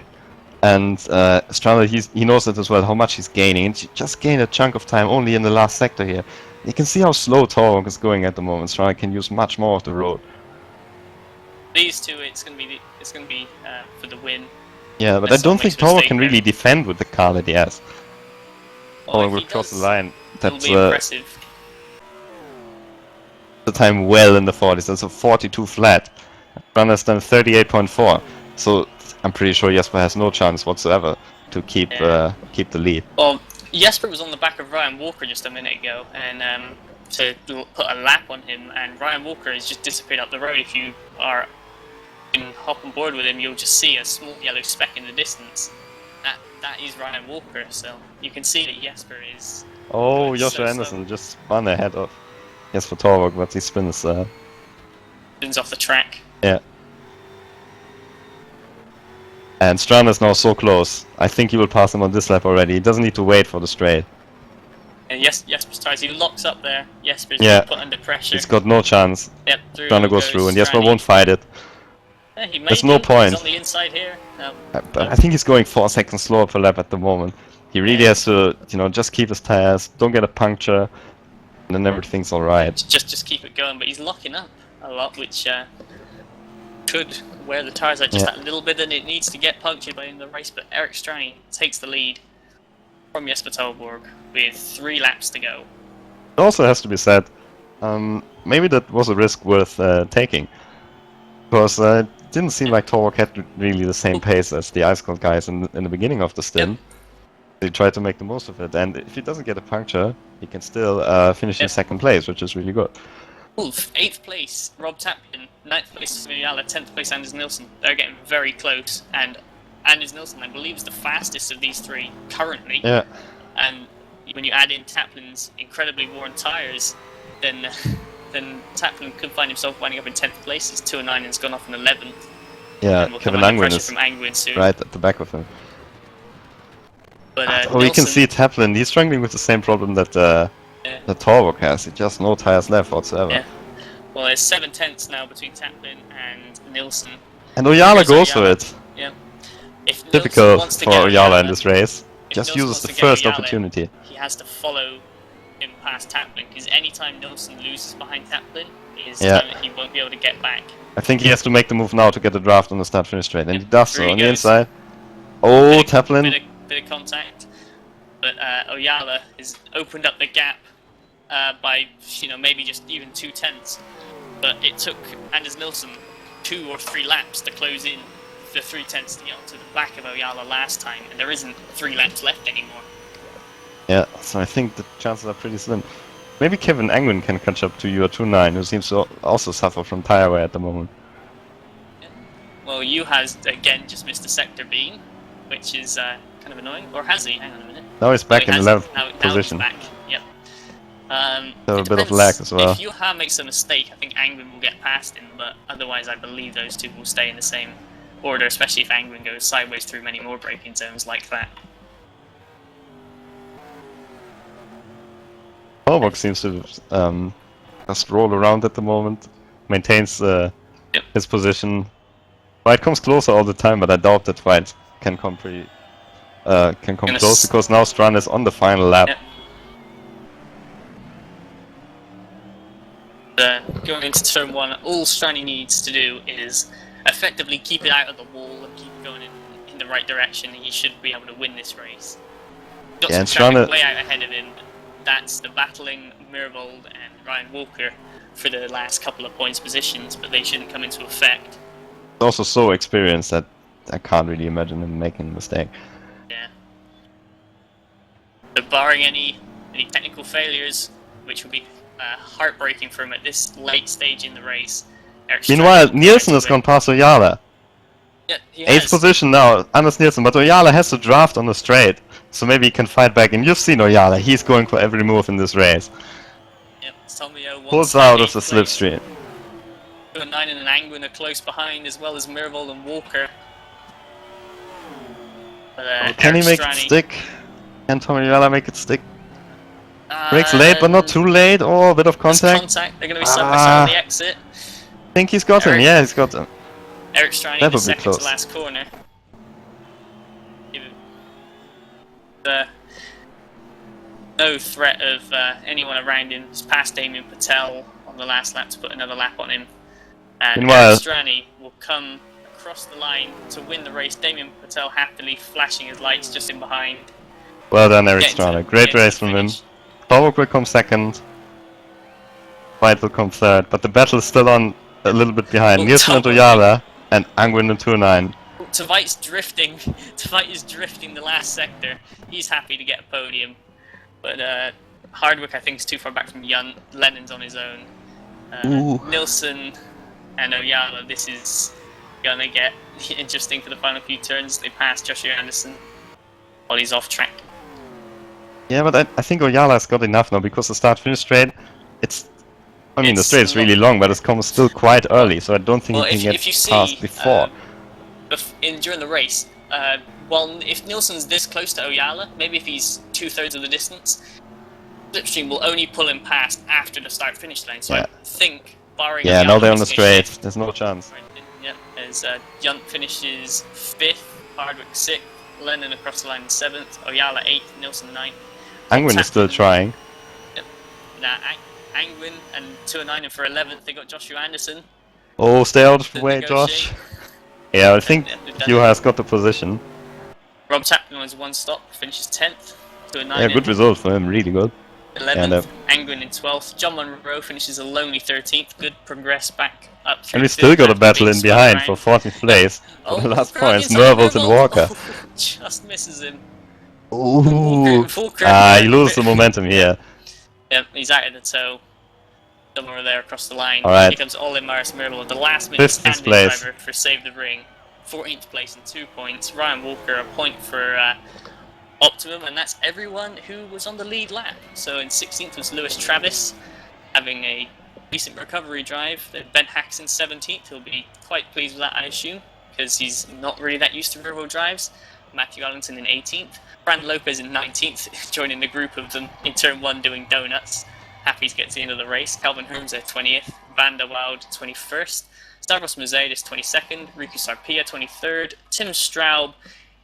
A: and Strana, he knows it as well, how much he's gaining, and he just gained a chunk of time only in the last sector here. You can see how slow Torvog is going at the moment. Strana can use much more of the road.
B: These two, it's gonna be for the win.
A: Yeah, but I don't think Torvog can really defend with the car that he has.
B: Well,
A: will cross the line. That's
B: impressive.
A: The time well in the 40s. That's a 42 flat. Strana's done 38.4. So I'm pretty sure Jesper has no chance whatsoever to keep the lead.
B: Well, Jesper was on the back of Ryan Walker just a minute ago, and to put a lap on him, and Ryan Walker has just disappeared up the road. If you can hop on board with him, you'll just see a small yellow speck in the distance. That is Ryan Walker, so you can see that Jesper is...
A: Oh, Joshua Anderson just spun ahead of Jesper Torvog, but he spins...
B: spins off the track.
A: Yeah. And Strana is now so close. I think he will pass him on this lap already. He doesn't need to wait for the straight.
B: And Jesper's tires, he locks up there. Jesper's being put under pressure.
A: He's got no chance.
B: Yep,
A: Strana goes through, and Jesper won't fight it. There's no point.
B: He's on the inside here. No.
A: But I think he's going 4 seconds slower per lap at the moment. He really has to, just keep his tires, don't get a puncture, and then everything's alright.
B: Just keep it going, but he's locking up a lot, which could wear the tires out just that little bit, and it needs to get punctured by the end of the race. But Eric Strani takes the lead from Jesper Tolborg with 3 laps to go.
A: It also has to be said, maybe that was a risk worth taking, because it didn't seem like Torvog had really the same pace as the Ice Cold guys in the beginning of the stint. He tried to make the most of it, and if he doesn't get a puncture, he can still finish in 2nd place, which is really good.
B: 8th place, Rob Taplin. 9th place, Muyala. 10th place, Anders Nilsson. They're getting very close, and Anders Nilsson, I believe, is the fastest of these 3 currently.
A: Yeah.
B: And when you add in Taplin's incredibly worn tyres, then Taplin could find himself winding up in 10th place. His 209 has gone off in 11th.
A: Yeah, Kevin Angwin is
B: from Angwin soon.
A: right at the back of him.
B: But
A: we can see Taplin, he's struggling with the same problem that Torvog has. He just no tires left whatsoever.
B: Yeah. Well, there's 7 tenths now between Taplin and Nilsson.
A: And Oyala goes for it.
B: Yeah. If
A: Typical
B: wants to
A: for Oyala in this race. Just uses the first opportunity.
B: He has to follow him past Taplin, because anytime Nilsson loses behind Taplin is time that he won't be able to get back.
A: I think he has to make the move now to get the draft on the start-finish straight, and he does so on the inside. Oh, Taplin.
B: Bit of contact, but Oyala has opened up the gap by maybe just even 2 tenths. But it took Anders Nilsson 2 or 3 laps to close in the 3 tenths to get onto the back of Oyala last time, and there isn't 3 laps left anymore.
A: Yeah, so I think the chances are pretty slim. Maybe Kevin Angwin can catch up to your 2.9, who seems to also suffer from tire wear at the moment.
B: Yeah. Well, you has again just missed a sector beam, which is kind of annoying. Or has he? Hang on a minute.
A: Now he's back in 11th position.
B: Now he's back. Yep.
A: So a bit of lag as well.
B: If Yuha makes a mistake, I think Angwin will get past him, but otherwise I believe those 2 will stay in the same order, especially if Angwin goes sideways through many more braking zones like that.
A: Torvog seems to just roll around at the moment, maintains his position White comes closer all the time, but I doubt that White can come pretty close because now Strand is on the final lap.
B: Yep. Going into turn 1, all Strani needs to do is effectively keep it out of the wall and keep going in the right direction, and he should be able to win this race. Got some traffic way out ahead of him. That's the battling Mirvold and Ryan Walker for the last couple of points positions, but they shouldn't come into effect.
A: He's also so experienced that I can't really imagine him making a mistake.
B: Yeah. So barring any technical failures, which would be heartbreaking for him at this late stage in the race.
A: Meanwhile, Nielsen has gone past Oyala.
B: Yeah, he has.
A: 8th position now, Anders Nielsen, but Oyala has to draft on the straight, so maybe he can fight back. And you've seen Oyala, he's going for every move in this race.
B: Yep, Tomio
A: pulls out of the slipstream.
B: 9 and Angwin are close behind, as well as Mirvold and Walker. But,
A: can he make it stick? Can Tomiyala make it stick? Breaks late, but not too late. Oh, a bit of contact.
B: They're going to be side by side on the exit.
A: I think he's got him. Yeah, he's got him.
B: Eric Strani in the second to last corner. No threat of anyone around him. He's past Damien Patel on the last lap to put another lap on him. And Eric Strani will come across the line to win the race. Damien Patel happily flashing his lights just in behind.
A: Well done, Eric Strani. Great race from him. Torvik will come second. White will come third, but the battle is still on a little bit behind. Nielsen and Oyala and Angwin and 2-9.
B: Tvite's drifting. Tvite is drifting the last sector. He's happy to get a podium. But Hardwick, I think, is too far back from Jan. Lennon's on his own. Nielsen and Oyala, this is going to get interesting for the final few turns. They pass Joshua Anderson while he's off track.
A: Yeah, but I think Oyala's got enough now because the start-finish straight, I mean, the straight is really long, but it comes still quite early, so I don't think he can get past before.
B: During the race, if Nielsen's this close to Oyala, maybe if he's 2/3 of the distance, Slipstream will only pull him past after the start-finish line. So I think, barring
A: Oyala, now they're on the straight. There's no chance.
B: Yep, as Junt finishes 5th, Hardwick 6th, Lennon across the line 7th, Oyala 8th, Nielsen 9th.
A: Angwin is still trying.
B: Yep. Nah, Angwin and 2-9, and for 11th they got Joshua Anderson.
A: Oh, stay out of the way, Josh. Yeah, I think Hugh has got the position.
B: Rob Chapman was 1 stop, finishes 10th. 2-9.
A: Yeah, good result for him, really good.
B: 11th, Angwin in 12th. John Monroe finishes a lonely 13th. Good progress back up.
A: And we still got a battle in behind for 14th place. For the last points, Mervold and Walker.
B: Just misses him.
A: Ooh, he loses the momentum here.
B: Yep, he's out of the toe. Somewhere there across the line.
A: Alright.
B: Here comes Olin Maris Mervold, the last minute standing driver for Save the Ring. 14th place and 2 points. Ryan Walker, a point for Optimum, and that's everyone who was on the lead lap. So in 16th was Lewis Travis, having a decent recovery drive. Ben Haxon 17th, he'll be quite pleased with that, I assume, because he's not really that used to rear-wheel drives. Matthew Allington in 18th. Brand Lopez in 19th, joining the group of them in turn 1 doing donuts. Happy to get to the end of the race. Calvin Holmes at 20th. Van der Wild 21st. Stavros Mercedes 22nd. Riku Sarpia 23rd. Tim Straub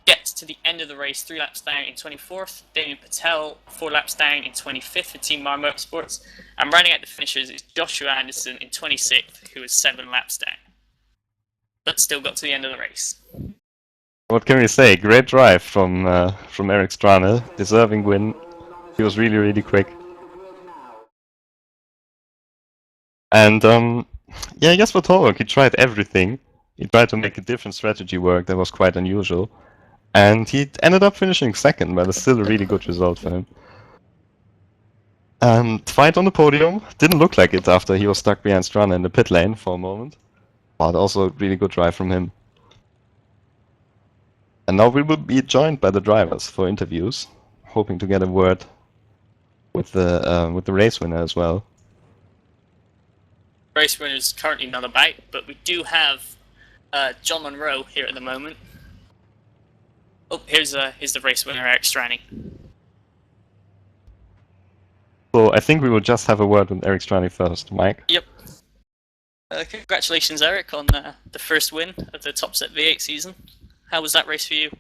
B: gets to the end of the race 3 laps down in 24th. Damien Patel 4 laps down in 25th for Team Mar Motorsports. And rounding out the finishers is Joshua Anderson in 26th, who is 7 laps down. But still got to the end of the race.
A: What can we say? Great drive from Eric Strane, deserving win. He was really, really quick. And yeah, Jesper Torvik, he tried everything. He tried to make a different strategy work that was quite unusual. And he ended up finishing 2nd, but it's still a really good result for him. Fight on the podium, didn't look like it after he was stuck behind Strane in the pit lane for a moment. But also a really good drive from him. And now we will be joined by the drivers for interviews, hoping to get a word with the race winner as well.
B: Race winner is currently not about, but we do have John Monroe here at the moment. Oh, here's the race winner, Eric Strani.
A: So I think we will just have a word with Eric Strani first, Mike.
B: Yep. Congratulations, Eric, on the first win of the Top Set V8 season. How was that race for you?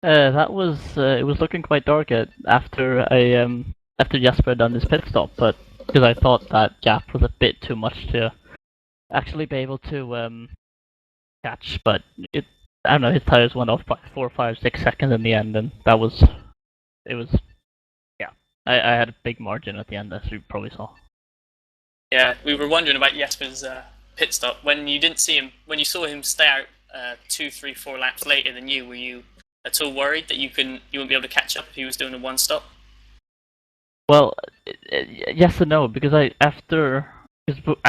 C: That was it was looking quite dark after Jesper had done his pit stop, but because I thought that gap was a bit too much to actually be able to catch, but I don't know, his tires went off by 4, 5, 6 seconds in the end, and yeah. I had a big margin at the end, as you probably saw.
B: Yeah, we were wondering about Jesper's pit stop. When you didn't see him, when you saw him stay out 2, 3, 4 laps later than you, were you at all worried that you wouldn't be able to catch up if he was doing a one stop?
C: Well, yes and no, because I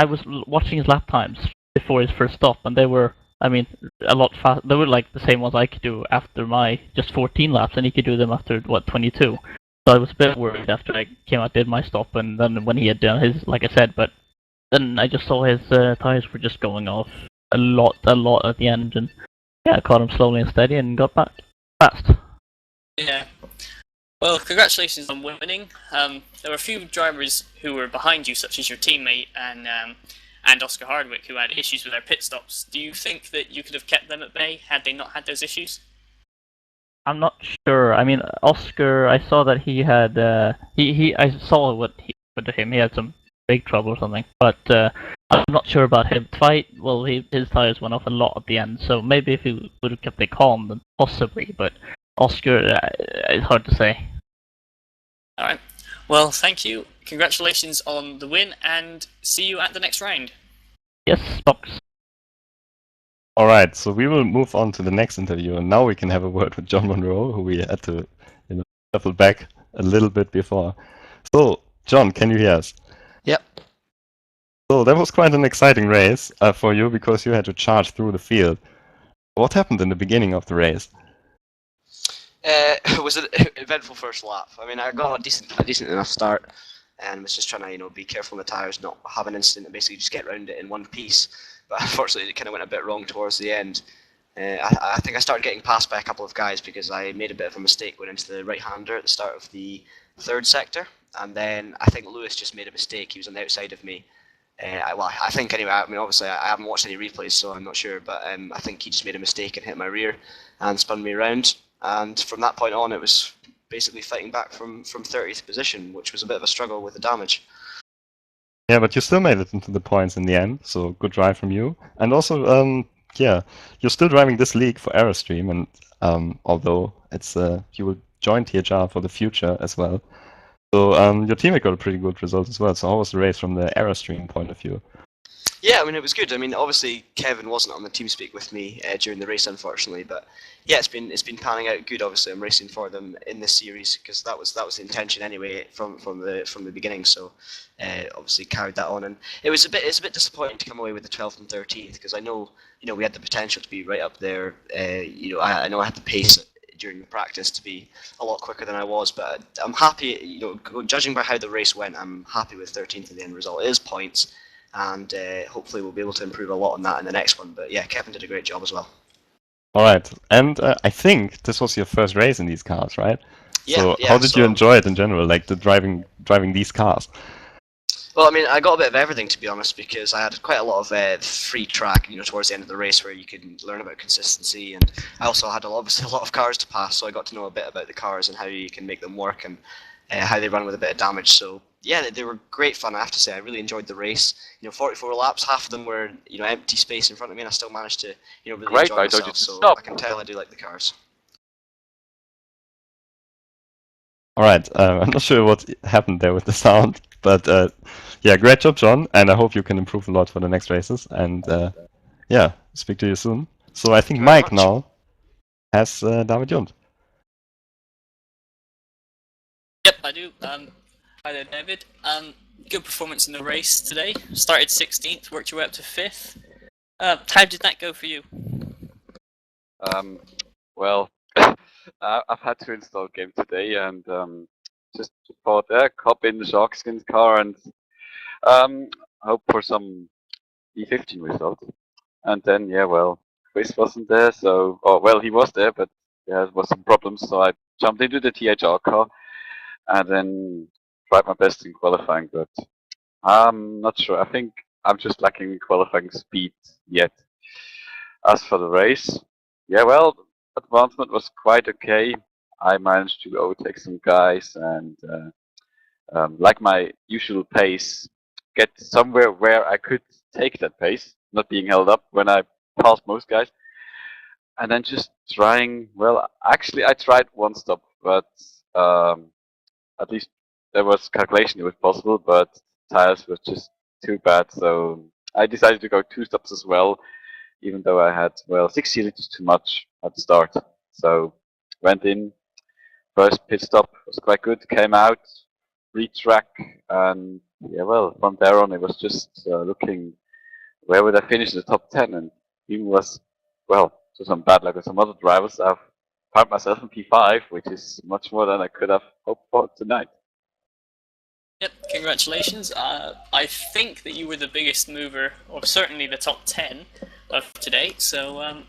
C: was watching his lap times before his first stop, and they were, I mean, a lot fast. They were like the same ones I could do after my just 14 laps, and he could do them after 22. So I was a bit worried after I came out, did my stop, and then when he had done his, like I said, but then I just saw his tires were just going off a lot at the end, and yeah, I caught him slowly and steady and got back fast.
B: Yeah. Well, congratulations on winning. There were a few drivers who were behind you, such as your teammate and Oscar Hardwick, who had issues with their pit stops. Do you think that you could have kept them at bay had they not had those issues?
C: I'm not sure. I mean, Oscar, I saw that he had I saw what he happened to him. He had some big trouble or something, but I'm not sure about him. Well, his tires went off a lot at the end, so maybe if he would have kept it calm, then possibly. But Oscar, it's hard to say.
B: All right. Well, thank you. Congratulations on the win, and see you at the next round.
C: Yes, Box.
A: Alright, so we will move on to the next interview, and now we can have a word with John Monroe, who we had to shuffle back a little bit before. So, John, can you hear us?
D: Yep.
A: So that was quite an exciting race for you, because you had to charge through the field. What happened in the beginning of the race?
D: It was an eventful first lap. I mean, I got a decent enough start, and was just trying to be careful on the tires, not have an incident, and basically just get around it in one piece. But unfortunately, it kind of went a bit wrong towards the end. I think I started getting passed by a couple of guys because I made a bit of a mistake going into the right-hander at the start of the third sector, and then I think Lewis just made a mistake. He was on the outside of me. I think anyway. I mean, obviously, I haven't watched any replays, so I'm not sure. But I think he just made a mistake and hit my rear and spun me around. And from that point on, it was basically fighting back from 30th position, which was a bit of a struggle with the damage.
A: Yeah, but you still made it into the points in the end, so good drive from you. And also, yeah, you're still driving this league for Aerostream, and although it's you will join THR for the future as well. So your teammate got a pretty good result as well. So how was the race from the Aerostream point of view?
D: Yeah, I mean, it was good. I mean, obviously Kevin wasn't on the team speak with me during the race, unfortunately, but yeah, it's been panning out good. Obviously, I'm racing for them in this series because that was the intention anyway from the beginning. So obviously carried that on, and it's a bit disappointing to come away with the 12th and 13th because I know we had the potential to be right up there. I know I had the pace during the practice to be a lot quicker than I was, but I'm happy. Judging by how the race went, I'm happy with 13th in the end result. It is points. And hopefully we'll be able to improve a lot on that in the next one. But yeah, Kevin did a great job as well.
A: Alright, and I think this was your first race in these cars, right?
D: Yeah,
A: so how did you enjoy it in general, like the driving these cars?
D: Well, I mean, I got a bit of everything, to be honest, because I had quite a lot of free track, towards the end of the race where you could learn about consistency, and I also had obviously a lot of cars to pass, so I got to know a bit about the cars and how you can make them work and how they run with a bit of damage. So yeah, they were great fun. I have to say, I really enjoyed the race. 44 laps, half of them were empty space in front of me, and I still managed to really enjoy myself. So I can tell I do like the cars.
A: Alright, I'm not sure what happened there with the sound, but yeah, great job, John, and I hope you can improve a lot for the next races, and yeah, speak to you soon. So I think Mike now has David Jund.
B: Yep, I do. Hi there, David. Good performance in the race today. Started 16th, worked your way up to 5th. How did that go for you?
E: Well, I've had to install game today, and just thought, hop in the Sharkskin's car and hope for some E15 results. And then, yeah, well, Chris wasn't there, so he was there, but yeah, there was some problems, so I jumped into the THR car and then tried my best in qualifying, but I'm not sure. I think I'm just lacking qualifying speed yet. As for the race, yeah, well, advancement was quite okay. I managed to overtake some guys and, like my usual pace, get somewhere where I could take that pace, not being held up when I passed most guys. And then just trying, well, actually I tried one stop, but at least there was calculation it was possible, but tires were just too bad, so I decided to go 2 stops as well, even though I had, well, 60 liters too much at the start. So went in, first pit stop was quite good, came out, retrack, and yeah, well, from there on it was just looking where would I finish in the top 10, and even was, well, to some bad luck with some other drivers, I've found myself in P5, which is much more than I could have hoped for tonight.
B: Yep, congratulations. I think that you were the biggest mover, or certainly the top 10 of today, so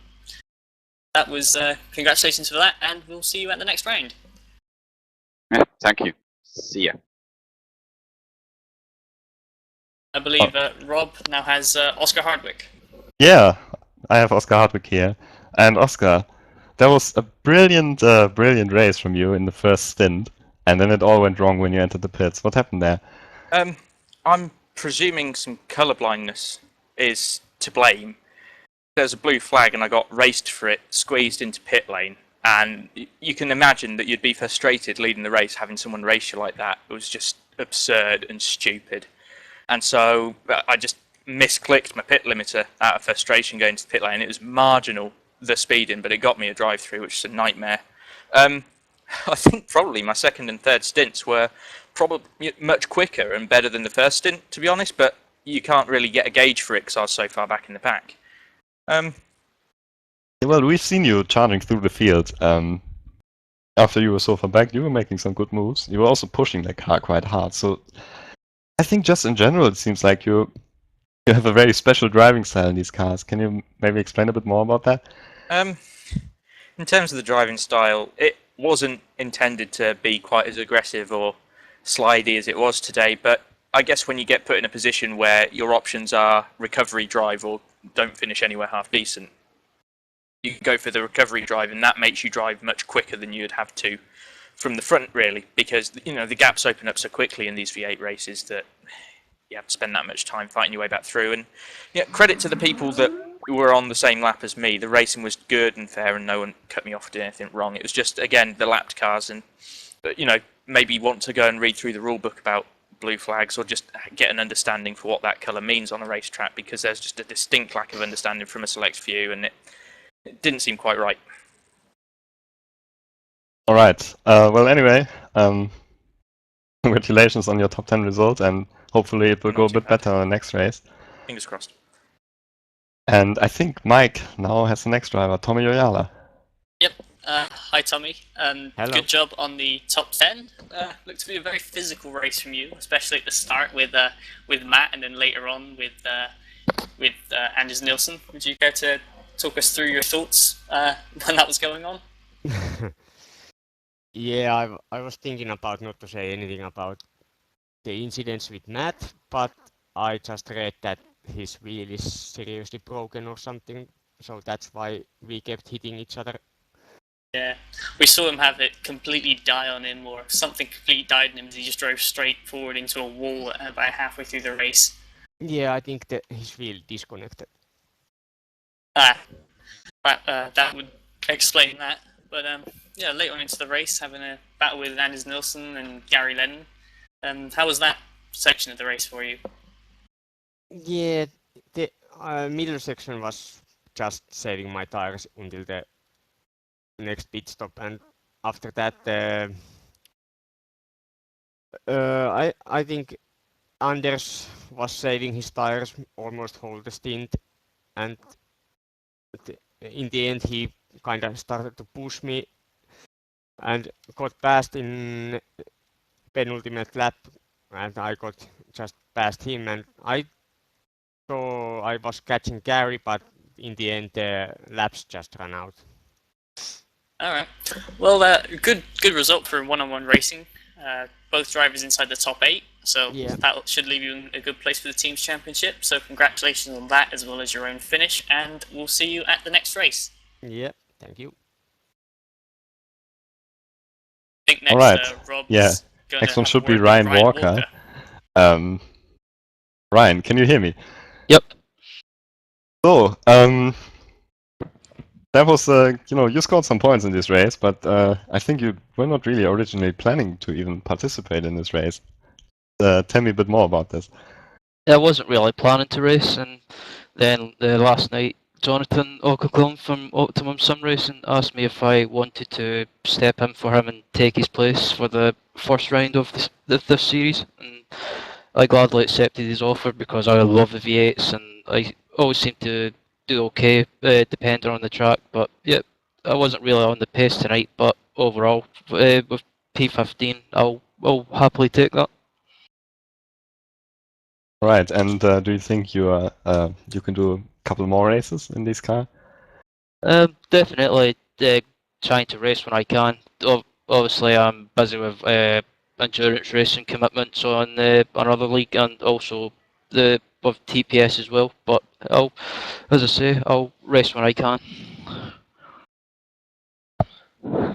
B: that was congratulations for that, and we'll see you at the next round.
E: Yeah, thank you. See ya.
B: I believe Rob now has Oscar Hardwick.
A: Yeah, I have Oscar Hardwick here. And Oscar, that was a brilliant, brilliant race from you in the first stint, and then it all went wrong when you entered the pits. What happened there?
F: I'm presuming some colour blindness is to blame. There's a blue flag and I got raced for it, squeezed into pit lane, and you can imagine that you'd be frustrated leading the race having someone race you like that. It was just absurd and stupid. And so I just misclicked my pit limiter out of frustration going to the pit lane. It was marginal, the speeding, but it got me a drive-through, which is a nightmare. I think probably my second and third stints were probably much quicker and better than the first stint, to be honest, but you can't really get a gauge for it because I was so far back in the pack.
A: Well, we've seen you charging through the field. After you were so far back, you were making some good moves. You were also pushing the car quite hard. So I think just in general, it seems like you have a very special driving style in these cars. Can you maybe explain a bit more about that?
F: In terms of the driving style, it wasn't intended to be quite as aggressive or slidey as it was today, but I guess when you get put in a position where your options are recovery drive or don't finish anywhere half decent, you can go for the recovery drive, and that makes you drive much quicker than you'd have to from the front, really, because the gaps open up so quickly in these V8 races that you have to spend that much time fighting your way back through. And yeah, credit to the people that were on the same lap as me. The racing was good and fair, and no one cut me off or did anything wrong. It was just, again, the lapped cars, and maybe want to go and read through the rule book about blue flags, or just get an understanding for what that colour means on a racetrack, because there's just a distinct lack of understanding from a select few, and it didn't seem quite right.
A: All right. Well, anyway, congratulations on your top 10 result, and hopefully it will go a bit better on the next race.
F: Fingers crossed.
A: And I think Mike now has the next driver, Tommy Oyala.
B: Yep. Hi, Tommy.
G: Hello.
B: Good job on the top 10. Looked to be a very physical race from you, especially at the start with Matt, and then later on with Anders Nilsson. Would you care to talk us through your thoughts when that was going on?
G: Yeah, I was thinking about not to say anything about the incidents with Matt, but I just read that his wheel is seriously broken or something, so that's why we kept hitting each other.
B: Yeah, we saw him have it completely die on him, or something completely died on him as he just drove straight forward into a wall about halfway through the race.
G: Yeah, I think that his wheel disconnected.
B: That would explain that. But yeah, later on into the race, having a battle with Anders Nilsson and Gary Lennon. How was that section of the race for you?
G: Yeah, the middle section was just saving my tires until the next pit stop, and after that, I think Anders was saving his tires almost whole the stint, and in the end he kind of started to push me and got past in penultimate lap, and I got just past him, and I thought I was catching Gary, but in the end the laps just ran out.
B: Alright, well good result for one-on-one racing. Both drivers inside the top 8, So
G: Yeah.
B: that should leave you in a good place for the team's championship. So congratulations on that, as well as your own finish, and we'll see you at the next race.
G: Yeah, thank you.
B: I think next,
A: Alright,
B: Rob's
A: yeah.
B: going
A: Next
B: to
A: one
B: have
A: should
B: a
A: be
B: word with
A: Ryan Walker. Ryan, can you hear me?
H: Yep.
A: So, that was, you scored some points in this race, but I think you were not really originally planning to even participate in this race. Tell me a bit more about this.
H: I wasn't really planning to race, and then last night, Jonathan Ockerclum from Optimum Sim Racing asked me if I wanted to step in for him and take his place for the first round of this series, and I gladly accepted his offer because I love the V8s and I always seem to do okay depending on the track. But yeah, I wasn't really on the pace tonight, but overall with P15, I'll happily take that.
A: Right, and do you think you can do a couple more races in this car?
H: Definitely trying to race when I can. Obviously, I'm busy with endurance racing commitments on another league and also with TPS as well. But as I say, I'll race when I can.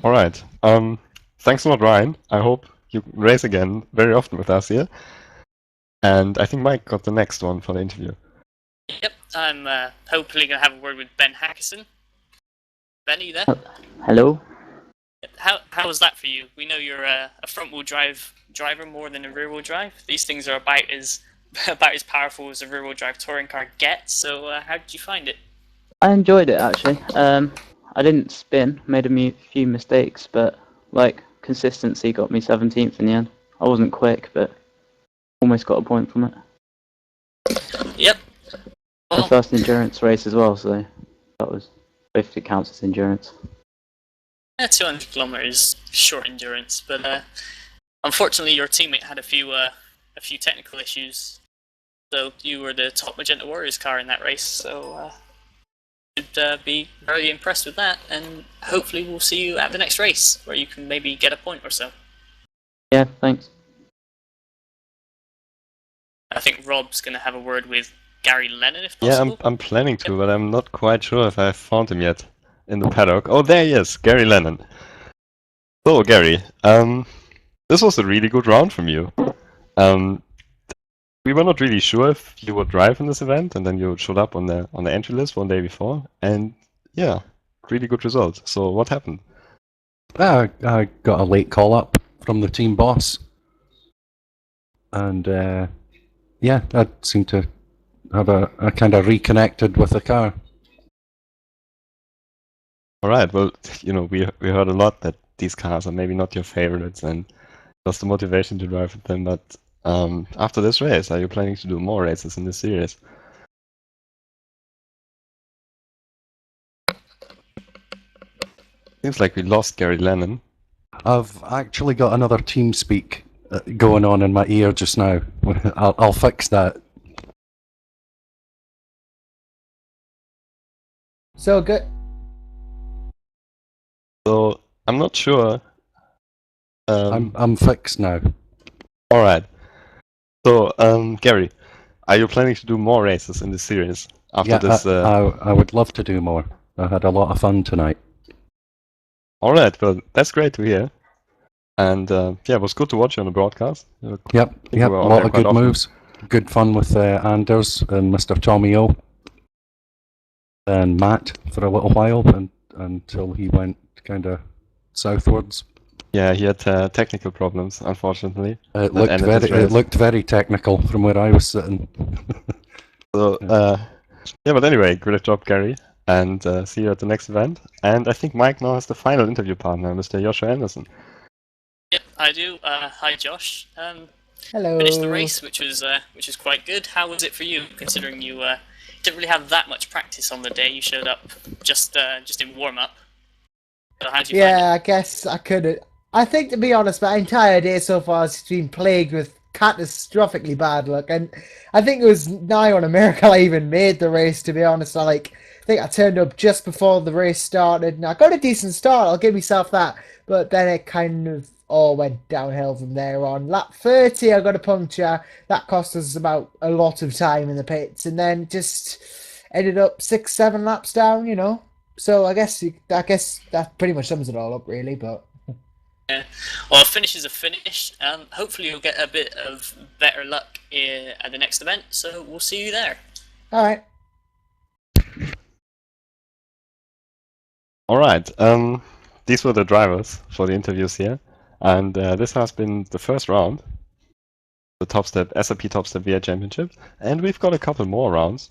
A: Alright, thanks a lot, Ryan. I hope you race again very often with us here. And I think Mike got the next one for the interview.
B: Yep, I'm hopefully going to have a word with Ben Hackison. Ben, are you there?
I: Hello.
B: How was that for you? We know you're a front-wheel drive driver more than a rear-wheel drive. These things are about as powerful as a rear-wheel drive touring car gets. So how did you find it?
I: I enjoyed it actually. I didn't spin, made a few mistakes, but like consistency got me 17th in the end. I wasn't quick, but almost got a point from it.
B: Yep.
I: My
B: Well,
I: first endurance race as well, so that was if it counts as endurance.
B: 200 kilometers short endurance, but unfortunately your teammate had a few technical issues. So you were the top Magenta Warriors car in that race. So should be very impressed with that, and hopefully we'll see you at the next race where you can maybe get a point or so.
I: Yeah, thanks.
B: I think Rob's going to have a word with Gary Lennon if
A: Yeah,
B: possible.
A: I'm planning to, but I'm not quite sure if I've found him yet in the paddock. Oh, there he is, Gary Lennon. So, Gary, this was a really good round from you. We were not really sure if you would drive in this event, and then you showed up on the entry list one day before, and yeah, really good result. So, what happened?
J: I got a late call up from the team boss, and yeah, I seemed to have a kind of reconnected with the car.
A: All right. Well, we heard a lot that these cars are maybe not your favorites, and that's the motivation to drive with them. But after this race, are you planning to do more races in this series? Seems like we lost Gary Lennon.
J: I've actually got another TeamSpeak going on in my ear just now. I'll fix that.
K: So good.
A: So I'm not sure.
J: I'm fixed now.
A: All right. So Gary, are you planning to do more races in this series after this?
J: I would love to do more. I had a lot of fun tonight.
A: All right. Well, that's great to hear. And yeah, it was good to watch you on the broadcast.
J: Yep. A lot of good moves. Good fun with Anders and Mr. Tommy O. And Matt for a little while, until he went kind of southwards.
A: Yeah, he had technical problems, unfortunately.
J: It looked very technical from where I was sitting.
A: So yeah, but anyway, great job, Gary, and see you at the next event. And I think Mike now has the final interview partner, Mr. Joshua Anderson.
B: Yep, I do. Hi, Josh.
K: Hello.
B: Finished the race, which was quite good. How was it for you, considering you didn't really have that much practice on the day? You showed up just in warm up. So how did you find it?
K: I guess I couldn't. I think, to be honest, my entire day so far has been plagued with catastrophically bad luck, and I think it was nigh on a miracle I even made the race, to be honest. I think I turned up just before the race started, and I got a decent start, I'll give myself that, but then it kind of all went downhill from there on. Lap 30, I got a puncture. That cost us about a lot of time in the pits, and then just ended up 6-7 laps down. So I guess that pretty much sums it all up, really. But
B: Yeah. Well, a finish is a finish. Hopefully, you'll get a bit of better luck at the next event. So we'll see you there.
K: all right.
A: All right. These were the drivers for the interviews here, and this has been the first round, the Top Step SRP Top Step VA Championship, and we've got a couple more rounds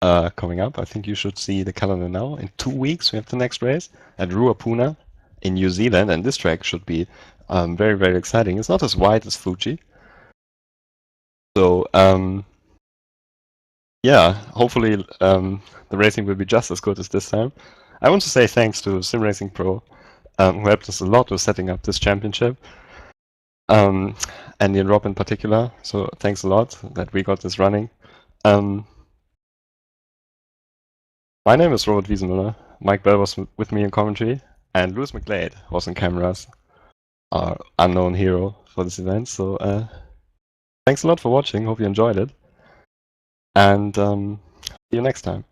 A: coming up. I think you should see the calendar now. In 2 weeks, we have the next race at Ruapuna in New Zealand, and this track should be very, very exciting. It's not as wide as Fuji, so yeah, hopefully the racing will be just as good as this time. I want to say thanks to Sim Racing Pro, who helped us a lot with setting up this championship, and Ian Rob in particular. So thanks a lot that we got this running. My name is Robert Wiesenmüller. Mike Bell was with me in commentary, and Lewis McGlade was in cameras, our unknown hero for this event. So thanks a lot for watching. Hope you enjoyed it, and see you next time.